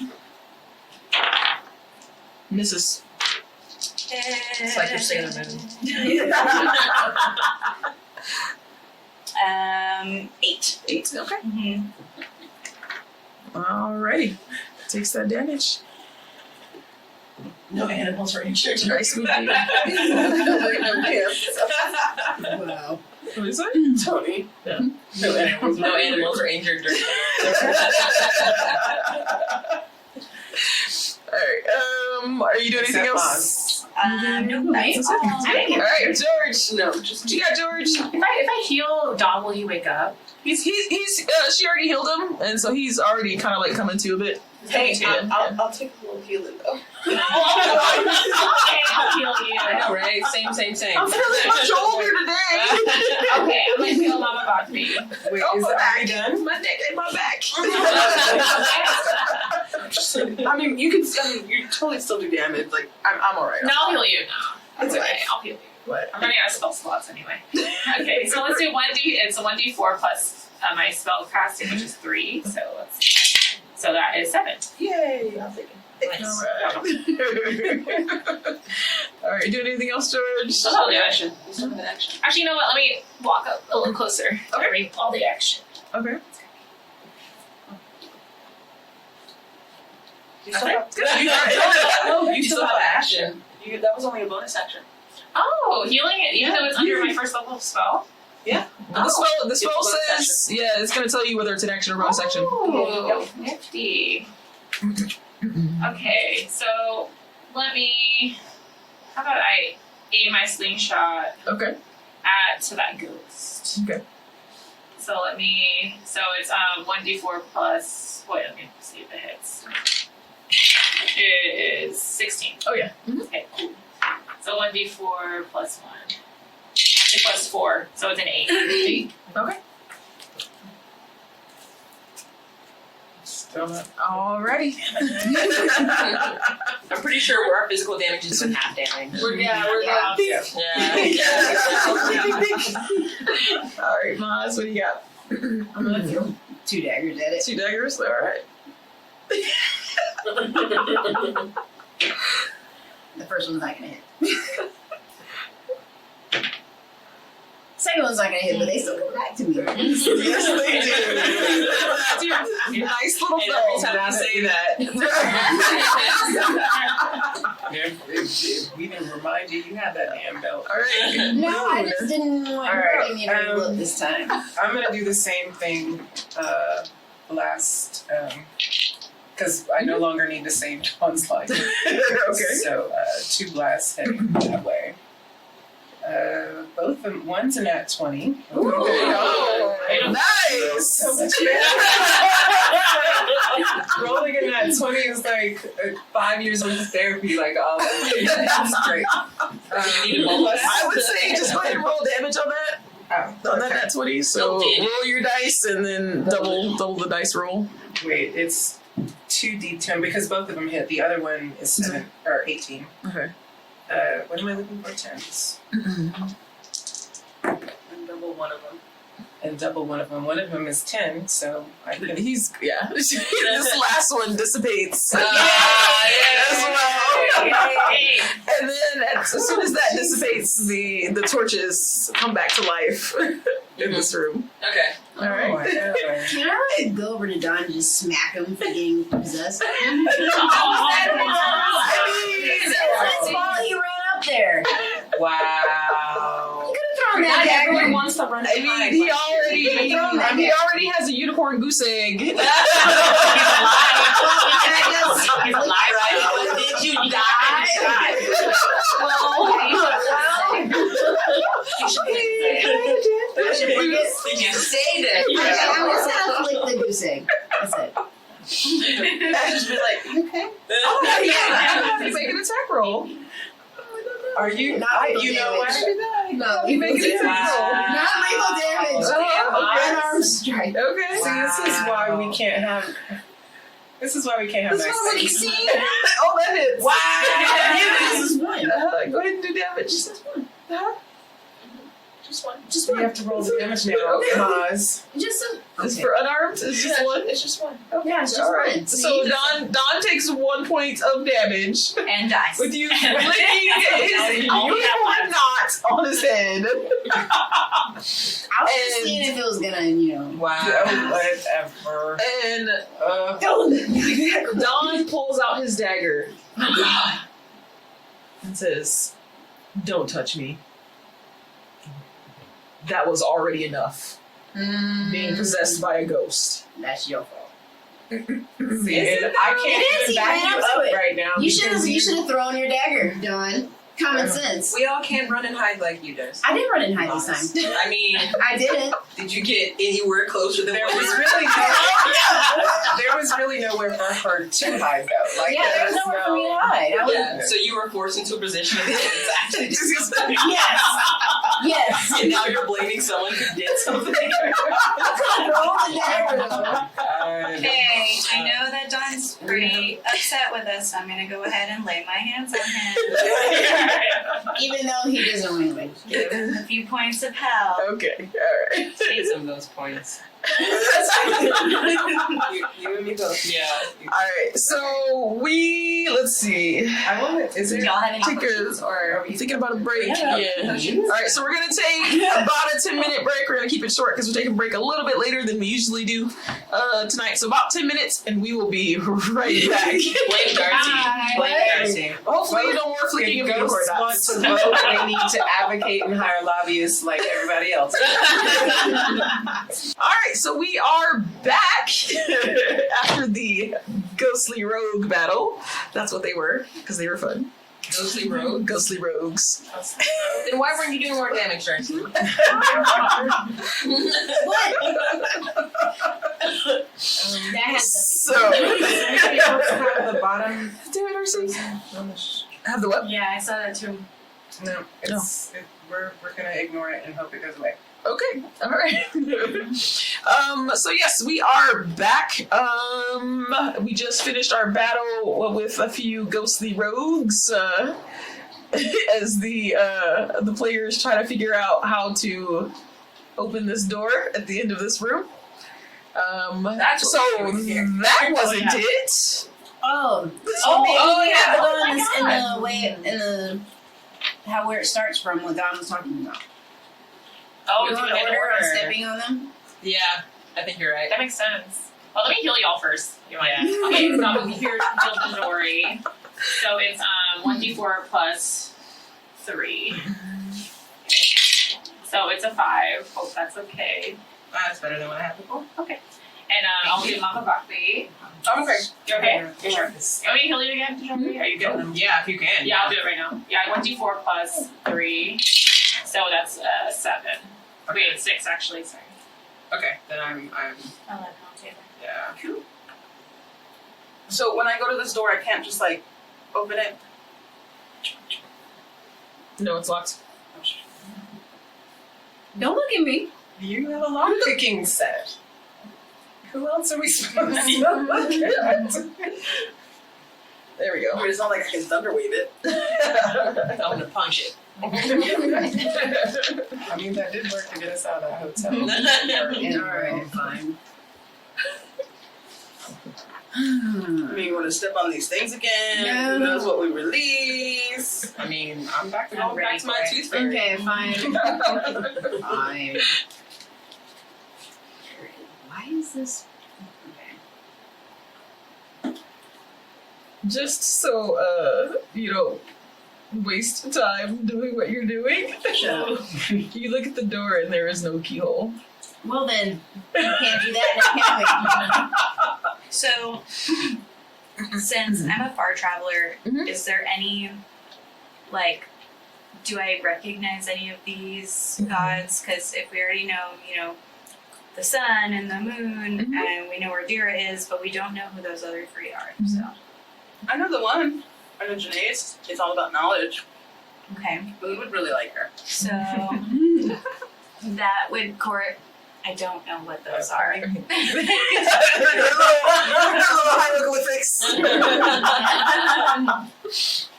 Speaker 2: Misses.
Speaker 6: It's like you're saying the moon.
Speaker 8: 8.
Speaker 2: 8. Okay.
Speaker 8: Mm-hmm.
Speaker 2: Alrighty. Takes that damage.
Speaker 6: No animals are injured.
Speaker 2: Nice with you.
Speaker 5: Wow.
Speaker 2: What is it?
Speaker 6: Tony.
Speaker 2: Yeah.
Speaker 6: No animals are injured during
Speaker 2: Alright. Are you doing anything
Speaker 6: Except
Speaker 2: else?
Speaker 8: No,
Speaker 2: Nice.
Speaker 8: that's
Speaker 4: I think
Speaker 2: Alright, George.
Speaker 6: No, just
Speaker 2: You got George.
Speaker 4: if I heal Dom, will he wake up?
Speaker 2: He's she already healed him, and so he's already kind of like coming to a bit.
Speaker 6: Hey,
Speaker 2: Yeah.
Speaker 6: I'll take a little healing though.
Speaker 4: Okay, I'll heal you.
Speaker 6: I know, right? Same.
Speaker 2: I'm feeling much older today.
Speaker 4: Okay, I'm gonna heal Mama Bobby.
Speaker 6: Wait,
Speaker 2: Oh,
Speaker 6: is
Speaker 2: my
Speaker 6: it
Speaker 2: back.
Speaker 6: already done?
Speaker 2: My neck and my back.
Speaker 7: I mean, you totally still do damage. Like, I'm alright.
Speaker 4: No, I'll heal you. No, it's okay. I'll heal you.
Speaker 2: What?
Speaker 4: I'm running out of spell slots anyway. Okay, so let's do 1d. It's a 1d4 plus my spell casting, which is 3. So that is 7.
Speaker 7: Yay! I'll take it.
Speaker 2: Alright, you doing anything else, George?
Speaker 4: I'll do it.
Speaker 6: Action. Action.
Speaker 4: Actually, you know what? Let me walk up a little closer. Okay. All the action.
Speaker 2: Okay.
Speaker 6: You still have you still have action. That was only a bonus action.
Speaker 4: Oh, healing it even though it's under my first level spell?
Speaker 2: The spell says, it's going to tell you whether it's an action or bonus action.
Speaker 4: Oh, nifty. Okay, so let me. How about I aim my slingshot
Speaker 2: Okay.
Speaker 4: to that ghost?
Speaker 2: Okay.
Speaker 4: So let me. So it's 1d4 plus. Wait, let me see if it hits. It is 16.
Speaker 2: Oh, yeah.
Speaker 4: Okay, cool. So 1d4 plus 1. Plus 4, so it's an 8.
Speaker 2: Okay.
Speaker 6: Still not.
Speaker 2: Alrighty.
Speaker 6: I'm pretty sure our physical damage is in half damage.
Speaker 7: We're
Speaker 6: Yeah.
Speaker 2: Alright, Maz, what do you got?
Speaker 5: I'm gonna throw 2 daggers at it.
Speaker 2: 2 daggers? Alright.
Speaker 5: The first one's not gonna hit. Second one's not gonna hit, but they still come back to me.
Speaker 2: Yes, they do. Nice little
Speaker 6: And every
Speaker 2: film.
Speaker 6: time I say that,
Speaker 3: We didn't remind you had that damn belt.
Speaker 2: Alright.
Speaker 5: No, I just didn't want her to give me a look this time.
Speaker 3: I'm gonna do the same thing because I no longer need to save one's life.
Speaker 2: Okay.
Speaker 3: So 2 blasts heading that way. Both of them, one's a nat 20.
Speaker 2: Oh, nice!
Speaker 3: Rolling a nat 20 is like 5 years worth of therapy, like all that's great.
Speaker 2: I would say just go ahead and roll damage on that. On that nat 20, so roll your dice and then double the dice roll.
Speaker 3: Wait, it's 2d10 because both of them hit. The other one is 7 or 18.
Speaker 2: Okay.
Speaker 3: What am I looking for? 10s.
Speaker 6: and double one of them.
Speaker 3: And double one of them. One of them is 10, so I can.
Speaker 2: He's, this last one dissipates.
Speaker 6: As
Speaker 2: well. And then as soon as that dissipates, the torches come back to life in this room.
Speaker 6: Okay.
Speaker 2: All right.
Speaker 5: Can I like go over to Don and just smack him for getting possessed?
Speaker 2: I mean,
Speaker 5: That's why he ran up there.
Speaker 6: Wow.
Speaker 5: You could have thrown that
Speaker 4: Not
Speaker 5: dagger.
Speaker 4: everyone wants to run.
Speaker 2: I mean, he already has a unicorn goose egg.
Speaker 6: He's alive, right? Did you die? Did you say that?
Speaker 5: I was gonna flick the goose egg. That's it.
Speaker 6: Just be like,
Speaker 5: Okay.
Speaker 2: Oh, yeah. Make an attack roll.
Speaker 3: Are you?
Speaker 5: Not
Speaker 3: You know what?
Speaker 5: No,
Speaker 2: You make an attack roll.
Speaker 5: not lethal damage. Unarmed strike.
Speaker 2: Okay.
Speaker 3: See, this is why we can't have. This is why we can't have
Speaker 2: This
Speaker 3: nice
Speaker 2: one
Speaker 3: things.
Speaker 2: see? Oh, that hits.
Speaker 5: This is one.
Speaker 2: Go ahead and do damage.
Speaker 9: Just one.
Speaker 2: Just
Speaker 3: We
Speaker 2: one.
Speaker 3: have to roll the damage now.
Speaker 2: Okay.
Speaker 3: Cause
Speaker 5: Just a.
Speaker 2: It's for unarmed. It's just one.
Speaker 9: It's just one.
Speaker 5: Yeah, it's just
Speaker 2: All right.
Speaker 5: one.
Speaker 2: So Don takes 1 point of damage
Speaker 8: And dies.
Speaker 2: with you flicking his unicorn knot on his head.
Speaker 5: I was just seeing if it was gonna,
Speaker 3: wow, whatever.
Speaker 2: And Don pulls out his dagger and says, "Don't touch me. That was already enough. Being possessed by a ghost."
Speaker 5: That's your fault.
Speaker 3: See,
Speaker 5: It
Speaker 3: and I
Speaker 5: is,
Speaker 3: can't even
Speaker 5: you
Speaker 3: back
Speaker 5: ran
Speaker 3: you
Speaker 5: up to
Speaker 3: up
Speaker 5: it.
Speaker 3: right now.
Speaker 5: You should
Speaker 3: because
Speaker 5: have thrown your dagger, Dawn. Common sense.
Speaker 6: We all can't run and hide like you does.
Speaker 5: I did run and hide this time.
Speaker 6: I mean,
Speaker 5: I didn't.
Speaker 6: did you get anywhere closer than
Speaker 3: There
Speaker 6: what
Speaker 3: was
Speaker 6: you
Speaker 3: really there was really nowhere for her to hide though. Like
Speaker 5: Yeah, there was nowhere for me to hide. I was,
Speaker 6: Yeah, so you were forced into a position of it's actually just
Speaker 5: yes. Yes.
Speaker 6: and now you're blaming someone who did something.
Speaker 5: Roll the dagger though.
Speaker 8: Okay, I know that Don's pretty upset with us, so I'm gonna go ahead and lay my hands on him.
Speaker 5: Even though he doesn't win away.
Speaker 8: Give him a few points of hell.
Speaker 2: Okay, all right.
Speaker 6: Take some of those points. You and me both. Yeah.
Speaker 2: All right, so let's see.
Speaker 3: I want to. Is
Speaker 8: Do
Speaker 3: it?
Speaker 8: y'all have any
Speaker 2: Take
Speaker 8: questions? Or
Speaker 2: I'm thinking about a break.
Speaker 8: Yeah.
Speaker 2: All right, so we're gonna take about a 10-minute break. We're gonna keep it short because we're taking a break a little bit later than we usually do tonight. So about 10 minutes, and we will be right back.
Speaker 6: Blame Darcy.
Speaker 8: Bye.
Speaker 6: Blame Darcy.
Speaker 2: Hopefully, no more flicking
Speaker 3: If
Speaker 2: of unicorn
Speaker 3: ghosts want
Speaker 2: knots.
Speaker 3: to vote, they need to advocate and hire lobbyists like everybody else.
Speaker 2: All right, so we are back after the ghostly rogue battle. That's what they were, because they were fun.
Speaker 6: Ghostly rogue.
Speaker 2: Ghostly rogues.
Speaker 6: Then why weren't you doing more damage, Darcy?
Speaker 5: What? That has
Speaker 2: So,
Speaker 3: Anybody else have the bottom?
Speaker 2: damn it, Darcy.
Speaker 3: on the sh-
Speaker 2: Have the what?
Speaker 8: Yeah, I saw that too.
Speaker 3: No, we're gonna ignore it and hope it goes away.
Speaker 2: Okay, all right. So yes, we are back. We just finished our battle with a few ghostly rogues. As the players try to figure out how to open this door at the end of this room.
Speaker 6: That's
Speaker 2: so
Speaker 6: what we're doing here.
Speaker 2: that wasn't it.
Speaker 5: Oh,
Speaker 6: Oh,
Speaker 5: yeah.
Speaker 6: yeah.
Speaker 5: Go in the way in the where it starts from. What Don was talking about.
Speaker 4: Oh,
Speaker 5: You
Speaker 4: do
Speaker 5: want
Speaker 4: it in
Speaker 5: order on
Speaker 4: order.
Speaker 5: stepping on them?
Speaker 6: Yeah, I think you're right.
Speaker 4: That makes sense. Well, let me heal y'all first. You want? Okay, so I'm gonna heal the Dory. So it's 1d4 plus 3. So it's a 5. Hope that's okay.
Speaker 6: That's better than what I had before.
Speaker 4: And I'll give Mama Bakli.
Speaker 6: I'm okay.
Speaker 4: You okay?
Speaker 3: Yeah,
Speaker 4: Sure. You want me to heal you again, Dory? Are you good?
Speaker 6: Yeah, if you can.
Speaker 4: Yeah, I'll do it right now. Yeah, 1d4 plus 3. So that's 7. Wait, 6 actually. Sorry.
Speaker 6: Okay, then I'm
Speaker 8: I'll let him table.
Speaker 6: yeah.
Speaker 7: So when I go to this door, I can't just like open it.
Speaker 2: No, it's locked.
Speaker 5: Don't look at me.
Speaker 3: You have a lockpicking set. Who else are we supposed to look at?
Speaker 2: There we go.
Speaker 7: It's not like I can thunderwave it.
Speaker 6: I'm gonna punch it.
Speaker 3: I mean, that did work to get us out of that hotel.
Speaker 5: Alright, fine.
Speaker 7: I mean, you want to step on these things again?
Speaker 5: No.
Speaker 7: Who knows what we release?
Speaker 6: I mean, I'm back to
Speaker 5: I'm
Speaker 6: going
Speaker 5: ready
Speaker 6: back to my
Speaker 5: for it.
Speaker 6: tooth fairy.
Speaker 5: Okay, fine. Fine. Why is this? Okay.
Speaker 2: Just so you don't waste time doing what you're doing. You look at the door and there is no keyhole.
Speaker 5: Well then, we can't do that, can
Speaker 8: So, since I'm a far traveler,
Speaker 2: Mhm.
Speaker 8: is there any, do I recognize any of these gods? Because if we already know, the sun and the moon,
Speaker 2: Mhm.
Speaker 8: and we where Dira is, but we don't know who those other 3 are. So,
Speaker 7: I know the one. I know Janae's. It's all about knowledge.
Speaker 8: okay.
Speaker 7: Moon would really like her.
Speaker 8: So, that would court. I don't know what those are.
Speaker 2: Little hieroglyphics.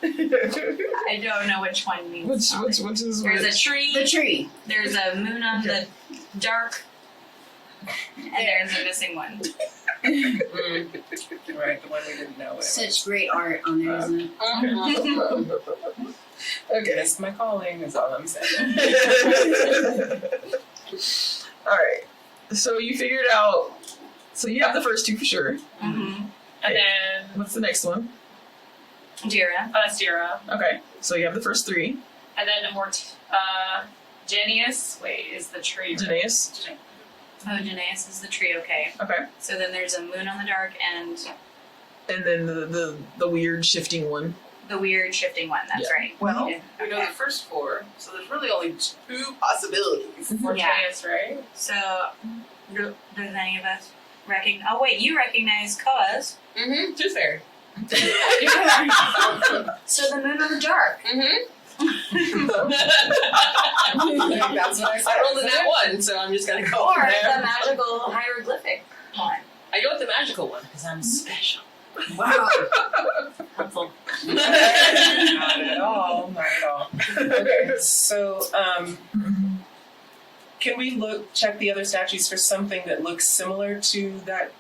Speaker 8: I I don't know which one means.
Speaker 1: Which is
Speaker 8: There's a
Speaker 1: which?
Speaker 8: tree.
Speaker 5: The tree.
Speaker 8: There's a moon on the dark. And there's a missing one.
Speaker 3: Right, the one we didn't know.
Speaker 5: Such great art on there, isn't it?
Speaker 3: Okay, missed my calling is all I'm saying.
Speaker 1: All right. So you figured out. So you have the first two for sure.
Speaker 8: Mm-hmm.
Speaker 4: And then
Speaker 1: What's the next one?
Speaker 8: Jira.
Speaker 4: that's Dira.
Speaker 1: Okay. So you have the first three.
Speaker 4: And then Genius. Wait, is the tree.
Speaker 1: Genasi.
Speaker 8: Oh, Genasi is the tree, okay.
Speaker 1: Okay.
Speaker 8: So then there's a moon on the dark and
Speaker 1: And then the weird shifting one.
Speaker 8: the weird shifting one, that's
Speaker 1: Yeah.
Speaker 8: right.
Speaker 7: Well,
Speaker 8: Okay.
Speaker 7: we know the first four, so there's really only two possibilities.
Speaker 4: Or
Speaker 8: Yeah.
Speaker 4: Genius, right?
Speaker 8: So, does any of us recognize... Oh, wait, you recognize Koa's.
Speaker 6: Mm-hmm. Tooth Fairy.
Speaker 8: So the moon on the dark.
Speaker 6: Mm-hmm.
Speaker 3: That's what I said.
Speaker 6: I rolled in that one, so I'm just gonna go
Speaker 8: Or
Speaker 6: from
Speaker 8: the
Speaker 6: there.
Speaker 8: magical hieroglyphic one.
Speaker 6: I go with the magical one because I'm special.
Speaker 5: Wow.
Speaker 6: Helpful.
Speaker 3: Not at all. Not at all. Okay, so can we check the other statues for something that looks similar to that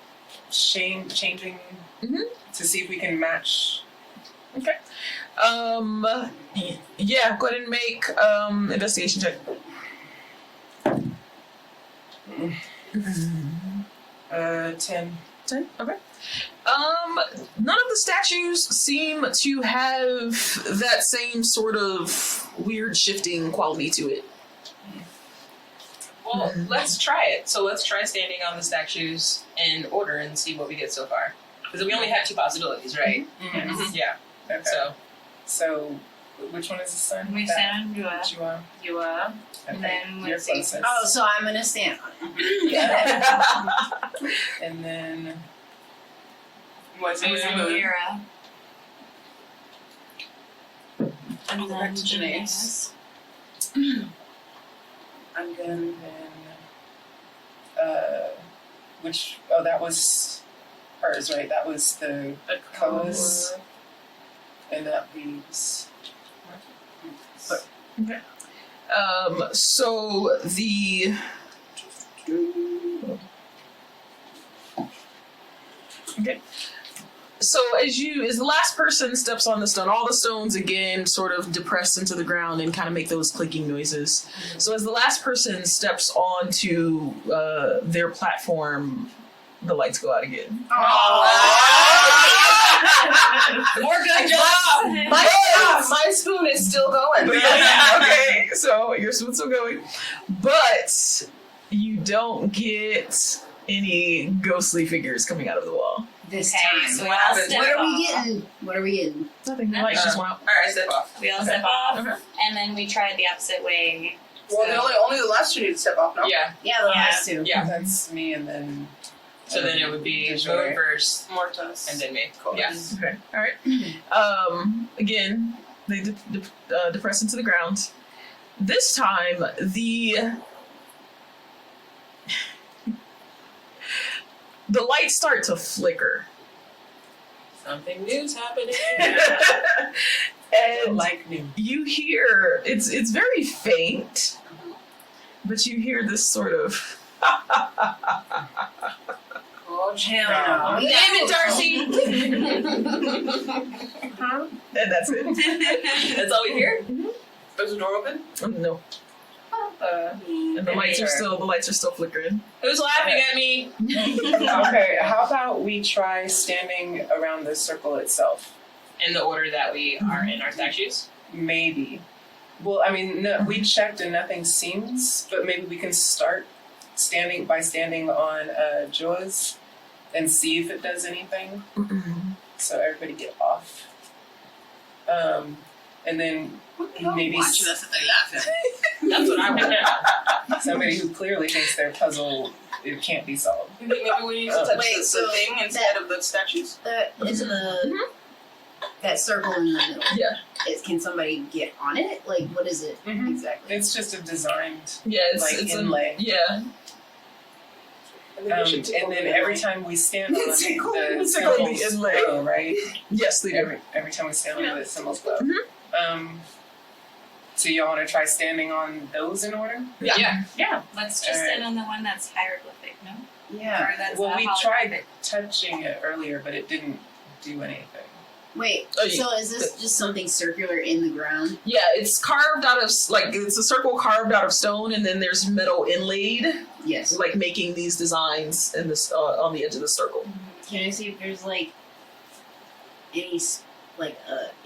Speaker 3: changing to see if we can match?
Speaker 1: Okay. Yeah. Go ahead and make investigation check.
Speaker 3: 10.
Speaker 1: 10? Okay. None of the statues seem to have that same sort of weird shifting quality to it.
Speaker 6: Well, let's try it. So let's try standing on the statues in order and see what we get so far. Because we only have two possibilities, right?
Speaker 3: Mm-hmm.
Speaker 6: Yeah.
Speaker 3: Okay.
Speaker 6: So
Speaker 3: Which one is the sun?
Speaker 8: We
Speaker 3: That-
Speaker 8: stand on Jua.
Speaker 3: Jua.
Speaker 4: You
Speaker 3: Okay.
Speaker 8: And then
Speaker 3: You're
Speaker 8: let's see.
Speaker 3: closest.
Speaker 5: Oh, so I'm gonna stand on it.
Speaker 3: And then
Speaker 7: What's
Speaker 8: And
Speaker 7: his
Speaker 8: then
Speaker 7: moon?
Speaker 8: Mira. And
Speaker 7: Go
Speaker 8: then
Speaker 7: back to
Speaker 8: Janae's.
Speaker 3: I'm gonna which that was hers, right? That was the colors. And that leaves
Speaker 1: So the okay. So as the last person steps on the stone, all the stones again sort of depress into the ground and kind of make those clicking noises. So as the last person steps onto their platform, the lights go out again.
Speaker 8: More good
Speaker 7: job! My spoon is still going.
Speaker 1: Okay, so your spoon's still going, but you don't get any ghostly figures coming out of the wall.
Speaker 5: This
Speaker 8: Okay,
Speaker 5: time.
Speaker 8: so we all step
Speaker 5: What are we
Speaker 8: off.
Speaker 5: getting? What are we getting?
Speaker 1: Nothing. The lights just went out.
Speaker 6: Alright, step off.
Speaker 8: We all step off, and then we try the opposite way.
Speaker 7: Well, then only the last two need to step off, no?
Speaker 6: Yeah.
Speaker 5: Yeah, the last two.
Speaker 6: Yeah.
Speaker 3: That's me, and then
Speaker 6: So then it would be
Speaker 3: Sure.
Speaker 6: Moon first,
Speaker 7: Mortis.
Speaker 6: and then me.
Speaker 7: Cool.
Speaker 6: Yeah.
Speaker 1: Okay. All right. Again, they depress into the ground. This time, the lights start to flicker.
Speaker 6: Something new's happening.
Speaker 1: And
Speaker 3: like new.
Speaker 1: you hear it's very faint, but you hear this sort of
Speaker 7: Oh,
Speaker 5: Hell
Speaker 3: No.
Speaker 5: no.
Speaker 6: Name it, Darcy.
Speaker 1: and that's it.
Speaker 6: That's all we hear.
Speaker 7: Is the door open?
Speaker 1: No. And the lights are still flickering.
Speaker 6: Who's laughing at me?
Speaker 3: Okay, how about we try standing around the circle itself?
Speaker 6: In the order that we are in our statues.
Speaker 3: Maybe. Well, I mean, no, we checked and nothing seems, but maybe we can start standing on Joa's and see if it does anything. So everybody get off. And then maybe
Speaker 7: Watching us if they laugh at.
Speaker 6: That's what I want.
Speaker 3: somebody who clearly thinks their puzzle it can't be solved.
Speaker 7: Maybe we need to touch
Speaker 5: Wait,
Speaker 7: the
Speaker 5: so
Speaker 7: thing instead of the statues.
Speaker 5: Isn't that circle in the middle?
Speaker 1: Yeah.
Speaker 5: Can somebody get on it? Like, what is it
Speaker 3: Mhm.
Speaker 5: exactly?
Speaker 3: It's just a designed
Speaker 1: Yeah, it's
Speaker 3: like
Speaker 1: it's
Speaker 3: inlay.
Speaker 1: yeah.
Speaker 3: And then every time we stand on it,
Speaker 1: Tickle
Speaker 3: the
Speaker 1: the
Speaker 3: symbols
Speaker 1: inlay.
Speaker 3: glow, right?
Speaker 1: Yes, they do.
Speaker 3: Every time we stand on it, the symbols glow. So y'all want to try standing on those in order?
Speaker 6: Yeah.
Speaker 8: Let's just
Speaker 3: Alright.
Speaker 8: stand on the one that's hieroglyphic, no?
Speaker 5: Yeah.
Speaker 8: Or that's
Speaker 3: Well, we
Speaker 8: holographic.
Speaker 3: tried touching it earlier, but it didn't do anything.
Speaker 5: Wait,
Speaker 1: Oh,
Speaker 5: so is this just something circular in the ground?
Speaker 2: Yeah, it's carved out of it's a circle carved out of stone, and then there's metal inlaid,
Speaker 5: Yes.
Speaker 2: like making these designs in this on the edge of the circle.
Speaker 5: Can I see if there's like any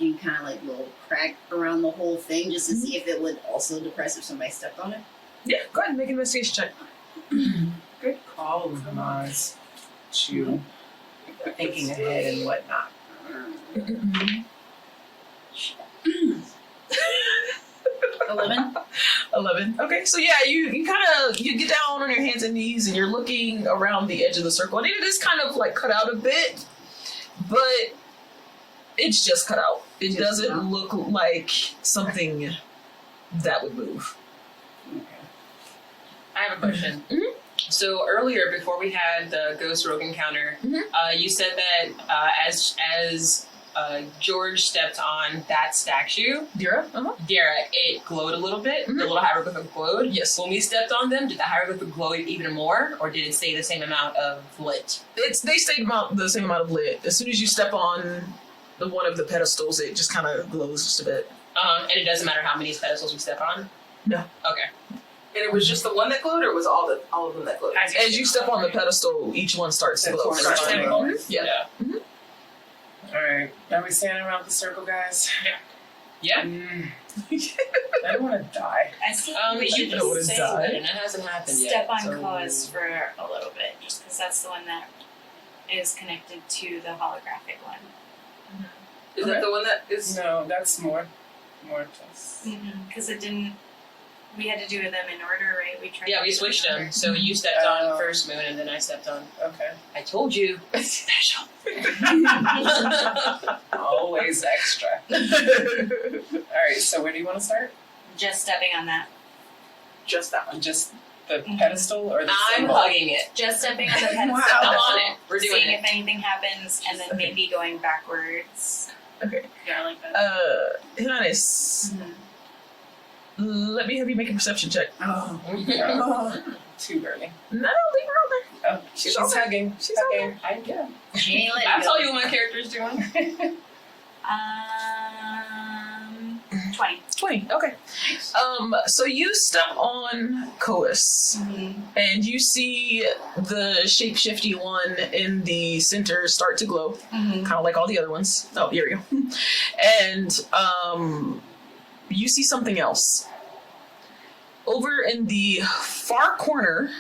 Speaker 5: any kind of like little crack around the whole thing, just to see if it would also depress if somebody stepped on it?
Speaker 2: Yeah, go ahead and make an investigation check.
Speaker 3: Good call, Maz. You thinking ahead and whatnot.
Speaker 5: 11.
Speaker 2: 11. Okay, so yeah, you kind of you get down on your hands and knees and you're looking around the edge of the circle, and it is kind of like cut out a bit, but it's just cut out. It
Speaker 5: Just
Speaker 2: doesn't
Speaker 5: cut out.
Speaker 2: look like something that would move.
Speaker 6: I have a question. So earlier, before we had the ghost rogue encounter, you said that as George stepped on that statue,
Speaker 2: Dira?
Speaker 6: Dara, it glowed a little bit. The little hieroglyphic glowed.
Speaker 2: Yes.
Speaker 6: When we stepped on them, did the hieroglyphic glow even more, or did it stay the same amount of lit?
Speaker 2: They stayed the same amount of lit. As soon as you step on the one of the pedestals, it just kind of glows just a bit.
Speaker 6: And it doesn't matter how many pedestals we step on?
Speaker 2: No.
Speaker 6: Okay.
Speaker 9: And it was just the one that glowed, or was all of them that glowed?
Speaker 2: As you step on the pedestal, each one starts to
Speaker 3: That
Speaker 2: glow.
Speaker 3: starts to glow.
Speaker 2: Yeah.
Speaker 3: Alright, are we standing around the circle, guys?
Speaker 6: Yeah.
Speaker 3: I don't want to die.
Speaker 8: I still
Speaker 6: You
Speaker 8: think we should
Speaker 2: know what
Speaker 8: just
Speaker 2: it's
Speaker 8: say
Speaker 2: done.
Speaker 6: and it hasn't happened yet.
Speaker 8: step on
Speaker 6: so-
Speaker 8: cause for a little bit, just because that's the one that is connected to the holographic one.
Speaker 9: Is that the one that is?
Speaker 3: No, that's Mortis.
Speaker 8: Because it didn't. We had to do them in order, right? We tried.
Speaker 6: Yeah,
Speaker 8: to
Speaker 6: we
Speaker 8: do
Speaker 6: switched
Speaker 8: in
Speaker 6: them.
Speaker 8: order.
Speaker 6: So you stepped on first moon, and then I stepped on.
Speaker 3: Okay.
Speaker 6: I told you. Special.
Speaker 3: Always extra. Alright, so where do you want to start?
Speaker 8: Just stepping on that.
Speaker 9: Just that one.
Speaker 3: Just the pedestal or the
Speaker 6: I'm
Speaker 3: symbol?
Speaker 6: hugging it.
Speaker 8: Just stepping on the pedestal.
Speaker 6: I'm on it. We're doing
Speaker 8: seeing
Speaker 6: it.
Speaker 8: if anything happens, and then maybe going backwards.
Speaker 2: Okay.
Speaker 8: Yeah, I like that.
Speaker 2: Hilanis, let me have you make a perception check.
Speaker 3: Oh, too early.
Speaker 2: No, leave her on
Speaker 3: Oh, she's hugging.
Speaker 2: She's
Speaker 3: hugging.
Speaker 5: She ain't letting
Speaker 6: I'll
Speaker 5: go.
Speaker 6: tell you what my character's doing.
Speaker 8: 20.
Speaker 2: 20. Okay. So you step on Coas, and you see the shapeshifty one in the center start to glow, kind of like all the other ones. Oh, here we go. And you see something else. Over in the far corner,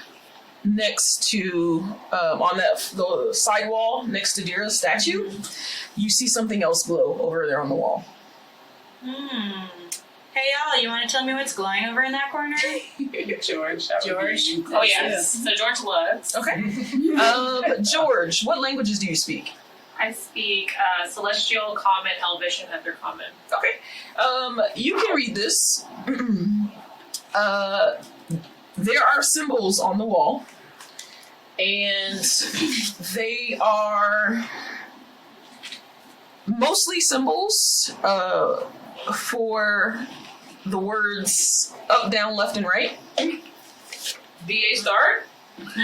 Speaker 2: next to on the side wall next to Dira's statue, you see something else glow over there on the wall.
Speaker 8: Hey y'all, you want to tell me what's glowing over in that corner?
Speaker 3: George. That would be you.
Speaker 4: Oh yes. So George looks.
Speaker 2: Okay. George, what languages do you speak?
Speaker 4: I speak Celestial, Common, Elvish, and Nether Common.
Speaker 2: Okay. You can read this. There are symbols on the wall, and they are mostly symbols for the words up, down, left, and right.
Speaker 6: BA start?
Speaker 3: That's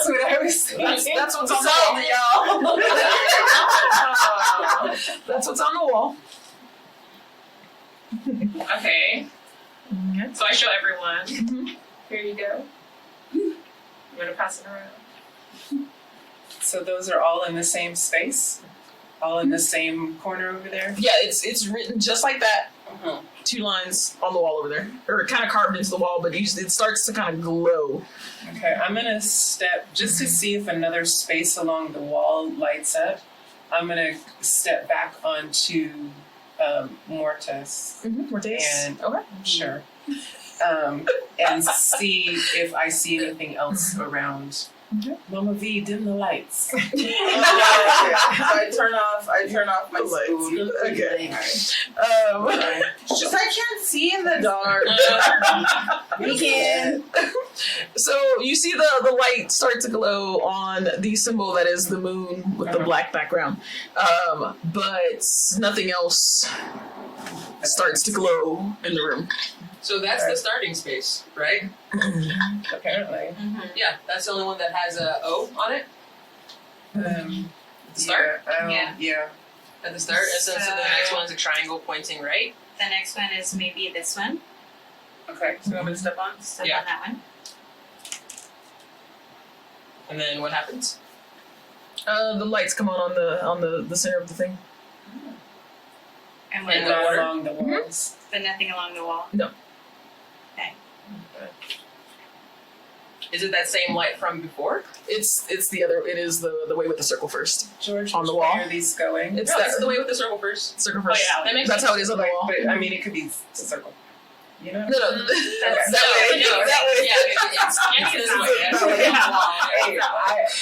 Speaker 3: what I was thinking.
Speaker 2: That's what's on the wall, y'all. That's what's on the wall.
Speaker 4: Okay.
Speaker 2: Okay.
Speaker 4: So I show everyone. Here you go. I'm gonna pass it around.
Speaker 3: So those are all in the same space? All in the same corner over there?
Speaker 2: Yeah, it's written just like that. 2 lines on the wall over there, or kind of carved into the wall, but it starts to kind of glow.
Speaker 3: Okay, I'm gonna step, just to see if another space along the wall lights up, I'm gonna step back onto Mortis.
Speaker 2: Mortis.
Speaker 3: And
Speaker 2: Okay.
Speaker 3: Sure. And see if I see anything else around. Mama V, dim the lights.
Speaker 9: So I
Speaker 7: I turn off my spoon.
Speaker 1: Okay.
Speaker 7: It's just I can't see in the dark.
Speaker 5: We can.
Speaker 1: So you see the light start to glow on the symbol that is the moon with the black background, but nothing else starts to glow in the room.
Speaker 6: So that's the starting space, right?
Speaker 3: Apparently.
Speaker 6: Yeah, that's the only one that has a O on it. Start?
Speaker 3: Yeah.
Speaker 6: At the start, and so the next one's a triangle pointing right.
Speaker 8: The next one is maybe this one.
Speaker 6: Okay, so I'm gonna step on.
Speaker 8: Step
Speaker 6: Yeah.
Speaker 8: on that one.
Speaker 6: And then what happens?
Speaker 1: The lights come on the center of the thing.
Speaker 8: And
Speaker 3: Like
Speaker 8: then,
Speaker 3: not along the walls.
Speaker 8: but nothing along the wall.
Speaker 1: No.
Speaker 8: Okay.
Speaker 6: Is it that same light from before?
Speaker 1: It's the other. It is the way with the circle first.
Speaker 3: George,
Speaker 1: On the
Speaker 3: which way
Speaker 1: wall?
Speaker 3: are these going?
Speaker 1: It's
Speaker 6: No,
Speaker 1: that
Speaker 6: it's the way with the circle first.
Speaker 1: circle first.
Speaker 6: Oh, yeah, that makes
Speaker 1: That's
Speaker 6: sense.
Speaker 1: how it is on the wall.
Speaker 3: But I mean, it could be a circle. You know?
Speaker 1: No, that way.
Speaker 6: No,
Speaker 1: That way.
Speaker 6: yeah, it's this way. That's
Speaker 3: Hey,
Speaker 6: yeah.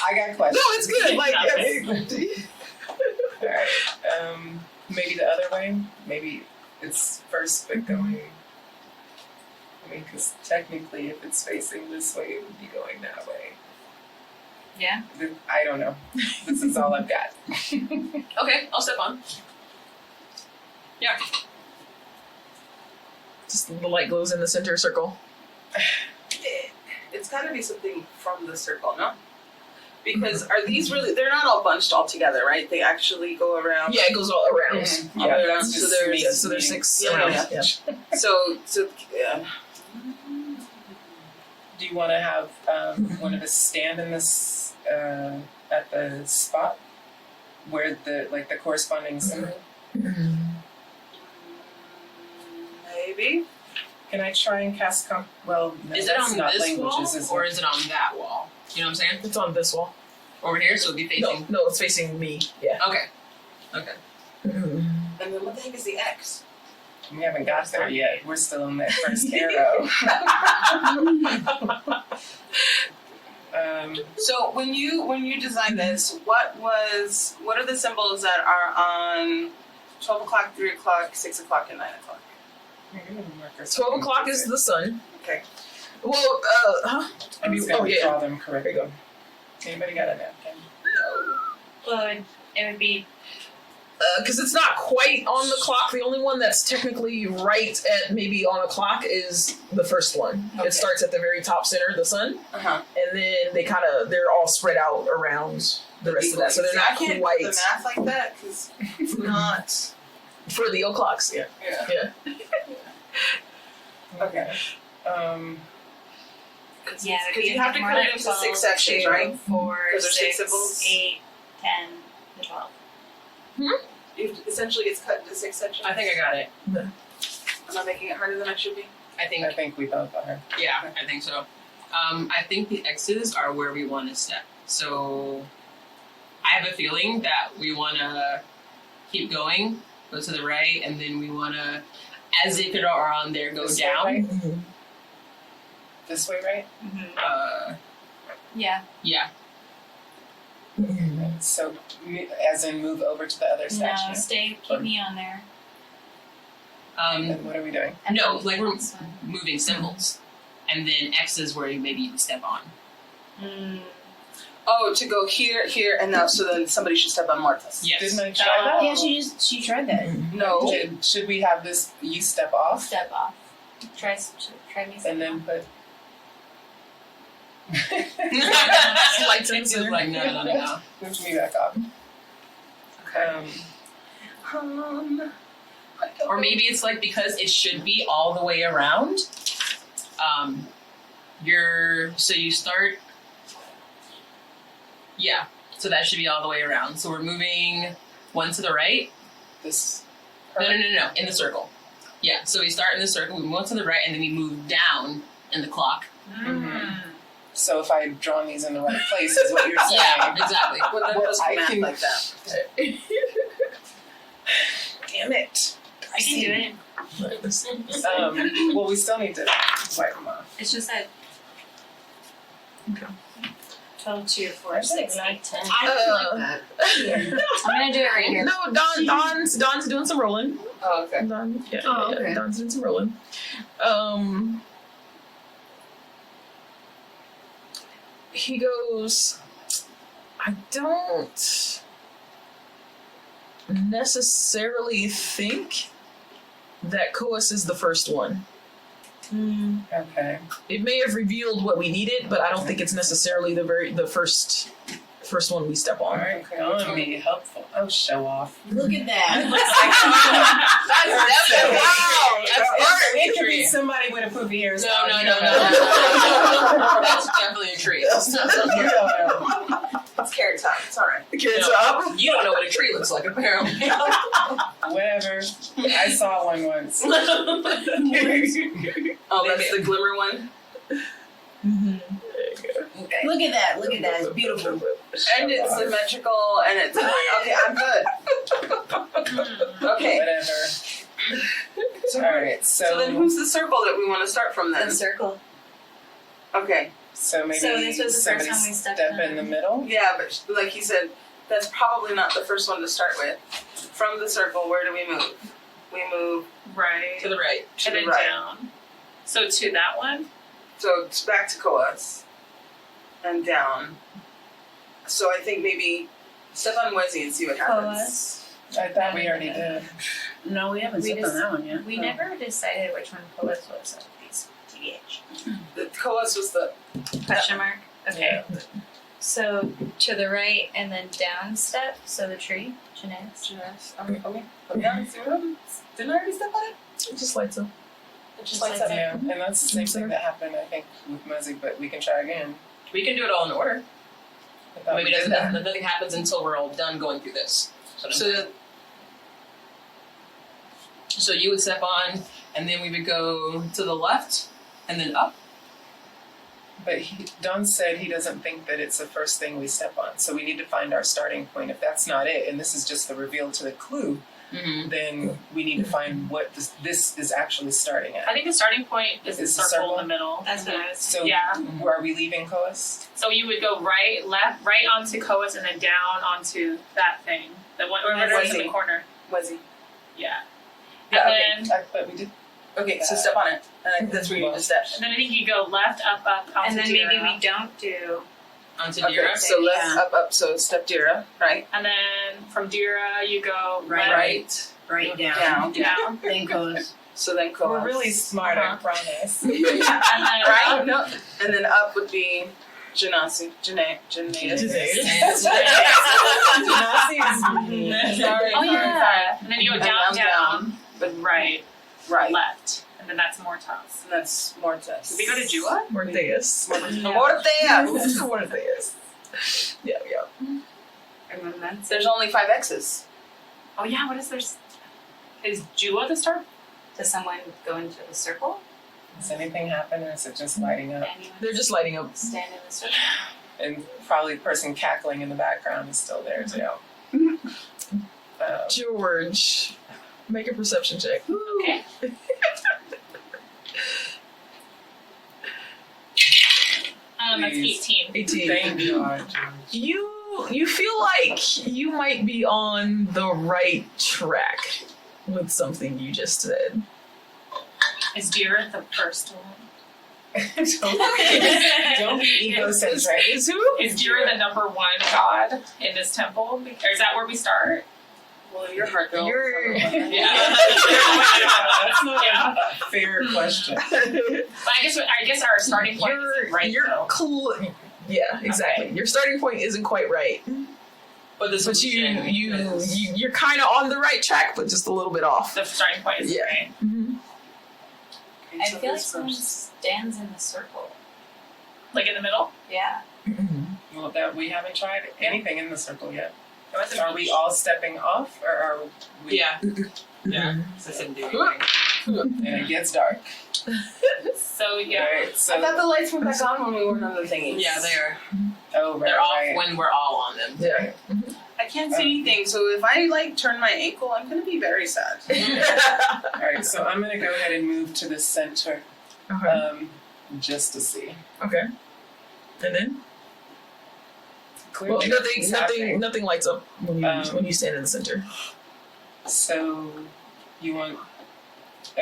Speaker 3: I got questions.
Speaker 1: No, it's good. Like,
Speaker 3: Alright. Maybe the other way. Maybe it's first, but going. I mean, because technically, if it's facing this way, it would be going that way.
Speaker 8: Yeah.
Speaker 3: I don't know. This is all I've got.
Speaker 6: Okay, I'll step on. Yeah.
Speaker 1: just the light glows in the center circle.
Speaker 7: It's gotta be something from the circle, no? Because are these really, they're not all bunched all together, right? They actually go around.
Speaker 1: Yeah, it goes all around.
Speaker 3: Yeah,
Speaker 1: Yeah,
Speaker 3: that's
Speaker 7: so
Speaker 3: just
Speaker 7: there's-
Speaker 3: me.
Speaker 1: so there's 6
Speaker 7: Yeah,
Speaker 1: around.
Speaker 7: yeah.
Speaker 1: Yeah.
Speaker 7: So,
Speaker 3: Do you want to have one of us stand in this at the spot where the corresponding symbol?
Speaker 7: maybe.
Speaker 3: Can I try and cast well, no,
Speaker 6: Is it
Speaker 3: that's
Speaker 6: on
Speaker 3: not
Speaker 6: this wall
Speaker 3: languages, is
Speaker 6: or
Speaker 3: it?
Speaker 6: is it on that wall? You know what I'm saying?
Speaker 1: It's on this wall.
Speaker 6: Over here, so it'd be facing.
Speaker 1: No, it's facing me. Yeah.
Speaker 6: Okay. Okay.
Speaker 7: And then what the heck is the X?
Speaker 3: We haven't got there yet. We're still on that first arrow.
Speaker 7: So when you designed this, what are the symbols that are on 12 o'clock, 3 o'clock, 6 o'clock, and 9 o'clock?
Speaker 1: 12 o'clock is the sun.
Speaker 7: Okay.
Speaker 1: Well,
Speaker 3: I was going to
Speaker 1: yeah.
Speaker 3: draw them correctly.
Speaker 1: There you
Speaker 3: Anybody got a napkin?
Speaker 8: Well, it would be
Speaker 1: because it's not quite on the clock. The only one that's technically right at maybe on a clock is the first one.
Speaker 7: Okay.
Speaker 1: It starts at the very top center, the sun,
Speaker 7: Uh-huh.
Speaker 1: and then they're all spread out around the rest of that. So they're
Speaker 7: I
Speaker 1: not
Speaker 7: can't
Speaker 1: quite
Speaker 7: do the math like that because it's not.
Speaker 1: for the o'clocks. Yeah.
Speaker 7: Yeah.
Speaker 1: Yeah.
Speaker 3: Okay.
Speaker 8: yeah.
Speaker 7: Because you have to cut it into 6 sections, right?
Speaker 8: 4,
Speaker 7: Because there's 6
Speaker 8: 6,
Speaker 7: symbols.
Speaker 8: 8, 10, and 12.
Speaker 7: Essentially, it's cut into 6 sections.
Speaker 6: I think I got it.
Speaker 7: I'm not making it harder than I should be.
Speaker 6: I think.
Speaker 3: I think we both are.
Speaker 6: Yeah, I think so. I think the X's are where we want to step. So I have a feeling that we want to keep going, go to the right, and then we want to, as if it are on there, go
Speaker 3: This way,
Speaker 6: down.
Speaker 3: right?
Speaker 1: Mm-hmm.
Speaker 3: This way, right?
Speaker 8: Yeah.
Speaker 6: Yeah.
Speaker 3: So, as in move over to the other section.
Speaker 8: No, keep me on there.
Speaker 3: And what are we doing?
Speaker 8: And
Speaker 6: No,
Speaker 8: then
Speaker 6: like we're
Speaker 8: this one.
Speaker 6: moving symbols. And then X is where maybe you step on.
Speaker 7: Oh, to go here, here, and now, so then somebody should step on Martha's.
Speaker 6: Yes.
Speaker 3: Didn't I try that?
Speaker 5: Yeah, she tried that.
Speaker 7: No.
Speaker 3: Should we have this? You step off
Speaker 8: Step off. Try me
Speaker 3: and then put.
Speaker 1: Lights in the center.
Speaker 6: Like, no.
Speaker 3: Move me back up.
Speaker 6: Or maybe it's like because it should be all the way around. You start. Yeah, so that should be all the way around. So we're moving one to the right.
Speaker 3: This.
Speaker 6: No, in the circle. Yeah, so we start in the circle, we move one to the right, and then we move down in the clock.
Speaker 3: So if I had drawn these in the right place, is what you're saying?
Speaker 6: Yeah, exactly.
Speaker 7: Well, then
Speaker 3: Well,
Speaker 7: just
Speaker 3: I
Speaker 7: math
Speaker 3: can-
Speaker 7: like that.
Speaker 3: Damn it!
Speaker 8: I can do it.
Speaker 3: Well, we still need to wipe them off.
Speaker 8: It's just that 12, 2, 4, 6, 8, 10.
Speaker 5: I like that.
Speaker 8: I'm gonna do it right here.
Speaker 2: No, Don's doing some rolling.
Speaker 9: Oh, okay.
Speaker 2: Don, yeah,
Speaker 5: Oh,
Speaker 2: yeah,
Speaker 5: okay.
Speaker 2: Don's doing some rolling. He goes, I don't necessarily think that Coas is the first one.
Speaker 3: Okay.
Speaker 2: It may have revealed what we needed, but I don't think it's necessarily the first one we step on.
Speaker 3: Alright, I want to be helpful. Oh, show off.
Speaker 5: Look at that.
Speaker 7: That's definitely wow. That's
Speaker 3: It could be somebody with a poofy hairstyle.
Speaker 7: No.
Speaker 9: That's definitely a tree.
Speaker 7: It's carrot time. It's all right.
Speaker 2: Kids
Speaker 9: No.
Speaker 2: up.
Speaker 9: You don't know what a tree looks like, apparently.
Speaker 3: Whatever. I saw one once.
Speaker 9: Oh, that's the glimmer one?
Speaker 7: Okay.
Speaker 5: Look at that. Look at that. It's beautiful.
Speaker 7: And it's symmetrical, and it's okay. I'm good. Okay.
Speaker 3: Whatever. Alright,
Speaker 7: So then, who's the circle that we want to start from then?
Speaker 8: The circle.
Speaker 7: Okay.
Speaker 3: So maybe
Speaker 8: So this was the first
Speaker 3: somebody
Speaker 8: time we stepped
Speaker 3: step
Speaker 8: in.
Speaker 3: in the middle?
Speaker 7: Yeah, but like he said, that's probably not the first one to start with. From the circle, where do we move? We move
Speaker 4: Right.
Speaker 9: To the right.
Speaker 7: to
Speaker 4: and
Speaker 7: the
Speaker 4: then
Speaker 7: right.
Speaker 4: down. So to that one?
Speaker 7: So it's back to Coas. And down. So I think maybe step on Wezzy and see what happens.
Speaker 3: I thought we already did.
Speaker 5: No, we haven't
Speaker 8: We
Speaker 5: stepped on
Speaker 8: just-
Speaker 5: that one yet.
Speaker 8: We never decided which one Coas was of these, TBH.
Speaker 7: The Coas was the
Speaker 8: Question mark? Okay.
Speaker 3: Yeah.
Speaker 8: So to the right and then down step, so the tree, Genetics.
Speaker 7: okay. Come down, see what happens. Didn't I already step on it?
Speaker 2: It just lights up.
Speaker 7: It just
Speaker 8: Like
Speaker 7: lights up.
Speaker 8: that.
Speaker 3: Yeah, and that's the same thing that happened, I think, with Muzzy, but we can try again.
Speaker 9: We can do it all in order.
Speaker 3: I thought
Speaker 9: Maybe
Speaker 3: we did that.
Speaker 9: nothing happens until we're all done going through this. So you would step on, and then we would go to the left, and then up.
Speaker 3: But Don said he doesn't think that it's the first thing we step on, so we need to find our starting point. If that's not it, and this is just the reveal to the clue,
Speaker 9: Mm-hmm.
Speaker 3: then we need to find what this is actually starting
Speaker 4: I
Speaker 3: at.
Speaker 4: think the starting point is the
Speaker 3: Is the
Speaker 4: circle
Speaker 3: circle?
Speaker 4: in the middle.
Speaker 8: That's what I was.
Speaker 3: So
Speaker 4: Yeah.
Speaker 3: where are we leaving Coas?
Speaker 4: So you would go right onto Coas and then down onto that thing. The one
Speaker 7: Where
Speaker 4: that's
Speaker 7: was
Speaker 4: in the
Speaker 7: he?
Speaker 4: corner.
Speaker 7: Wezzy.
Speaker 4: Yeah.
Speaker 7: Yeah,
Speaker 4: And
Speaker 7: okay.
Speaker 3: But we did.
Speaker 7: Okay, so step on it. And I think that's where you need to step.
Speaker 4: then I think you go left, up, onto
Speaker 8: And then maybe
Speaker 4: Dira.
Speaker 8: we don't do.
Speaker 9: Onto
Speaker 7: Okay,
Speaker 9: Dira.
Speaker 7: so left,
Speaker 8: Yeah.
Speaker 7: up, so step Dira, right?
Speaker 4: And then from Dira you go
Speaker 5: Right.
Speaker 4: left,
Speaker 5: Right down.
Speaker 7: Down.
Speaker 4: down,
Speaker 5: Then goes.
Speaker 7: So then Coas.
Speaker 3: We're really smart, I
Speaker 4: Uh-huh.
Speaker 3: promise.
Speaker 4: and then
Speaker 7: Right?
Speaker 4: up.
Speaker 7: No. And then up would be Genasi. Genasi. Sorry.
Speaker 4: Oh yeah. And then you go
Speaker 7: And
Speaker 4: down,
Speaker 7: down.
Speaker 4: but right,
Speaker 7: Right.
Speaker 4: left, and then that's Mortas.
Speaker 7: And that's Mortis.
Speaker 4: Did we go to Jua?
Speaker 2: Morteus.
Speaker 7: Morteus.
Speaker 2: Morteus. Yeah.
Speaker 8: And then that's.
Speaker 7: There's only 5 X's.
Speaker 4: Oh yeah. What is there? Is Jua the start?
Speaker 8: Does someone go into the circle?
Speaker 3: Does anything happen, or is it just lighting up?
Speaker 8: Anyone
Speaker 2: They're just lighting up.
Speaker 8: stand in the circle?
Speaker 3: And probably the person cackling in the background is still there too.
Speaker 2: George, make a perception check.
Speaker 4: Okay. That's
Speaker 3: Please.
Speaker 4: 18.
Speaker 2: 18.
Speaker 3: Thank God.
Speaker 2: You feel like you might be on the right track with something you just said.
Speaker 4: Is Dira the first one?
Speaker 3: Don't be egocentric.
Speaker 2: Is who?
Speaker 4: Is Dira the number one god in this temple? Or is that where we start?
Speaker 7: Well, your heart girl.
Speaker 2: You're-
Speaker 4: Yeah.
Speaker 3: That's not a fair question.
Speaker 4: But I guess our starting point is right
Speaker 2: you're
Speaker 4: though.
Speaker 2: yeah, exactly. Your starting point isn't quite right,
Speaker 9: But the
Speaker 2: but
Speaker 9: solution is-
Speaker 2: you're kind of on the right track, but just a little bit off.
Speaker 4: The starting point is
Speaker 2: Yeah.
Speaker 4: right.
Speaker 2: Mm-hmm.
Speaker 8: I feel like someone stands in the circle.
Speaker 4: Like in the middle?
Speaker 8: Yeah.
Speaker 3: Well, that we haven't tried anything in the circle yet.
Speaker 4: It wasn't
Speaker 3: Are we all stepping off, or are we?
Speaker 9: Yeah. Yeah. So I didn't do anything.
Speaker 3: And it gets dark.
Speaker 4: So yeah.
Speaker 3: Right, so
Speaker 7: I thought the lights went back on when we weren't on the thingies.
Speaker 9: Yeah, they are.
Speaker 3: oh, right,
Speaker 9: They're off
Speaker 3: right.
Speaker 9: when we're all on them.
Speaker 2: Yeah.
Speaker 7: I can't see anything, so if I turn my ankle, I'm gonna be very sad.
Speaker 3: All right, so I'm gonna go ahead and move to the center,
Speaker 2: Okay.
Speaker 3: just to see.
Speaker 2: Okay. And then? Well,
Speaker 3: clearly
Speaker 2: nothing lights up when you stand in the center.
Speaker 3: So you want?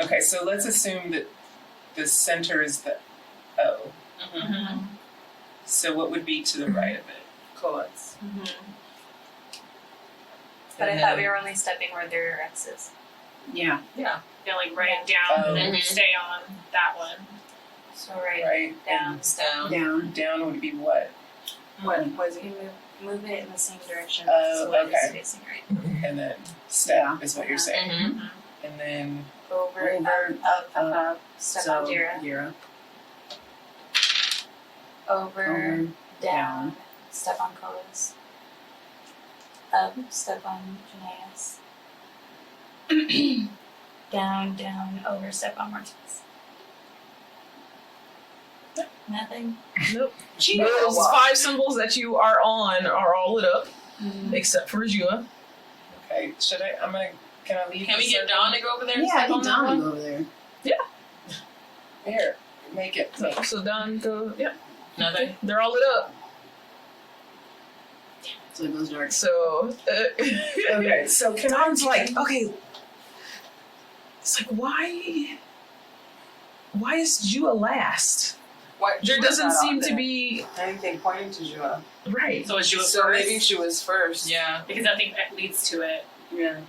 Speaker 3: Okay, so let's assume that the center is the O.
Speaker 4: Mm-hmm.
Speaker 3: So what would be to the right of it?
Speaker 9: Coats.
Speaker 8: But I
Speaker 3: And
Speaker 8: thought
Speaker 3: then-
Speaker 8: we were only stepping where there are X's.
Speaker 5: Yeah.
Speaker 4: Yeah, like right down, and then we stay on that one.
Speaker 8: So right,
Speaker 3: Right
Speaker 8: down,
Speaker 3: and
Speaker 8: step.
Speaker 5: Down.
Speaker 3: down would be what?
Speaker 9: What was
Speaker 8: You move it in the same direction.
Speaker 3: Oh,
Speaker 8: so it is
Speaker 3: okay.
Speaker 8: facing right.
Speaker 3: And then step is what you're saying.
Speaker 4: Mm-hmm.
Speaker 3: And then
Speaker 8: Over,
Speaker 5: Over,
Speaker 8: up, step on Dira.
Speaker 5: Dira.
Speaker 8: Over, down,
Speaker 5: down.
Speaker 8: step on Kolas. Up, step on Genasi. down, over, step on Mortis. Nothing.
Speaker 2: Nope. Those 5 symbols that you are on are all lit up, except for Jua.
Speaker 3: okay, can I leave?
Speaker 9: Can we
Speaker 3: the
Speaker 9: get
Speaker 3: circle?
Speaker 9: Dawn to go over there and
Speaker 5: Yeah, I
Speaker 9: step on
Speaker 5: think
Speaker 9: that
Speaker 5: Don
Speaker 9: one?
Speaker 5: will go over there.
Speaker 3: Here, make it.
Speaker 2: So Don, go. Yep.
Speaker 9: Nothing.
Speaker 2: They're all lit up.
Speaker 5: So it goes dark.
Speaker 2: So
Speaker 3: Okay, so can I?
Speaker 2: Don's like, okay. It's like, why is Jua last?
Speaker 9: What?
Speaker 2: There
Speaker 9: Jua's
Speaker 2: doesn't
Speaker 9: not
Speaker 2: seem
Speaker 9: on
Speaker 2: to
Speaker 9: there.
Speaker 2: be
Speaker 7: Anything pointing to Jua.
Speaker 2: right.
Speaker 4: So is Jua
Speaker 7: So
Speaker 4: first?
Speaker 7: maybe she was first.
Speaker 9: Yeah.
Speaker 4: Because I think that leads to it.
Speaker 7: Yeah.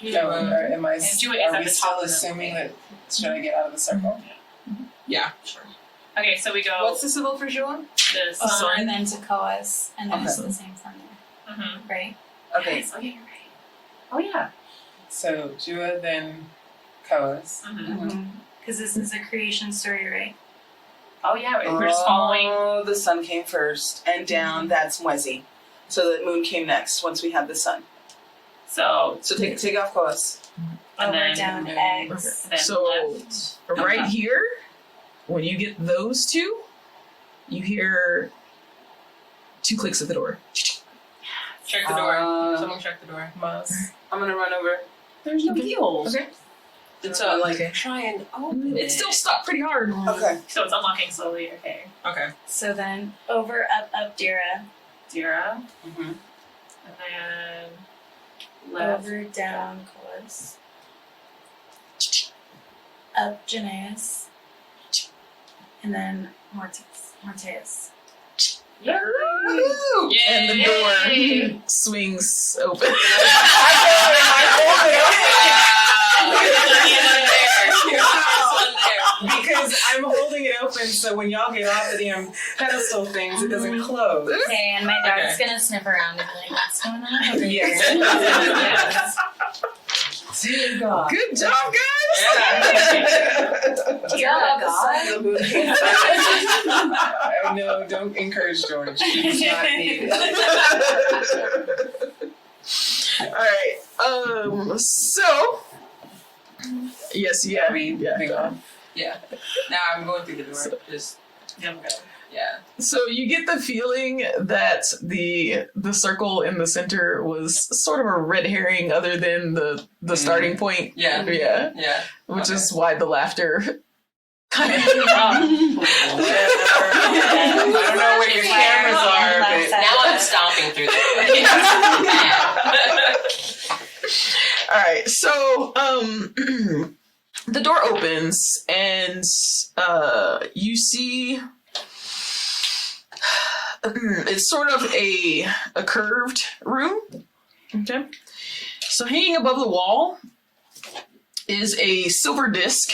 Speaker 3: No, am I?
Speaker 4: Jua is
Speaker 3: Are
Speaker 4: at
Speaker 3: we
Speaker 4: the
Speaker 3: still
Speaker 4: top of the
Speaker 3: assuming that? Should I get out of the circle?
Speaker 2: Yeah.
Speaker 4: Okay, so we go
Speaker 9: What's the symbol for Jua?
Speaker 4: the
Speaker 8: Over,
Speaker 4: sun.
Speaker 8: and then to Koas, and then it's
Speaker 2: Okay.
Speaker 8: the same from there,
Speaker 4: Mm-hmm.
Speaker 8: right?
Speaker 9: Okay.
Speaker 8: Yes, okay, you're right.
Speaker 9: Oh yeah.
Speaker 3: So Jua, then Koas.
Speaker 4: Mm-hmm.
Speaker 8: Because this is a creation story, right?
Speaker 4: Oh yeah, we're just following.
Speaker 7: Oh, the sun came first, and down. That's Mwezi. So the moon came next once we had the sun.
Speaker 4: So
Speaker 7: So take off Koas.
Speaker 4: and
Speaker 8: Over,
Speaker 4: then
Speaker 8: down,
Speaker 3: moon.
Speaker 8: X.
Speaker 4: then
Speaker 2: So
Speaker 4: left.
Speaker 2: right here, when you get those 2, you hear 2 clicks at the door.
Speaker 9: Check the door.
Speaker 7: Uh,
Speaker 9: Someone check the door.
Speaker 3: Must.
Speaker 7: I'm gonna run over.
Speaker 5: There's no keyholes.
Speaker 2: Okay.
Speaker 9: And so like
Speaker 2: Okay.
Speaker 9: try and open it.
Speaker 2: It's still stuck pretty hard.
Speaker 7: Okay.
Speaker 4: So it's unlocking slowly. Okay,
Speaker 9: Okay.
Speaker 8: So then over, up, Dira.
Speaker 4: Dira,
Speaker 7: Mm-hmm.
Speaker 4: and then left.
Speaker 8: Over, down, Koas. Up, Genasi. And then Mortis.
Speaker 4: Yeah.
Speaker 2: And the
Speaker 4: Yay!
Speaker 2: door swings open.
Speaker 3: Because I'm holding it open, so when y'all get off the damn pedestal things, it doesn't close.
Speaker 8: Okay, and my dog's
Speaker 9: Okay.
Speaker 8: gonna sniff around and be like, what's going on over here?
Speaker 3: Yes. Dear God.
Speaker 2: Good job, guys!
Speaker 8: Yeah,
Speaker 3: No, don't encourage George. He's not needed.
Speaker 2: Alright, so... Yes, yeah.
Speaker 3: Moving on.
Speaker 9: Yeah. Now I'm going through the door. Just
Speaker 4: Yeah, I'm good.
Speaker 9: yeah.
Speaker 2: So you get the feeling that the circle in the center was sort of a red herring other than the starting point.
Speaker 9: Yeah.
Speaker 2: Yeah.
Speaker 9: Yeah.
Speaker 2: Which
Speaker 9: Okay.
Speaker 2: is why the laughter kind of...
Speaker 3: I don't know where your cameras are, but
Speaker 9: Now I'm stomping through the
Speaker 2: Alright, so the door opens and you see it's sort of a curved room. Okay. So hanging above the wall is a silver disc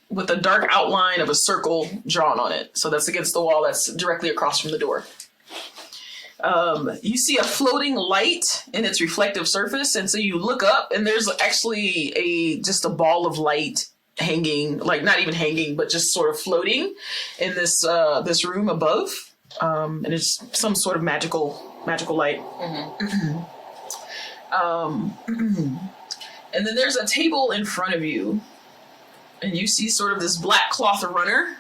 Speaker 2: with a dark outline of a circle drawn on it. So that's against the wall that's directly across from the door. You see a floating light in its reflective surface, and so you look up and there's actually just a ball of light hanging, like not even hanging, but just sort of floating in this room above. And it's some sort of magical light. And then there's a table in front of you, and you see sort of this black cloth runner,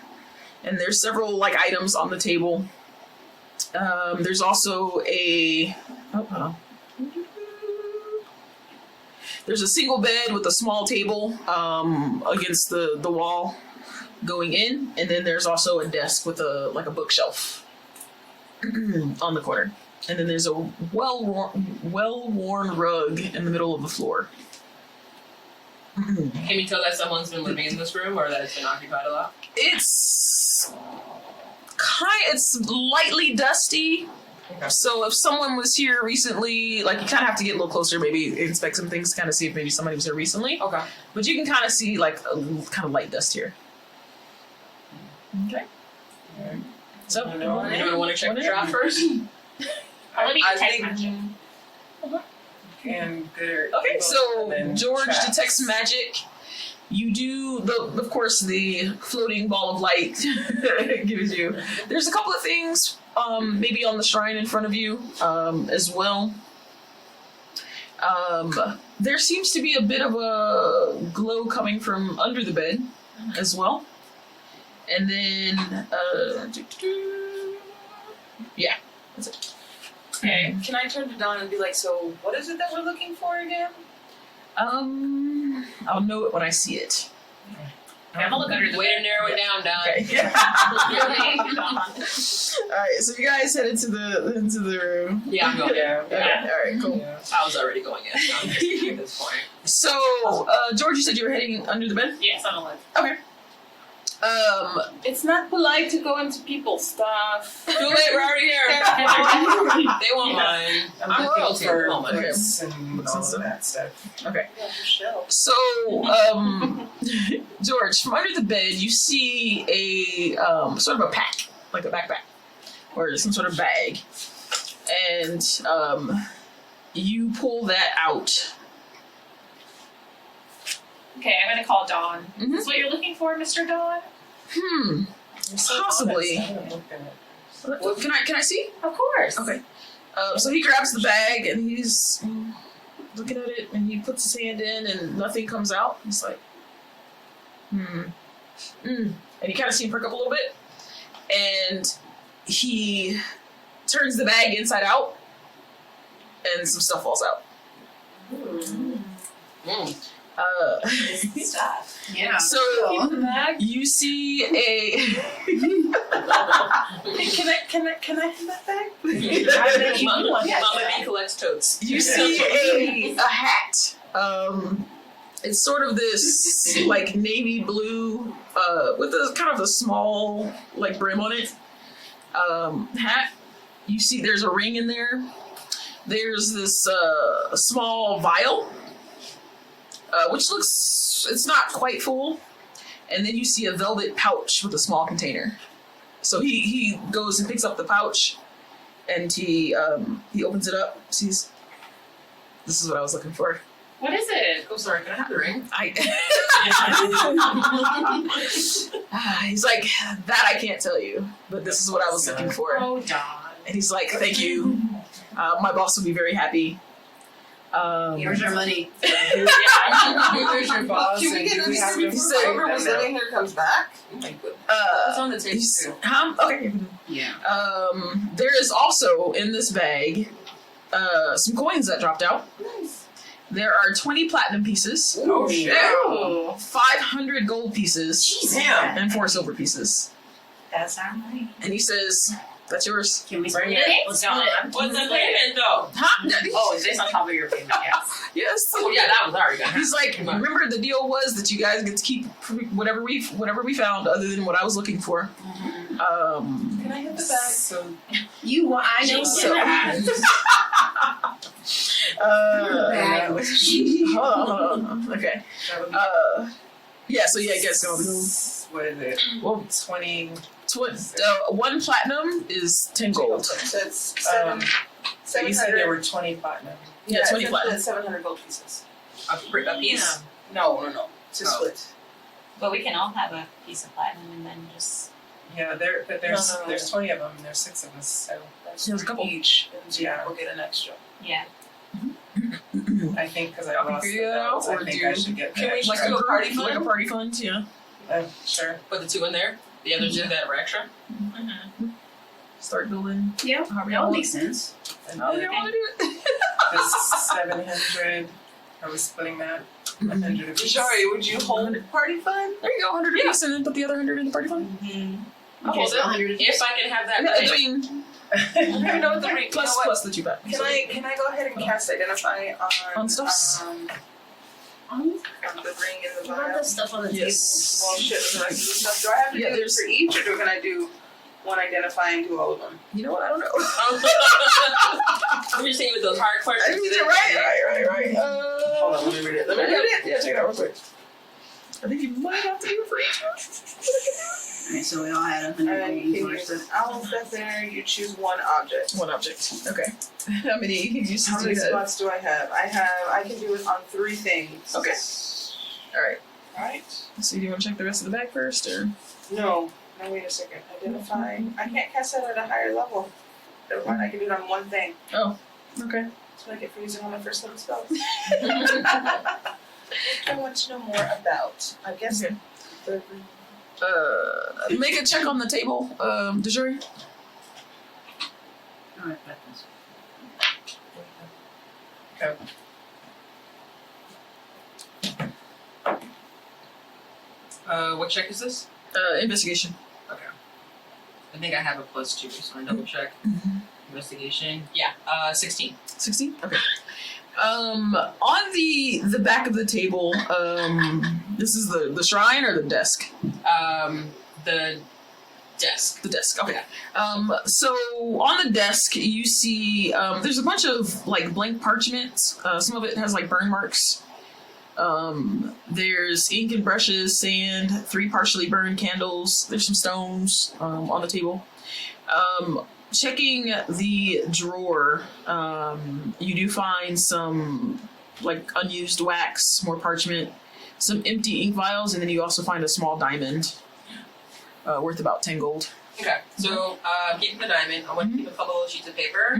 Speaker 2: and there's several like items on the table. There's also there's a single bed with a small table against the wall. going in, and then there's also a desk with a bookshelf on the corner. And then there's a well-worn rug in the middle of the floor.
Speaker 6: Can we tell that someone's been living in this room or that it's been occupied a lot?
Speaker 2: It's lightly dusty.
Speaker 6: Okay.
Speaker 2: So if someone was here recently, like you kind of have to get a little closer, maybe inspect some things to kind of see if maybe somebody was here recently.
Speaker 6: Okay.
Speaker 2: But you can kind of see like a kind of light dust here. Okay. So
Speaker 6: Anyone want to check the shop first?
Speaker 4: Probably
Speaker 9: I
Speaker 4: detect
Speaker 9: think-
Speaker 4: magic.
Speaker 3: And good.
Speaker 2: okay, so
Speaker 3: and then
Speaker 2: George
Speaker 3: traps.
Speaker 2: detects magic. You do of course the floating ball of light gives you. There's a couple of things maybe on the shrine in front of you as well. There seems to be a bit of a glow coming from under the bed as well. And then yeah, that's it.
Speaker 4: Okay.
Speaker 9: Can I turn to Dawn and be like, so what is it that we're looking for again?
Speaker 2: I'll know it when I see it.
Speaker 4: Okay, I'm gonna look under the
Speaker 6: Way to narrow it down, Don.
Speaker 2: Okay.
Speaker 4: bed.
Speaker 2: Alright, so you guys head into the room.
Speaker 6: Yeah, I'm going there.
Speaker 2: Okay, alright, cool.
Speaker 3: Yeah.
Speaker 6: I was already going in so I'm just at this point.
Speaker 2: So, George, you said you were heading under the bed?
Speaker 4: Yes, I'm gonna look.
Speaker 2: Okay.
Speaker 9: It's not polite to go into people's stuff.
Speaker 6: Too late, we're already here. They won't mind. I'm
Speaker 3: looking
Speaker 6: guilty.
Speaker 3: for
Speaker 6: They won't mind.
Speaker 3: books and all of that stuff.
Speaker 2: Okay.
Speaker 9: Yeah, for sure.
Speaker 2: So, George, from under the bed, you see a sort of a pack, like a backpack, or some sort of bag, and you pull that out.
Speaker 4: Okay, I'm gonna call Dawn.
Speaker 2: Mhm.
Speaker 4: Is this what you're looking for, Mr. Dawn?
Speaker 2: Possibly.
Speaker 3: I haven't looked at it.
Speaker 2: Well, can I see?
Speaker 4: Of course.
Speaker 2: Okay. So he grabs the bag and he's looking at it, and he puts his hand in, and nothing comes out. He's like, and you kind of see him perk up a little bit, and he turns the bag inside out, and some stuff falls out.
Speaker 8: Stuff.
Speaker 4: Yeah.
Speaker 2: So you see a.
Speaker 9: Can I have that bag?
Speaker 6: Mama B collects totes.
Speaker 2: You see a hat. It's sort of this like navy blue with a kind of a small like brim on it hat. You see there's a ring in there. There's this small vial, which looks, it's not quite full. And then you see a velvet pouch with a small container. So he goes and picks up the pouch, and he opens it up, sees, this is what I was looking for.
Speaker 4: What is it?
Speaker 6: Oh, sorry, can I have the ring?
Speaker 2: He's like, that I can't tell you, but this is what I was looking for.
Speaker 4: Oh, Dawn.
Speaker 2: And he's like, thank you. My boss will be very happy.
Speaker 5: Here's our money.
Speaker 3: Who's your boss?
Speaker 9: Can we
Speaker 3: and
Speaker 9: get
Speaker 3: do we
Speaker 9: this
Speaker 3: have to
Speaker 9: before whoever was
Speaker 3: find out?
Speaker 9: living here comes back?
Speaker 6: It's on the table too.
Speaker 2: Okay.
Speaker 5: Yeah.
Speaker 2: There is also in this bag some coins that dropped out.
Speaker 9: Nice.
Speaker 2: There are 20 platinum pieces,
Speaker 3: Oh shit!
Speaker 4: Oh.
Speaker 2: 500 gold pieces,
Speaker 3: Damn.
Speaker 2: and 4 silver pieces.
Speaker 8: That's our money.
Speaker 2: And he says, that's yours.
Speaker 5: Can we split
Speaker 4: Bring
Speaker 5: it?
Speaker 4: it.
Speaker 5: Let's
Speaker 4: Dawn.
Speaker 5: split it.
Speaker 6: What's the payment though?
Speaker 2: Huh?
Speaker 4: Oh, it's based on top of your payment, yes.
Speaker 2: Yes.
Speaker 6: Oh yeah, that was already good.
Speaker 2: He's like, remember the deal was that you guys get to keep whatever we found other than what I was looking for.
Speaker 9: Can I have the bag?
Speaker 3: So
Speaker 5: You want? I know.
Speaker 2: So-
Speaker 5: Bag was cheap.
Speaker 2: hold on. Okay. Yeah, so yeah, I guess
Speaker 3: what is it?
Speaker 2: well,
Speaker 3: 20.
Speaker 2: 1 platinum is 10 gold.
Speaker 9: So it's
Speaker 3: You said there
Speaker 9: 700.
Speaker 3: were 20 platinum.
Speaker 2: Yeah, 20 platinum.
Speaker 9: 700 gold pieces.
Speaker 6: A piece.
Speaker 9: No. To
Speaker 6: Oh.
Speaker 9: split.
Speaker 8: But we can all have a piece of platinum and then just.
Speaker 3: Yeah, there's
Speaker 9: No.
Speaker 3: there's 20 of them. And there's 6 of us. So
Speaker 9: That's
Speaker 2: There's a couple.
Speaker 9: each. And so
Speaker 3: Yeah.
Speaker 9: we'll get an extra.
Speaker 8: Yeah.
Speaker 3: I think because I
Speaker 2: Y'all can
Speaker 3: lost
Speaker 2: figure
Speaker 3: the
Speaker 2: that out,
Speaker 3: belts, I
Speaker 2: or
Speaker 3: think
Speaker 2: do-
Speaker 3: I should get
Speaker 6: can
Speaker 3: the
Speaker 6: we
Speaker 3: extra.
Speaker 6: just do a party fund?
Speaker 2: Like a party fund, yeah.
Speaker 3: Sure.
Speaker 6: Put the 2 in there. The other 2 that were extra.
Speaker 2: Start building.
Speaker 5: Yeah,
Speaker 2: However
Speaker 5: that
Speaker 2: y'all
Speaker 5: would
Speaker 2: want.
Speaker 5: make sense.
Speaker 3: And
Speaker 2: How
Speaker 3: then
Speaker 2: you want to do it?
Speaker 3: the 700 Are we splitting that? 100 apiece.
Speaker 7: Sorry, would you hold party fund?
Speaker 1: There you go, 100 apiece, and then put the other 100 in the party fund.
Speaker 9: I'll hold it.
Speaker 5: 100 apiece.
Speaker 9: If I can have that.
Speaker 1: Yeah,
Speaker 9: right.
Speaker 1: I mean,
Speaker 9: I don't even know what the rate.
Speaker 1: plus the 2 back.
Speaker 7: Can I go ahead and cast Identify
Speaker 1: On stuffs?
Speaker 7: on the ring in the
Speaker 5: What about the
Speaker 7: vial?
Speaker 5: stuff on the
Speaker 1: Yes.
Speaker 7: Well, shit, the rest of the stuff. Do I have to
Speaker 1: Yeah,
Speaker 7: do this for each, or can I do one Identify and do all of them?
Speaker 1: You know what? I don't know.
Speaker 9: I'm just saying with those hard questions.
Speaker 1: Right.
Speaker 7: Hold on, let me read it. Let me read it.
Speaker 1: Yeah, check it out real quick. I think you might have to do it for each one.
Speaker 5: Alright, so we all had 100
Speaker 7: And
Speaker 5: rings
Speaker 7: can
Speaker 5: worth
Speaker 7: you,
Speaker 5: of.
Speaker 7: I'll step there. You choose one object.
Speaker 1: One object. Okay. How many uses
Speaker 7: How
Speaker 1: do
Speaker 7: many
Speaker 1: you have?
Speaker 7: spots do I have? I can do it on 3 things.
Speaker 1: Okay. Alright.
Speaker 7: Alright.
Speaker 1: So do you want to check the rest of the bag first, or?
Speaker 7: No, wait a second. Identify. I can't cast that at a higher level. Never mind, I can do it on one thing.
Speaker 1: Oh. Okay.
Speaker 7: That's what I get for using all my first level spells. I want to know more about. I guess.
Speaker 1: Okay.
Speaker 7: The
Speaker 1: Make a check on the table, Dejuri.
Speaker 5: Alright, got this.
Speaker 6: What check is this?
Speaker 1: Investigation.
Speaker 6: Okay. I think I have a +2, so I double check. Investigation. Yeah. 16.
Speaker 1: 16? Okay. On the back of the table, this is the shrine or the desk?
Speaker 6: The desk.
Speaker 1: The desk, okay. So on the desk, you see there's a bunch of like blank parchment. Some of it has like burn marks. There's ink and brushes, sand, 3 partially burned candles. There's some stones on the table. Checking the drawer, you do find some like unused wax, more parchment, some empty ink vials, and then you also find a small diamond worth about 10 gold.
Speaker 6: Okay. So keeping the diamond, I want to keep a couple of sheets of paper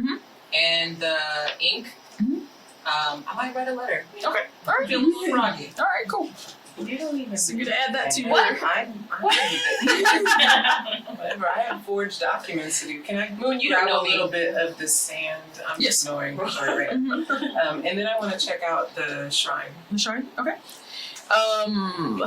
Speaker 6: and the ink. I might write a letter.
Speaker 1: Okay. All right.
Speaker 6: Feel a little froggy.
Speaker 1: All right. Cool.
Speaker 3: You don't even.
Speaker 1: So you're gonna add that to
Speaker 3: What?
Speaker 1: your.
Speaker 3: Whatever. I have forged documents to do. Can I
Speaker 6: Moon, you
Speaker 3: grab
Speaker 6: don't know
Speaker 3: a little
Speaker 6: me.
Speaker 3: bit of the sand? I'm
Speaker 1: Yes.
Speaker 3: just ignoring the story. And then I want to check out the shrine.
Speaker 1: The shrine. Okay.
Speaker 6: I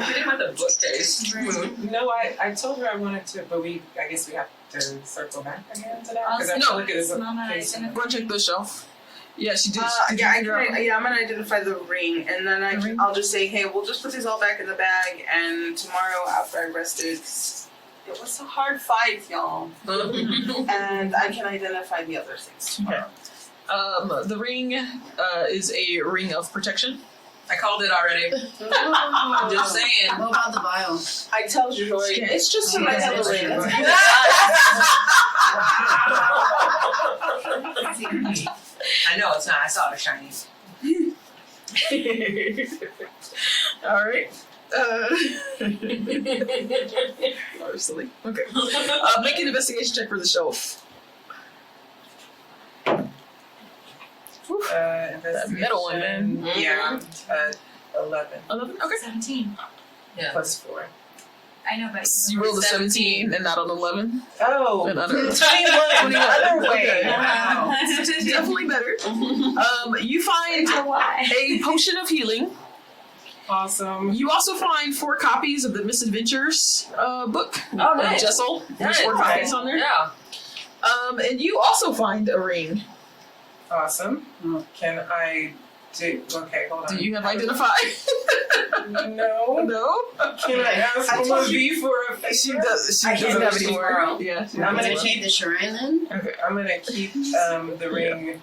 Speaker 6: didn't have the bookcase. Moon.
Speaker 3: No, I told her I wanted to, but I guess we have to circle back again to that because I
Speaker 1: No.
Speaker 3: feel like it is a
Speaker 8: Mama, I
Speaker 3: case.
Speaker 8: didn't-
Speaker 1: Go and check the shelf. Yeah, she did. did
Speaker 7: yeah,
Speaker 1: you figure out-
Speaker 7: I'm gonna identify the ring, and then I'll just say, hey, we'll just put these all back in the bag, and tomorrow after I rested, it was a hard fight, y'all, and I can identify the other things tomorrow.
Speaker 1: The ring is a ring of protection.
Speaker 6: I called it already. I'm just saying.
Speaker 5: What about the vial?
Speaker 7: I told you, Jory, it's just a
Speaker 5: Yeah,
Speaker 7: regular ring.
Speaker 6: I know it's not. I saw it shiny.
Speaker 1: All right. Oh, silly. Okay. Make an investigation check for the shelf.
Speaker 3: That
Speaker 1: middle one, man.
Speaker 3: Yeah, 11
Speaker 1: 11. Okay.
Speaker 8: 17.
Speaker 6: Yeah.
Speaker 3: plus 4.
Speaker 8: I know, but
Speaker 1: You rolled a 17 and not an 11.
Speaker 3: Oh,
Speaker 1: And I don't know.
Speaker 3: 21 the other way.
Speaker 1: Okay.
Speaker 3: Wow.
Speaker 1: Definitely better. You find
Speaker 8: why.
Speaker 1: a potion of healing.
Speaker 3: Awesome.
Speaker 1: You also find 4 copies of the Misadventures book.
Speaker 6: Oh, nice.
Speaker 1: Jessel. There's 4
Speaker 3: Nice.
Speaker 1: copies on there.
Speaker 6: Yeah.
Speaker 1: And you also find a ring.
Speaker 3: Awesome. Can I do? Okay, hold on.
Speaker 1: Do you have identify?
Speaker 3: No.
Speaker 1: No.
Speaker 3: Can I ask
Speaker 7: I
Speaker 3: what
Speaker 7: told
Speaker 3: would be for a favor?
Speaker 1: She does. She
Speaker 7: I
Speaker 1: doesn't
Speaker 7: can't
Speaker 1: have
Speaker 7: do
Speaker 1: any more.
Speaker 7: tomorrow.
Speaker 1: Yeah. she
Speaker 3: I'm
Speaker 1: doesn't
Speaker 3: gonna
Speaker 1: have
Speaker 3: keep
Speaker 5: The shrine then?
Speaker 1: Okay.
Speaker 3: I'm gonna keep the ring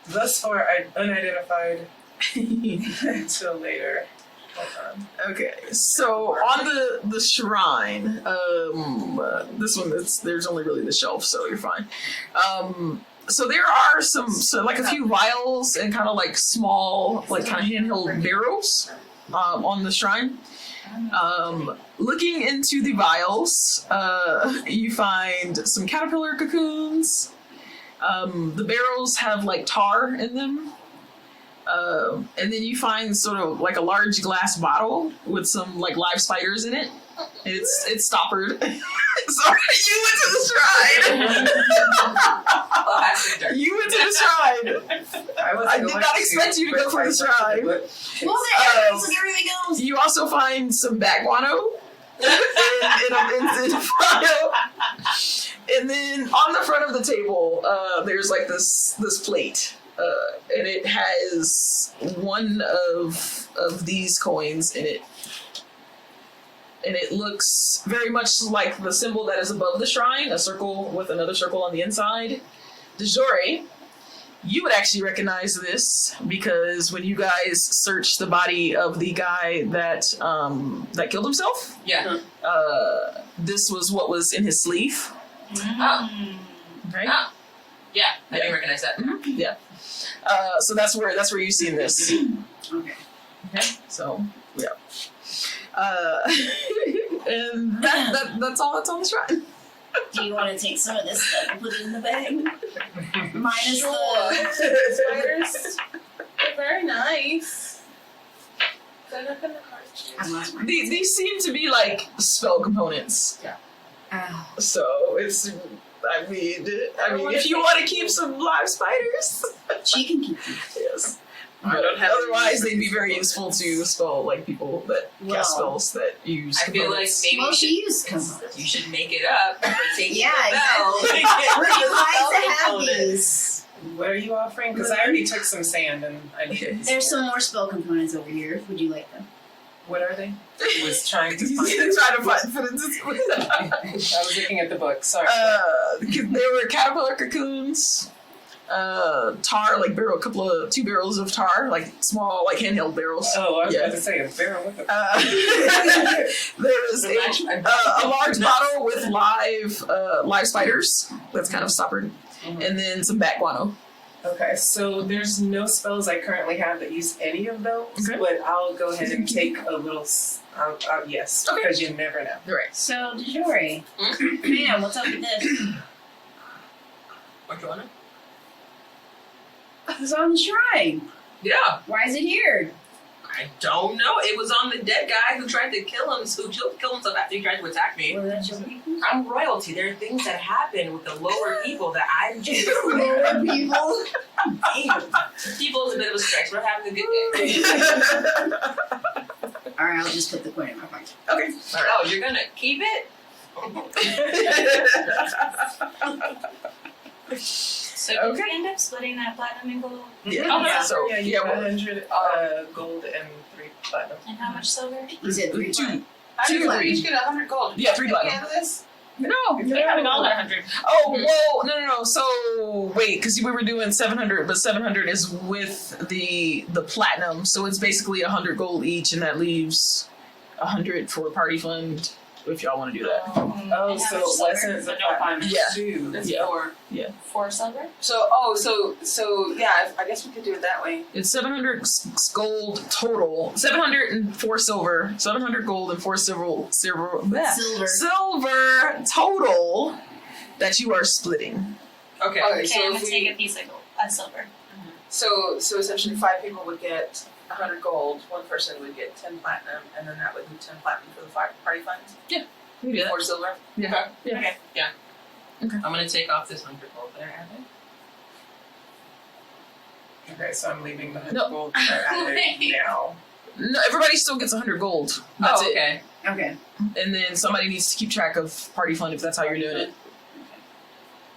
Speaker 3: thus far unidentified until later. Hold on.
Speaker 1: Okay, so on the shrine, this one there's only really the shelf, so you're fine. So there are like a few vials and kind of like small, like kind of handheld barrels on the shrine. Looking into the vials, you find some caterpillar cocoons. The barrels have like tar in them. And then you find sort of like a large glass bottle with some like live spiders in it. It's stoppered. Sorry, you went to the shrine. You went to the shrine. I did not expect
Speaker 2: expect you to go for the shrine.
Speaker 5: Well, it's like everything else.
Speaker 2: You also find some bat guano in a file. And then on the front of the table, there's like this plate. And it has one of these coins in it. And it looks very much like the symbol that is above the shrine, a circle with another circle on the inside. DeJory, you would actually recognize this because when you guys searched the body of the guy that killed himself, this was what was in his sleeve.
Speaker 6: Oh.
Speaker 2: Right?
Speaker 6: Oh. Yeah, I didn't recognize that.
Speaker 2: Mm-hmm. Yeah. So that's where you've seen this.
Speaker 5: Okay.
Speaker 2: So yeah. And that's all that's on the shrine.
Speaker 5: Do you want to take some of this stuff and put it in the bag? Minus the
Speaker 9: Spiders. They're very nice. They're not gonna hurt you.
Speaker 5: I lost my.
Speaker 2: These seem to be like spell components.
Speaker 5: Oh.
Speaker 2: So it's. I mean, if you want to keep some live spiders,
Speaker 5: She can keep them.
Speaker 2: yes.
Speaker 9: I don't have
Speaker 2: Otherwise, they'd be very useful to spell like people that cast
Speaker 5: Well,
Speaker 2: spells that use.
Speaker 6: I feel like
Speaker 2: components.
Speaker 6: maybe
Speaker 5: Well,
Speaker 6: you
Speaker 5: she
Speaker 6: should,
Speaker 5: used components.
Speaker 6: you should make it up for taking
Speaker 5: Yeah,
Speaker 6: the bell.
Speaker 5: exactly. Would you like to have
Speaker 3: component.
Speaker 5: these?
Speaker 3: What are you offering? Because I already took some sand and I did.
Speaker 5: There's some more spell components over here. Would you like them?
Speaker 3: What are they? I was trying to find
Speaker 2: Trying
Speaker 3: it.
Speaker 2: to find
Speaker 3: I was looking at the book. Sorry.
Speaker 2: they were caterpillar cocoons, tar, like two barrels of tar, like small, like handheld barrels.
Speaker 3: Oh, I was
Speaker 2: yeah.
Speaker 3: about to say a barrel. What the
Speaker 2: There is a large bottle with live spiders that's kind of stoppered, and then some bat guano.
Speaker 3: Okay, so there's no spells I currently have that use any of those,
Speaker 2: Okay.
Speaker 3: but I'll go ahead and take a little. Yes,
Speaker 2: Okay.
Speaker 3: because you never know.
Speaker 2: Right.
Speaker 5: So, DeJory, man, what's up with this?
Speaker 6: What you want?
Speaker 5: It's on the shrine.
Speaker 6: Yeah,
Speaker 5: Why is it here?
Speaker 6: I don't know. It was on the dead guy who tried to kill himself after he tried to attack me.
Speaker 5: Well, that's your people.
Speaker 6: I'm royalty. There are things that happen with the lower people that I'm just
Speaker 5: Lower people.
Speaker 6: People is a bit of a stretch. We're having a good day.
Speaker 5: All right, I'll just put the coin in my pocket.
Speaker 2: Okay. All right.
Speaker 6: Oh, you're gonna keep it?
Speaker 8: So did
Speaker 2: Okay.
Speaker 8: we end up splitting that platinum and gold?
Speaker 2: Yeah.
Speaker 5: Yeah.
Speaker 2: So
Speaker 3: Yeah, you
Speaker 2: yeah,
Speaker 3: got
Speaker 2: well,
Speaker 3: 100 gold and 3 platinum.
Speaker 8: And how much silver?
Speaker 5: You said 3
Speaker 2: two.
Speaker 9: How do you
Speaker 2: Two.
Speaker 9: each get 100 gold?
Speaker 2: Yeah, 3
Speaker 9: Get me
Speaker 2: platinum.
Speaker 9: out of this?
Speaker 2: No.
Speaker 4: We haven't all 100.
Speaker 2: Oh, well, no. So, wait, because we were doing 700, but 700 is with the platinum, so it's basically 100 gold each, and that leaves 100 for party fund, if y'all want to do that.
Speaker 3: Oh,
Speaker 8: And how
Speaker 3: so
Speaker 8: much
Speaker 3: it
Speaker 8: silver?
Speaker 3: wasn't the
Speaker 4: But no
Speaker 3: platinum
Speaker 2: Yeah.
Speaker 3: 2.
Speaker 9: That's
Speaker 2: Yeah.
Speaker 9: 4.
Speaker 8: 4 silver?
Speaker 9: So yeah, I guess we could do it that way.
Speaker 2: It's 700 gold total, 704 silver, 700 gold, and 4 silver total that you are splitting.
Speaker 9: Okay.
Speaker 8: Okay, I'm
Speaker 9: So
Speaker 8: gonna
Speaker 9: if
Speaker 8: take a
Speaker 9: we,
Speaker 8: piece of gold, silver.
Speaker 9: so essentially 5 people would get 100 gold, 1 person would get 10 platinum, and then that would be 10 platinum for the party fund.
Speaker 2: We can do that.
Speaker 9: 4 silver.
Speaker 2: Yeah.
Speaker 8: Okay.
Speaker 6: I'm gonna take off this 100 gold that I have.
Speaker 3: Okay, so I'm leaving the 100
Speaker 2: No.
Speaker 3: gold now.
Speaker 2: No, everybody still gets 100 gold. That's
Speaker 6: Oh, okay.
Speaker 5: Okay.
Speaker 2: it. And then somebody needs to keep track of party fund if that's how you're doing it.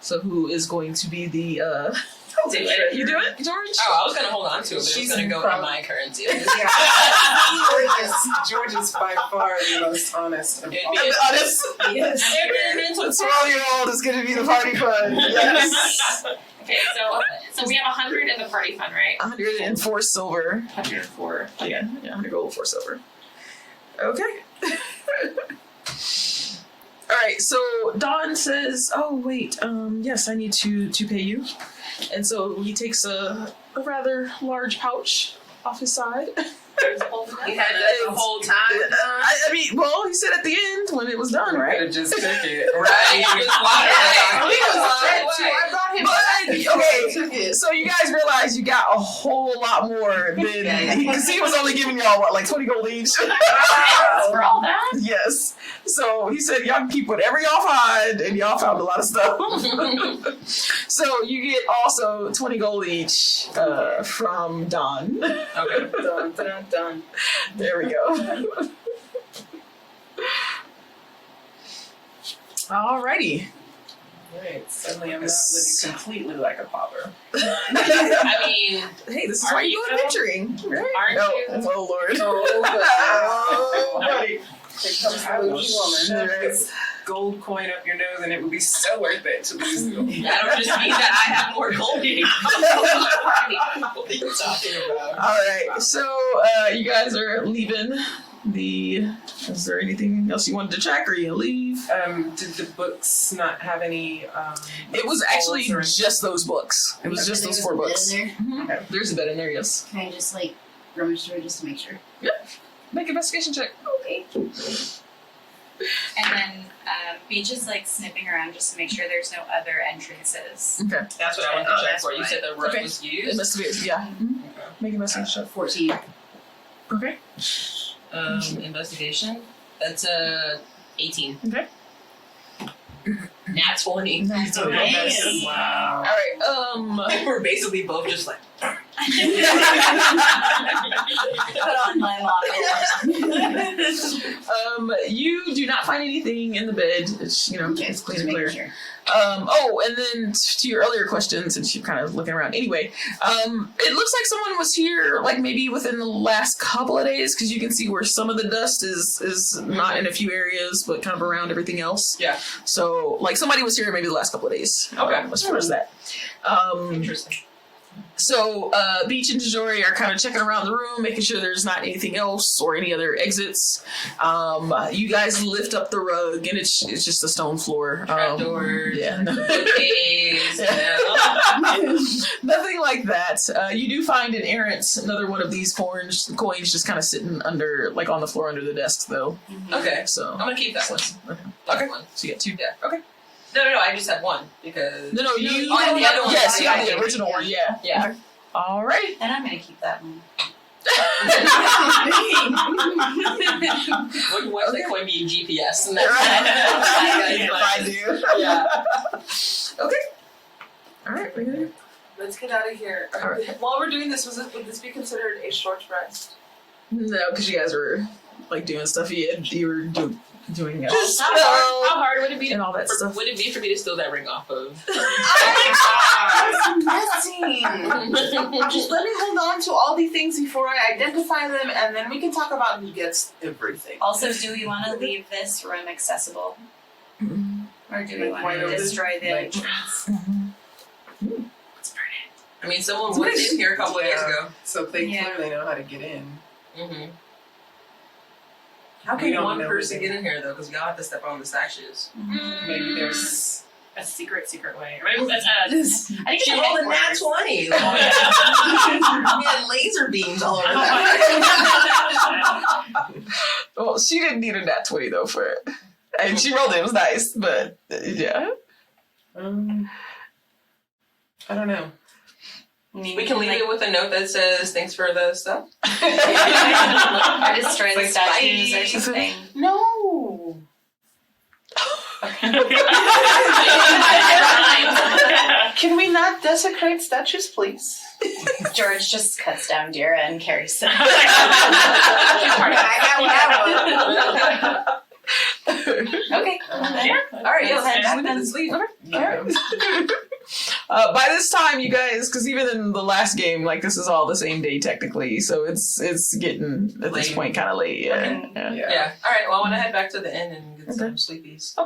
Speaker 2: So who is going to be the
Speaker 6: I'll do it.
Speaker 2: You do it, George?
Speaker 6: Oh, I was gonna hold on to it, but
Speaker 3: She's
Speaker 6: it's gonna go
Speaker 3: from-
Speaker 6: in my currency.
Speaker 3: George is by far the most honest of
Speaker 6: It'd
Speaker 3: all.
Speaker 6: be
Speaker 2: Honest.
Speaker 5: Yes.
Speaker 2: The 12-year-old is going to be the party fund. Yes.
Speaker 4: Okay, so we have 100 in the party fund, right?
Speaker 2: 104 silver.
Speaker 4: 104.
Speaker 2: Yeah, 100 gold, 4 silver. Okay. All right, so Don says, "Oh wait, yes, I need to pay you," and so he takes a rather large pouch off his side.
Speaker 9: He had that the whole time.
Speaker 2: I mean, well, he said at the end when it was done,
Speaker 3: Could
Speaker 2: right?
Speaker 3: have just took it.
Speaker 6: Right?
Speaker 2: I brought him.
Speaker 9: I
Speaker 2: Okay, so you guys realize you got a whole lot more than because he was only giving y'all what, like 20 gold each.
Speaker 4: For all that?
Speaker 2: Yes. So he said y'all can keep whatever y'all find, and y'all found a lot of stuff. So you get also 20 gold each from Don.
Speaker 6: Okay.
Speaker 7: Dun, dun, dun.
Speaker 2: There we go. Alrighty.
Speaker 3: Right. Suddenly I'm not living completely like a pauper.
Speaker 6: I mean,
Speaker 2: Hey, this is
Speaker 4: Are
Speaker 2: why
Speaker 4: you
Speaker 2: you go
Speaker 4: though?
Speaker 2: adventuring. Right?
Speaker 4: Aren't
Speaker 2: Oh,
Speaker 4: you?
Speaker 2: oh Lord.
Speaker 7: Oh,
Speaker 2: buddy.
Speaker 7: Here comes the bougie woman.
Speaker 3: Shove this gold coin up your nose, and it would be so worth it to lose the gold.
Speaker 6: that would just mean that I have more gold. What are you talking about?
Speaker 2: Alright, so you guys are leaving the... Is there anything else you wanted to check, or you leave?
Speaker 3: Did the books not have any?
Speaker 2: It was actually
Speaker 3: holes or-
Speaker 2: just those books. It was just those 4 books.
Speaker 5: There.
Speaker 2: Mhm. There's a bed in there, yes.
Speaker 5: Can I just like rummage through it just to make sure?
Speaker 2: Make an investigation check.
Speaker 5: Okay.
Speaker 8: And then Beach is like sniffing around just to make sure there's no other entrances.
Speaker 2: Okay.
Speaker 6: That's what I wanted
Speaker 5: Oh,
Speaker 6: to check
Speaker 5: that's
Speaker 6: for. You said the rug
Speaker 2: Okay.
Speaker 6: was
Speaker 2: It
Speaker 6: used.
Speaker 2: must be, yeah. Mhm. Make an investigation check.
Speaker 5: 14.
Speaker 2: Okay.
Speaker 6: Investigation. That's 18.
Speaker 2: Okay.
Speaker 6: Nat 20.
Speaker 2: Nice.
Speaker 3: Wow.
Speaker 2: Alright,
Speaker 6: We're basically both just like.
Speaker 8: Put on my model.
Speaker 2: you do not find anything in the bed. It's, you know,
Speaker 5: Okay,
Speaker 2: it's clean
Speaker 5: just
Speaker 2: and clear.
Speaker 5: making sure.
Speaker 2: Oh, and then to your earlier question, since you're kind of looking around anyway, it looks like someone was here, like maybe within the last couple of days, because you can see where some of the dust is not in a few areas, but kind of around everything else.
Speaker 6: Yeah.
Speaker 2: So, like, somebody was here maybe the last couple of days.
Speaker 6: Okay.
Speaker 2: As far as that.
Speaker 6: Interesting.
Speaker 2: So, Beach and Tajori are kind of checking around the room, making sure there's not anything else or any other exits. You guys lift up the rug, and it's just a stone floor.
Speaker 6: Trapdoors.
Speaker 2: Yeah.
Speaker 6: Bookcase.
Speaker 2: Nothing like that. You do find another one of these coins just kind of sitting under, like on the floor under the desk, though.
Speaker 6: Okay.
Speaker 2: So,
Speaker 6: I'm gonna keep that one.
Speaker 2: Okay.
Speaker 6: That one.
Speaker 2: So you get 2.
Speaker 6: Yeah.
Speaker 2: Okay.
Speaker 6: No, I just had one because.
Speaker 2: No, you.
Speaker 6: Oh, the other one.
Speaker 2: Yes, you have
Speaker 6: Yeah.
Speaker 2: the original one. Yeah.
Speaker 6: Yeah.
Speaker 2: All right.
Speaker 8: Then I'm gonna keep that one.
Speaker 6: What's the coin being GPS? And
Speaker 2: Right.
Speaker 6: that's Yeah.
Speaker 2: Okay. All right. We're gonna.
Speaker 9: Let's get out of here.
Speaker 2: All right.
Speaker 9: While we're doing this, would this be considered a short rest?
Speaker 2: No, because you guys were like doing stuff. You were doing
Speaker 6: Just
Speaker 2: spell
Speaker 6: how hard would it be?
Speaker 2: and all that stuff.
Speaker 6: Would it be for me to steal that ring off of?
Speaker 7: Just let me hold on to all the things before I identify them, and then we can talk about who gets everything.
Speaker 8: Also, do we want to leave this room accessible? Or do we
Speaker 3: Like,
Speaker 8: want
Speaker 3: wide
Speaker 8: to
Speaker 3: open?
Speaker 8: destroy the
Speaker 3: Like-
Speaker 8: entrance?
Speaker 6: I mean, someone was in here a couple of days ago.
Speaker 3: So they
Speaker 8: Yeah.
Speaker 3: clearly know how to get in.
Speaker 6: Mm-hmm.
Speaker 3: We
Speaker 6: How can
Speaker 3: don't
Speaker 6: one
Speaker 3: know
Speaker 6: person
Speaker 3: anything.
Speaker 6: get in here though? Because we all have to step on the statues.
Speaker 3: Maybe there's.
Speaker 4: A secret way. I mean, I think
Speaker 6: She
Speaker 4: it's
Speaker 6: rolled a nat
Speaker 4: headquarters.
Speaker 6: 20. We had laser beams all over
Speaker 4: Oh
Speaker 6: that.
Speaker 4: my
Speaker 2: Well, she didn't need a nat 20 though for it, and she rolled it. It was nice, but yeah.
Speaker 3: I don't know.
Speaker 6: We can leave it with a note that says, "Thanks for the stuff."
Speaker 8: Or destroy the
Speaker 6: Like
Speaker 8: statues or
Speaker 6: spidey.
Speaker 8: something.
Speaker 7: No. Can we not desecrate statues, please?
Speaker 8: George just cuts down deer and carries them. Okay.
Speaker 4: Yeah.
Speaker 6: All right,
Speaker 8: Let's head
Speaker 6: yeah,
Speaker 8: back then.
Speaker 6: let's leave.
Speaker 2: By this time, you guys, because even in the last game, like this is all the same day technically, so it's getting at this
Speaker 6: Late.
Speaker 2: point kind of late. Yeah.
Speaker 3: Yeah.
Speaker 6: Yeah. All right. Well, I want to head back to the inn and get some sleepies.
Speaker 2: All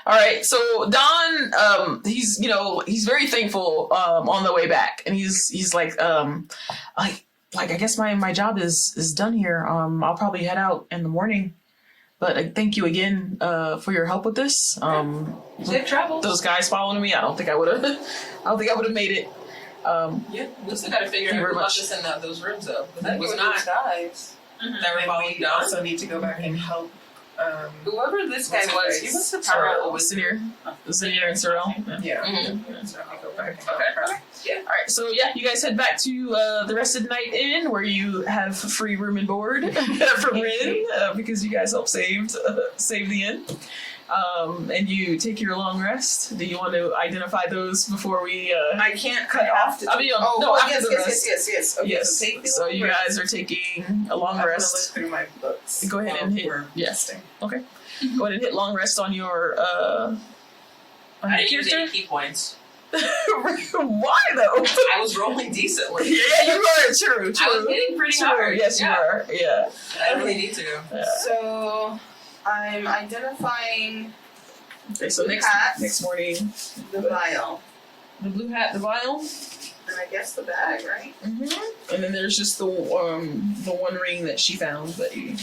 Speaker 2: right, so Don, he's very thankful on the way back, and he's like I guess my job is done here. I'll probably head out in the morning, but I thank you again for your help with this.
Speaker 6: Safe travels.
Speaker 2: Those guys following me, I don't think I would have made it.
Speaker 6: Yeah, we still got to figure
Speaker 2: Thank you
Speaker 6: out
Speaker 2: very
Speaker 6: who
Speaker 2: much.
Speaker 6: left us in those rooms though. 'Cause that was
Speaker 7: Those
Speaker 6: not
Speaker 7: guys.
Speaker 6: that were
Speaker 3: And
Speaker 6: following
Speaker 3: we
Speaker 6: Don.
Speaker 3: also need to go back and help
Speaker 6: Whoever this guy was, he was the
Speaker 2: Sorrel,
Speaker 6: power.
Speaker 2: Sinir and Sorrel.
Speaker 3: Yeah.
Speaker 6: Mm-hmm.
Speaker 3: So I'll go back.
Speaker 2: Okay. All right, so yeah, you guys head back to the Rested Night Inn, where you have free room and board for Rin, because you guys helped save the inn. And you take your long rest. Do you want to identify those before we?
Speaker 7: I can't cut off.
Speaker 2: I mean, no, after
Speaker 7: yes,
Speaker 2: the rest.
Speaker 7: yes. Okay,
Speaker 2: Yes.
Speaker 7: So, take the
Speaker 2: So
Speaker 7: long
Speaker 2: you
Speaker 7: rest.
Speaker 2: guys are taking a long
Speaker 3: I'm gonna
Speaker 2: rest.
Speaker 3: look through my books.
Speaker 2: Go ahead and hit.
Speaker 3: We're
Speaker 2: Yes.
Speaker 3: resting.
Speaker 2: Okay. Go ahead and hit long rest on your
Speaker 6: I
Speaker 2: your
Speaker 6: didn't use
Speaker 2: character.
Speaker 6: any key points.
Speaker 2: Why though?
Speaker 6: I was rolling decently.
Speaker 2: Yeah, you were. True.
Speaker 6: I was hitting pretty
Speaker 2: True.
Speaker 6: hard.
Speaker 2: Yes,
Speaker 6: yeah.
Speaker 2: you were. Yeah.
Speaker 6: I didn't really need to.
Speaker 2: Yeah.
Speaker 7: So I'm identifying
Speaker 2: Okay, so next
Speaker 7: Hats.
Speaker 2: morning,
Speaker 7: the vial
Speaker 2: the blue hat, the vial,
Speaker 7: and I guess the bag, right?
Speaker 2: and then there's just the one ring that she found that you.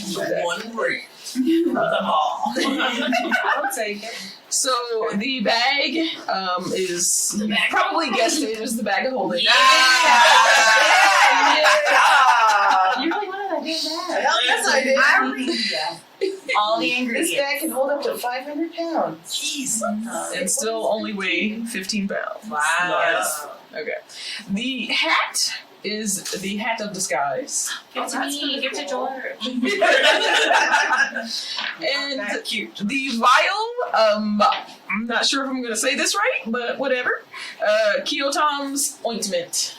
Speaker 6: One ring.
Speaker 4: Them all.
Speaker 3: I'll take it.
Speaker 2: So the bag is you probably guessed it is the bag of holding.
Speaker 8: You're like, what did I do that?
Speaker 7: Hell yes, I did.
Speaker 8: All the
Speaker 7: This
Speaker 8: ingredients.
Speaker 7: bag can hold up to 500 pounds.
Speaker 8: Jeez.
Speaker 2: And still only weigh 15 pounds.
Speaker 6: Wow.
Speaker 2: Okay. The hat is the hat of disguise.
Speaker 8: Give it to me. Give it to George.
Speaker 2: And the vial, I'm not sure if I'm going to say this right, but whatever. Kyotom's ointment.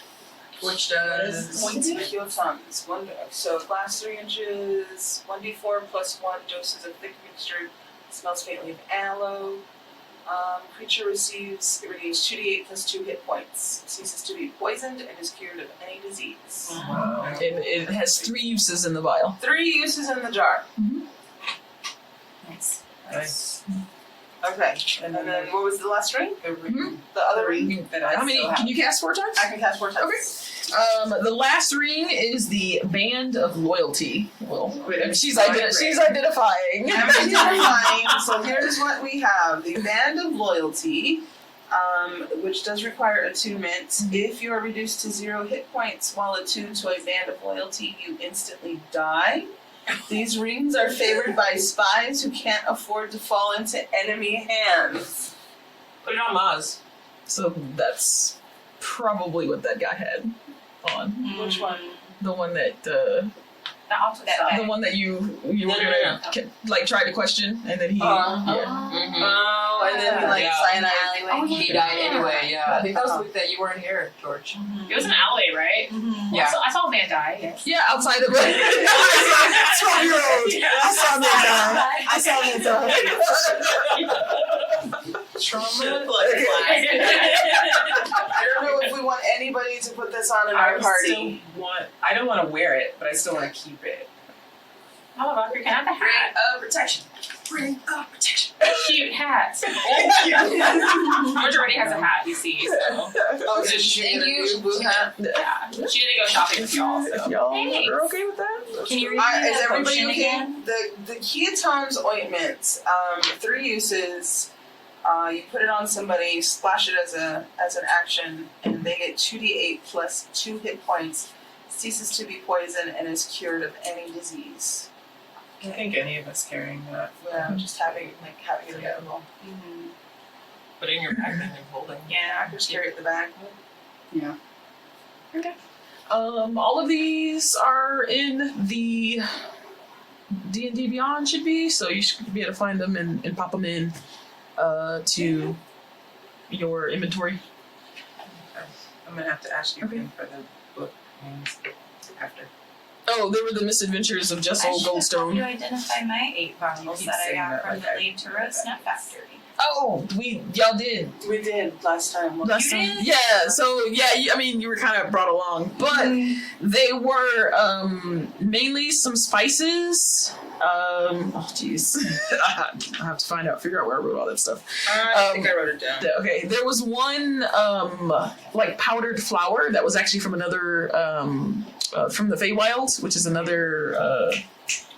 Speaker 6: Which does.
Speaker 7: Kilotons. So glass 3 inches, 1d4 plus 1 doses of thick mixture. Smells faintly of aloe. Creature regains 2d8 plus 2 hit points. Ceases to be poisoned and is cured of any disease.
Speaker 2: And it has 3 uses in the vial.
Speaker 7: 3 uses in the jar.
Speaker 8: Nice.
Speaker 3: Nice.
Speaker 7: Okay. And then what was the last ring?
Speaker 3: The ring
Speaker 7: The other ring?
Speaker 3: that I
Speaker 2: How many?
Speaker 3: still have.
Speaker 2: Can you cast 4 times?
Speaker 7: I can cast 4 times.
Speaker 2: The last ring is the Band of Loyalty. Well, she's
Speaker 7: identifying. I'm identifying. So here's what we have: the Band of Loyalty, which does require attunement. If you are reduced to 0 hit points while attuned to a Band of Loyalty, you instantly die. These rings are favored by spies who can't afford to fall into enemy hands.
Speaker 6: Put it on Maz.
Speaker 2: So that's probably what that guy had on.
Speaker 7: Which one?
Speaker 2: The one that
Speaker 8: The opposite side.
Speaker 2: the one that you were
Speaker 6: No,
Speaker 2: gonna like try to question, and then he
Speaker 6: Mm-hmm.
Speaker 7: Oh, and then he
Speaker 6: Yeah.
Speaker 7: cyanide.
Speaker 8: Oh,
Speaker 6: He died anyway, yeah. I think that was the week that you weren't here, George.
Speaker 4: It was an alley, right?
Speaker 6: Yeah.
Speaker 4: I saw a man die. Yes.
Speaker 2: yeah outside of it. 12-year-old. I saw that
Speaker 7: Trauma.
Speaker 6: I
Speaker 7: I don't know if we want anybody to put this on in
Speaker 3: I
Speaker 7: our party.
Speaker 3: still want. I don't want to wear it, but I still want to keep it.
Speaker 4: Oh, Rocker can have the hat.
Speaker 6: protection. Ring of protection.
Speaker 4: Cute hat. Majority has a hat, you see. So
Speaker 7: Oh, so
Speaker 6: Thank you.
Speaker 7: Blue hat.
Speaker 4: yeah, she didn't go shopping with y'all. So.
Speaker 2: Y'all
Speaker 4: Thanks.
Speaker 2: are okay with that?
Speaker 8: Can you read
Speaker 7: Is
Speaker 8: me that
Speaker 7: everybody
Speaker 8: potion
Speaker 7: okay?
Speaker 8: again?
Speaker 7: The Kyotom's ointment, 3 uses. You put it on somebody, splash it as an action, and they get 2d8 plus 2 hit points. Ceases to be poisoned and is cured of any disease.
Speaker 3: I don't think any of us carrying that.
Speaker 7: Yeah, just having it available.
Speaker 6: Put it in your backpack and holding.
Speaker 7: Yeah, just carry it in the back.
Speaker 2: All of these are in the D&D Beyond should be, so you should be able to find them and pop them in to your inventory.
Speaker 3: I'm gonna have to ask you
Speaker 2: Okay.
Speaker 3: again for the book names after.
Speaker 2: Oh, they were the misadventures of Jessel
Speaker 8: I should have helped you
Speaker 2: Goldstone.
Speaker 8: identify my 8 vials
Speaker 3: keep
Speaker 8: that I
Speaker 3: saying
Speaker 8: got
Speaker 3: that
Speaker 8: from
Speaker 3: like
Speaker 8: the
Speaker 3: I-
Speaker 8: Lead to Roast Nut Factory.
Speaker 2: Oh, y'all did.
Speaker 7: We did last time.
Speaker 2: Last
Speaker 8: You
Speaker 2: time.
Speaker 8: did?
Speaker 2: Yeah, so yeah, I mean, you were kind of brought along, but they were mainly some spices. Oh, jeez. I have to figure out where I wrote all that stuff.
Speaker 7: I think I wrote it down.
Speaker 2: Okay, there was one like powdered flour that was actually from another from the Feywilds, which is another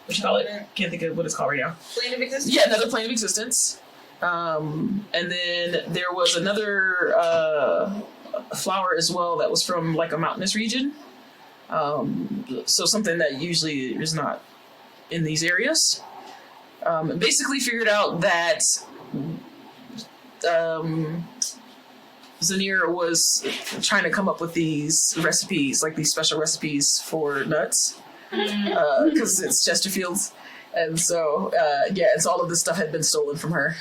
Speaker 2: what you call it? Can't think of what it's called right now.
Speaker 7: Plane of existence?
Speaker 2: Yeah, another plane of existence. And then there was another flower as well that was from like a mountainous region. So something that usually is not in these areas. Basically figured out that Zanir was trying to come up with these recipes, like these special recipes for nuts, because it's Chesterfield's, and so so all of this stuff had been stolen from her.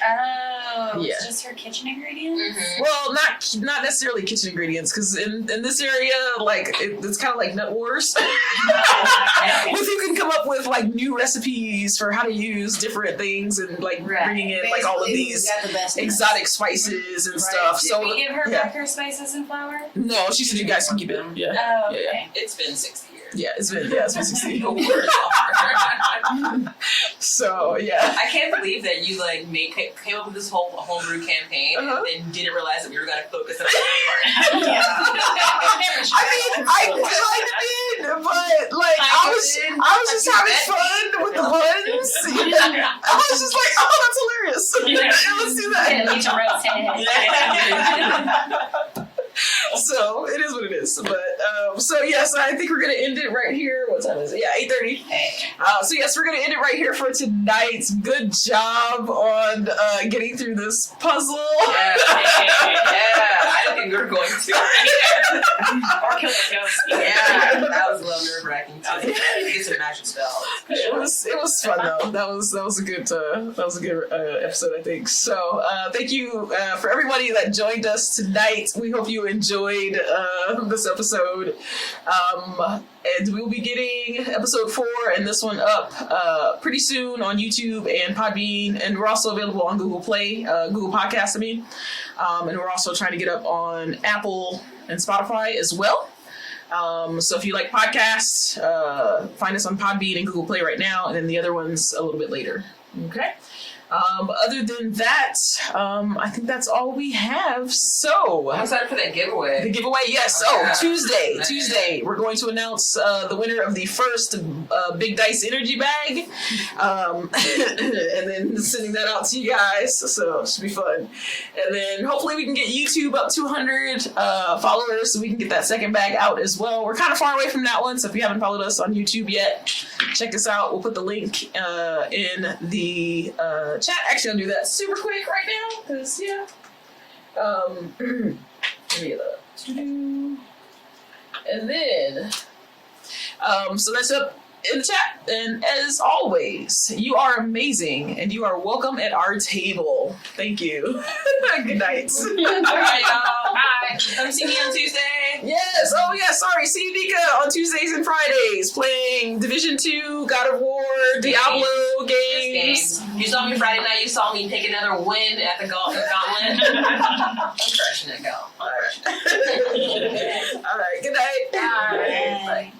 Speaker 8: Oh,
Speaker 2: Yeah.
Speaker 8: it's just her kitchen ingredients?
Speaker 2: Well, not necessarily kitchen ingredients, because in this area, like it's kind of like Nut Wars. If you can come up with like new recipes for how to use different things and like bringing in like all of
Speaker 5: Basically,
Speaker 2: these
Speaker 5: who's got the best
Speaker 2: exotic spices and stuff.
Speaker 8: Did
Speaker 2: So
Speaker 8: we give her back her spices and flour?
Speaker 2: no, she said you guys can keep it. Yeah,
Speaker 8: Oh,
Speaker 2: yeah,
Speaker 8: okay.
Speaker 9: It's been 60 years.
Speaker 2: yeah. It's been 60.
Speaker 9: I
Speaker 2: So yeah.
Speaker 9: can't believe that you like came up with this whole homebrew campaign and then didn't realize that we were gonna focus on that part.
Speaker 2: I mean, I kind of did, but like I was just having fun with the buns. I was just like, oh, that's hilarious. Let's do that.
Speaker 8: Gonna need to rotate.
Speaker 2: So it is what it is. But so yes, I think we're gonna end it right here. What time is it? Yeah, 8:30. So yes, we're gonna end it right here for tonight. Good job on getting through this puzzle.
Speaker 9: Yeah, I didn't think we were going to.
Speaker 4: Or kill the ghost.
Speaker 9: Yeah, that was a little nerve wracking too. It's a magic spell.
Speaker 2: It was fun though. That was a good episode, I think. So thank you for everybody that joined us tonight. We hope you enjoyed this episode. And we'll be getting episode 4 and this one up pretty soon on YouTube and Podbean, and we're also available on Google Play, Google Podcasts, and we're also trying to get up on Apple and Spotify as well. So if you like podcasts, find us on Podbean and Google Play right now, and then the other ones a little bit later. Okay. Other than that, I think that's all we have. So
Speaker 9: I'm excited for that giveaway.
Speaker 2: the giveaway, yes.
Speaker 9: Oh, yeah.
Speaker 2: Tuesday, we're going to announce the winner of the first Big Dice Energy Bag, and then sending that out to you guys. So it should be fun. And then hopefully we can get YouTube up to 100 followers, so we can get that second bag out as well. We're kind of far away from that one, so if you haven't followed us on YouTube yet, check us out. We'll put the link in the chat. Actually, I'll do that super quick right now, because and then so that's up in the chat. And as always, you are amazing and you are welcome at our table. Thank you. Good night.
Speaker 9: All right, y'all. Bye. Come see me on Tuesday.
Speaker 2: Yes. Oh, yeah. Sorry. See Unika on Tuesdays and Fridays playing Division 2, God of War, Diablo games.
Speaker 9: You saw me Friday night. You saw me take another win at the gauntlet. I'm crushing it, girl. I'm crushing it.
Speaker 2: All right. Good night.
Speaker 9: Bye.
Speaker 8: Bye.